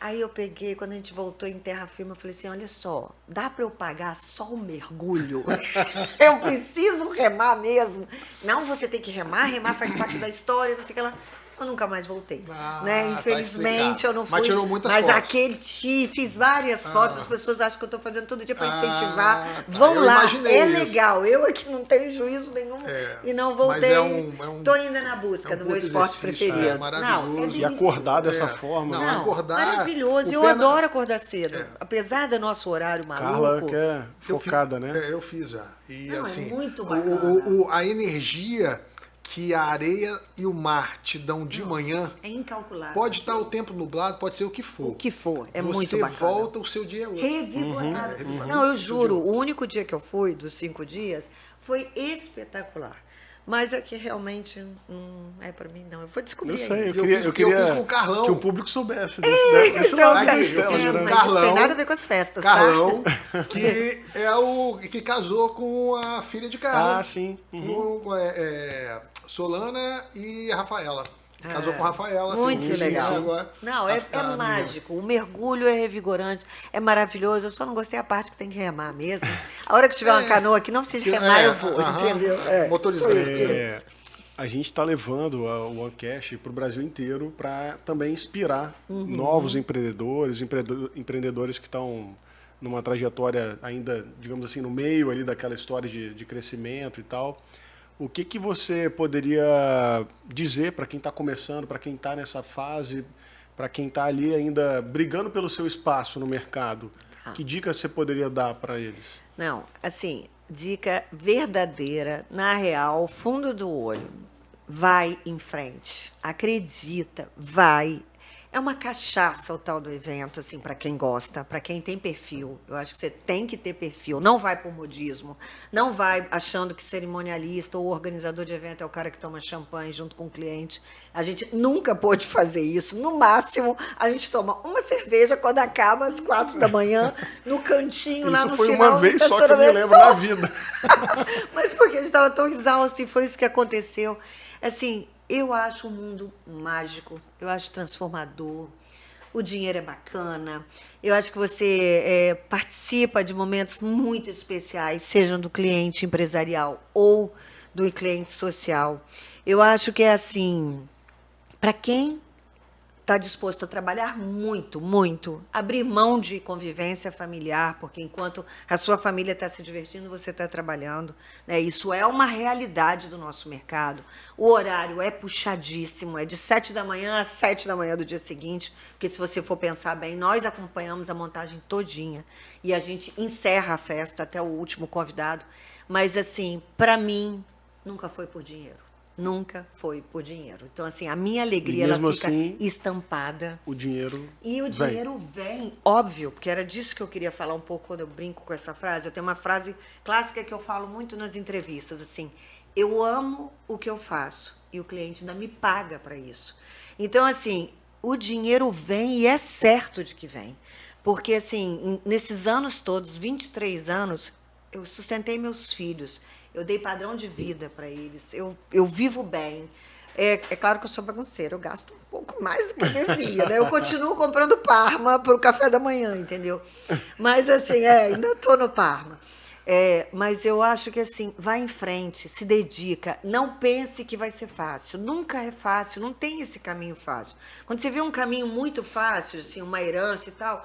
C: Aí eu peguei, quando a gente voltou em terra firme, eu falei assim, olha só, dá para eu pagar só o mergulho? Eu preciso remar mesmo. Não, você tem que remar faz parte da história, não sei o que lá. Eu nunca mais voltei, né? Infelizmente,
B: tá,
C: eu não fui.
B: Mas tirou muitas
C: fotos.
B: Mas
C: fiz várias fotos, as pessoas acham que eu estou fazendo todo dia para incentivar. Vão lá, é legal. Eu aqui não tenho juízo nenhum e não voltei. Estou ainda na busca do meu esporte preferido.
B: É maravilhoso.
A: E acordar dessa forma.
C: Não, acordar. Maravilhoso. Eu adoro acordar cedo. Apesar do nosso horário maluco.
A: Carla que é focada, né?
B: Eu fiz já. E
C: não,
B: assim,
C: é muito bacana.
B: A energia que a areia e o mar te dão de manhã...
C: É incalculável.
B: Pode estar o tempo nublado, pode ser o que for.
C: O que for, é muito bacana.
B: Você volta, o seu dia é outro.
C: Revigorado. Não, eu juro, o único dia que eu fui, dos 5 dias, foi espetacular. Mas é que realmente não é para mim, não. Eu vou descobrir
A: Eu sei,
C: ainda.
A: eu
B: Eu
A: queria
B: fiz com o Carlão.
A: que o público soubesse desse
C: Isso é o
A: lado da
C: que
A: Estela
B: eu
A: Miranda.
C: mas
B: Carlão.
C: isso tem nada a ver com as festas,
B: Carlão,
C: tá?
B: que é o que casou com a filha de Carla.
A: Ah, sim. Uhum.
B: Com, Solana e a Rafaela. Casou com a Rafaela.
C: Muito
B: tem um filho
C: legal.
B: agora.
C: Não, é mágico. O mergulho é revigorante, é maravilhoso. Eu só não gostei a parte que tem que remar mesmo. A hora que tiver uma canoa aqui, não precisa remar, eu vou, entendeu?
B: Motorizado.
A: A gente está levando o OneCash para o Brasil inteiro para também inspirar novos empreendedores que estão numa trajetória ainda, digamos assim, no meio ali daquela história de crescimento e tal. O que você poderia dizer para quem está começando, para quem está nessa fase, para quem está ali ainda brigando pelo seu espaço no mercado? Que dicas você poderia dar para eles?
C: Não, assim, dica verdadeira, na real, fundo do olho. Vai em frente. Acredita, vai. É uma cachaça o tal do evento, assim, para quem gosta, para quem tem perfil. Eu acho que você tem que ter perfil. Não vai por modismo. Não vai achando que cerimonialista ou organizador de evento é o cara que toma champanhe junto com o cliente. A gente nunca pôde fazer isso. No máximo, a gente toma uma cerveja quando acaba às 4 da manhã, no cantinho, lá no
A: Isso foi
C: final.
A: uma vez
C: no
A: só que eu me
C: estacionamento.
A: lembro na vida.
C: Mas porque a gente estava tão exausto e foi isso que aconteceu. Assim, eu acho o mundo mágico, eu acho transformador, o dinheiro é bacana, eu acho que você participa de momentos muito especiais, sejam do cliente empresarial ou do cliente social. Eu acho que é assim, para quem está disposto a trabalhar muito, muito, abrir mão de convivência familiar, porque enquanto a sua família está se divertindo, você está trabalhando, né? Isso é uma realidade do nosso mercado. O horário é puxadíssimo, é de 7 da manhã às 7 da manhã do dia seguinte, porque se você for pensar bem, nós acompanhamos a montagem todinha e a gente encerra a festa até o último convidado. Mas, assim, para mim, nunca foi por dinheiro. Nunca foi por dinheiro. Então, assim, a minha alegria ela fica
A: assim,
C: estampada.
A: O dinheiro
C: E o dinheiro vem, óbvio, porque era disso que eu queria falar um pouco quando eu brinco com essa frase. Eu tenho uma frase clássica que eu falo muito nas entrevistas, assim, eu amo o que eu faço e o cliente ainda me paga para isso. Então, assim, o dinheiro vem e é certo de que vem. Porque, assim, nesses anos todos, 23 anos, eu sustentei meus filhos. Eu dei padrão de vida para eles. Eu vivo bem. É claro que eu sou bagunceira. Eu gasto um pouco mais do que eu devia, né? Eu continuo comprando Parma para o café da manhã, entendeu? Mas, assim, ainda estou no Parma. Mas eu acho que, assim, vai em frente, se dedica. Não pense que vai ser fácil. Nunca é fácil. Não tem esse caminho fácil. Quando você vê um caminho muito fácil, assim, uma herança e tal...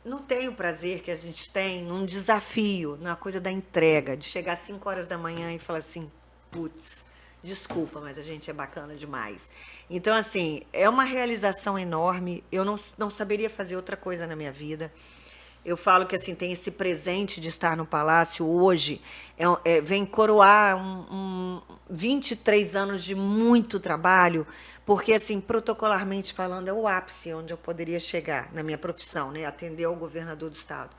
C: Não tem o prazer que a gente tem num desafio, na coisa da entrega, de chegar às 5 horas da manhã e falar assim, putz, desculpa, mas a gente é bacana demais. Então, assim, é uma realização enorme, eu não saberia fazer outra coisa na minha vida. Eu falo que, assim, tem esse presente de estar no Palácio hoje, vem coroar 23 anos de muito trabalho, porque, assim, protocolarmente falando, é o ápice onde eu poderia chegar na minha profissão, né? Atender ao governador do estado.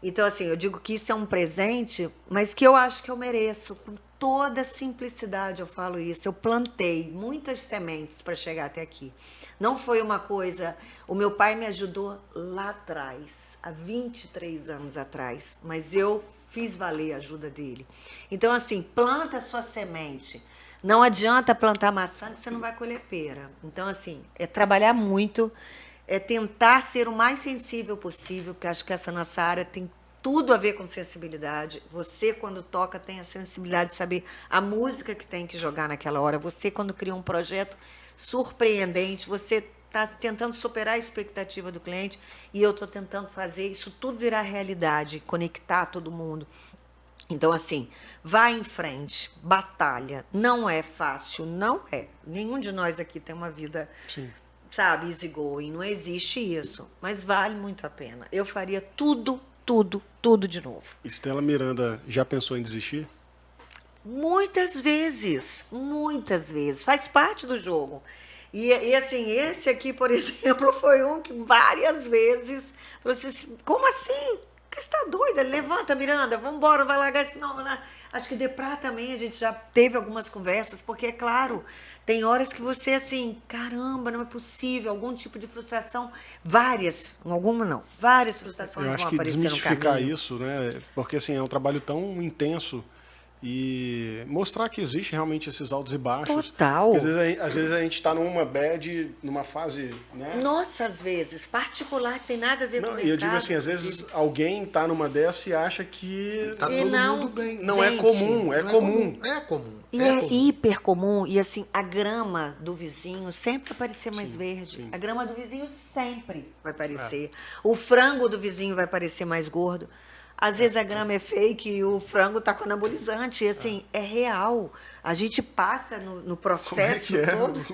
C: Então, assim, eu digo que isso é um presente, mas que eu acho que eu mereço. Com toda simplicidade eu falo isso. Eu plantei muitas sementes para chegar até aqui. Não foi uma coisa... O meu pai me ajudou lá atrás, há 23 anos atrás, mas eu fiz valer a ajuda dele. Então, assim, planta a sua semente. Não adianta plantar maçã que você não vai colher pera. Então, assim, é trabalhar muito, é tentar ser o mais sensível possível, porque acho que essa nossa área tem tudo a ver com sensibilidade. Você, quando toca, tem a sensibilidade de saber a música que tem que jogar naquela hora. Você, quando cria um projeto surpreendente, você está tentando superar a expectativa do cliente e eu estou tentando fazer isso tudo virar realidade, conectar todo mundo. Então, assim, vai em frente, batalha. Não é fácil, não é. Nenhum de nós aqui tem uma vida,
A: Sim.
C: sabe, easy going. Não existe isso, mas vale muito a pena. Eu faria tudo de novo.
A: Estela Miranda já pensou em desistir?
C: Muitas vezes. Faz parte do jogo. E assim, esse aqui, por exemplo, foi um que várias vezes falou assim, como assim? Porque você tá doida, levanta, Miranda, vambora, vai largar esse não, né? Acho que Deprá também, a gente já teve algumas conversas, porque, é claro, tem horas que você, assim, caramba, não é possível, algum tipo de frustração, várias frustrações
A: Eu
C: vão
A: acho que
C: aparecer no
A: desmistificar
C: caminho.
A: isso, né? Porque assim, é um trabalho tão intenso e mostrar que existe realmente esses altos e baixos.
C: Total.
A: Porque às vezes a gente está numa bad, numa fase, né?
C: Nossa, às vezes, particular, que tem nada a ver com o
A: Não,
C: mercado.
A: e eu digo assim, às vezes
C: inclusive.
A: alguém está numa dessa e acha que
B: Tá
C: E
B: todo
C: não,
B: mundo bem.
A: não é
C: gente,
A: comum, é
B: Não
A: comum.
B: É comum.
C: E é hiper comum, e assim, a grama do vizinho sempre vai parecer mais verde.
A: sim.
C: A grama do vizinho sempre vai parecer. O frango do vizinho vai parecer mais gordo. Às vezes a grama é fake e o frango tá com anabolizante. E assim, é real. A gente passa no
A: Como é
C: processo
A: que é?
C: todo.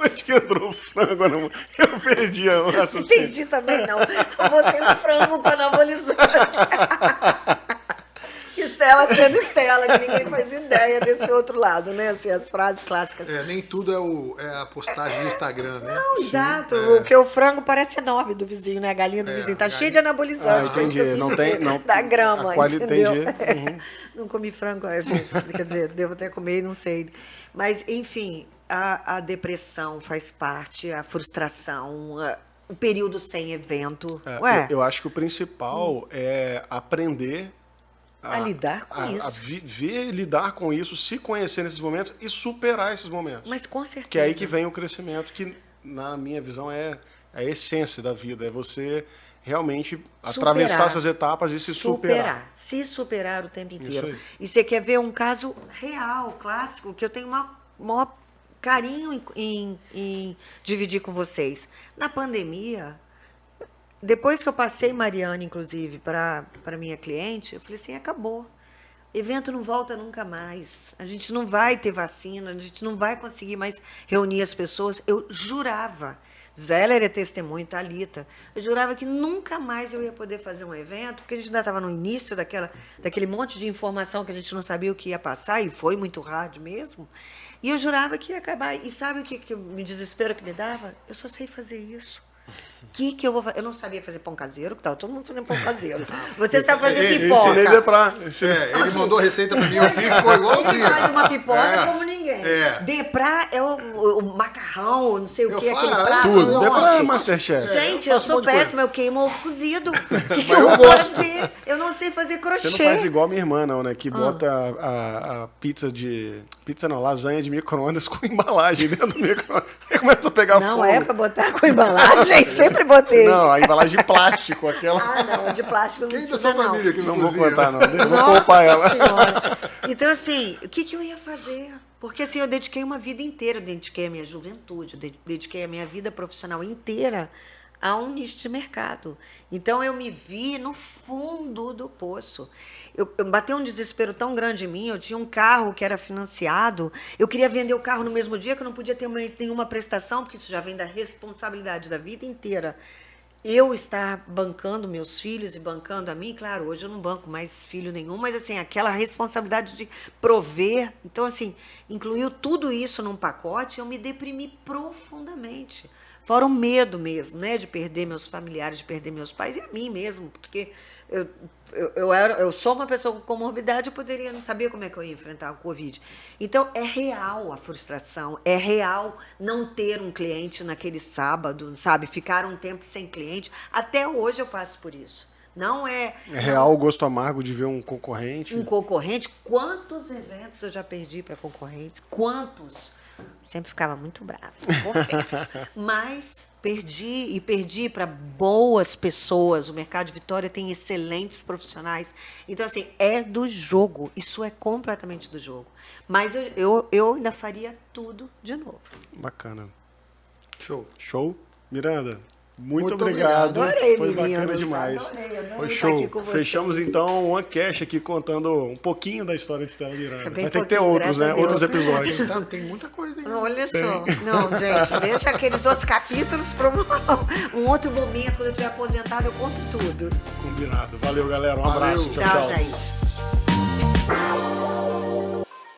A: Onde que entrou o frango? Eu perdi o raciocínio.
C: Entendi também, não. Eu botei um frango com anabolizante. Estela sendo Estela, que ninguém faz ideia desse outro lado, né? Assim, as frases clássicas.
B: Nem tudo é a postagem do Instagram, né?
C: Não, exato.
B: É.
C: Porque o frango parece enorme do vizinho, né? A galinha do vizinho. Tá
B: a
C: cheia de anabolizante.
A: Ah,
C: foi isso que eu
A: entendi.
C: quis
A: Não
C: dizer,
A: tem- não-
C: da grama,
A: a quali-
C: entendeu?
A: entendi. Uhum.
C: Não comi frango, gente. Quer dizer, devo até comer, não sei. Mas, enfim, a depressão faz parte, a frustração, o período sem evento. Ué,
A: Eu acho que o principal é aprender
C: A lidar com isso.
A: A viver e lidar com isso, se conhecer nesses momentos e superar esses momentos.
C: mas com certeza.
A: Que é aí que vem o crescimento, que na minha visão é a essência da vida, é você realmente atravessar essas etapas e se superar.
C: Se superar o tempo inteiro.
A: aí.
C: E você quer ver um caso real, clássico, que eu tenho maior carinho em dividir com vocês. Na pandemia, depois que eu passei Mariana, inclusive, para minha cliente, eu falei assim, acabou. Evento não volta nunca mais. A gente não vai ter vacina, a gente não vai conseguir mais reunir as pessoas. Eu jurava, Zélia é testemunho, Thalita, eu jurava que nunca mais eu ia poder fazer um evento, porque a gente ainda estava no início daquele monte de informação que a gente não sabia o que ia passar, e foi muito rádio mesmo. E eu jurava que ia acabar. E sabe o que me desespero que me dava? Eu só sei fazer isso. O que eu vou fazer? Eu não sabia fazer pão caseiro, que tava todo mundo fazendo pão caseiro. Você sabe fazer
A: Eu ensinei
C: pipoca.
A: pra...
B: Ele mandou receita pra mim, eu fico igualzinho.
C: Ele faz uma pipoca como ninguém.
B: É.
C: Deprá é o macarrão, não sei o
B: Eu
C: que, aquele
B: faço
C: prato.
A: Tudo.
C: nossa.
A: Deprá é Masterchef.
C: Gente,
B: eu
C: eu
B: faço um
C: sou
B: monte de coisa.
C: péssima, eu queimo ovo cozido. O que
B: Mas eu
C: eu vou
B: gosto.
C: fazer? Eu não sei fazer crochê.
A: Você não faz igual minha irmã, não, né? Que bota a pizza de... Pizza não, lasanha de micro-ondas com embalagem dentro do micro-ondas. Aí começa a pegar
C: Não
A: fogo.
C: é pra botar com embalagem, sempre botei.
A: Não, a embalagem de plástico, aquela...
C: Ah, não, de plástico não
B: Quem da
C: precisa,
B: sua
C: não.
B: família que não
A: Não vou
B: cozinha?
A: contar, não. Eu vou
C: Nossa
A: poupar ela.
C: Senhora. Então, assim, o que eu ia fazer? Porque, assim, eu dediquei uma vida inteira, eu dediquei a minha juventude, eu dediquei a minha vida profissional inteira a um nicho de mercado. Então, eu me vi no fundo do poço. Eu bateu um desespero tão grande em mim, eu tinha um carro que era financiado, eu queria vender o carro no mesmo dia, que eu não podia ter mais nenhuma prestação, porque isso já vem da responsabilidade da vida inteira. Eu estar bancando meus filhos e bancando a mim, claro, hoje eu não banco mais filho nenhum, mas assim, aquela responsabilidade de prover, então assim, incluiu tudo isso num pacote, eu me deprimi profundamente. Fora o medo mesmo, né, de perder meus familiares, de perder meus pais e a mim mesmo, porque eu sou uma pessoa com comorbidade, eu poderia não saber como é que eu ia enfrentar o Covid. Então, é real a frustração, é real não ter um cliente naquele sábado, sabe? Ficar um tempo sem cliente. Até hoje eu passo por isso. Não é...
A: É real o gosto amargo de ver um concorrente.
C: Um concorrente, quantos eventos eu já perdi para concorrentes? Quantos? Sempre ficava muito brava, confesso. Mas perdi para boas pessoas. O mercado de Vitória tem excelentes profissionais. Então, assim, é do jogo. Isso é completamente do jogo. Mas eu ainda faria tudo de novo.
A: Bacana.
B: Show.
A: Show? Miranda, muito
B: Muito
A: obrigado.
C: Adorei,
A: Foi
C: meninos.
A: bacana demais.
C: Adorei
B: Foi
C: estar
B: show.
C: aqui com vocês.
A: Fechamos então uma cash aqui contando um pouquinho da história de Estela Miranda.
C: Bem
A: Vai ter que ter
C: pouquinho,
A: outros,
C: graças a
A: né?
C: Deus.
A: Outros episódios.
B: Tem muita coisa aí.
C: Olha só. Não, gente, deixa aqueles outros capítulos para um outro momento, quando eu estiver aposentado, eu conto tudo.
A: Combinado. Valeu, galera. Um
B: Valeu.
A: abraço.
C: Tchau, gente.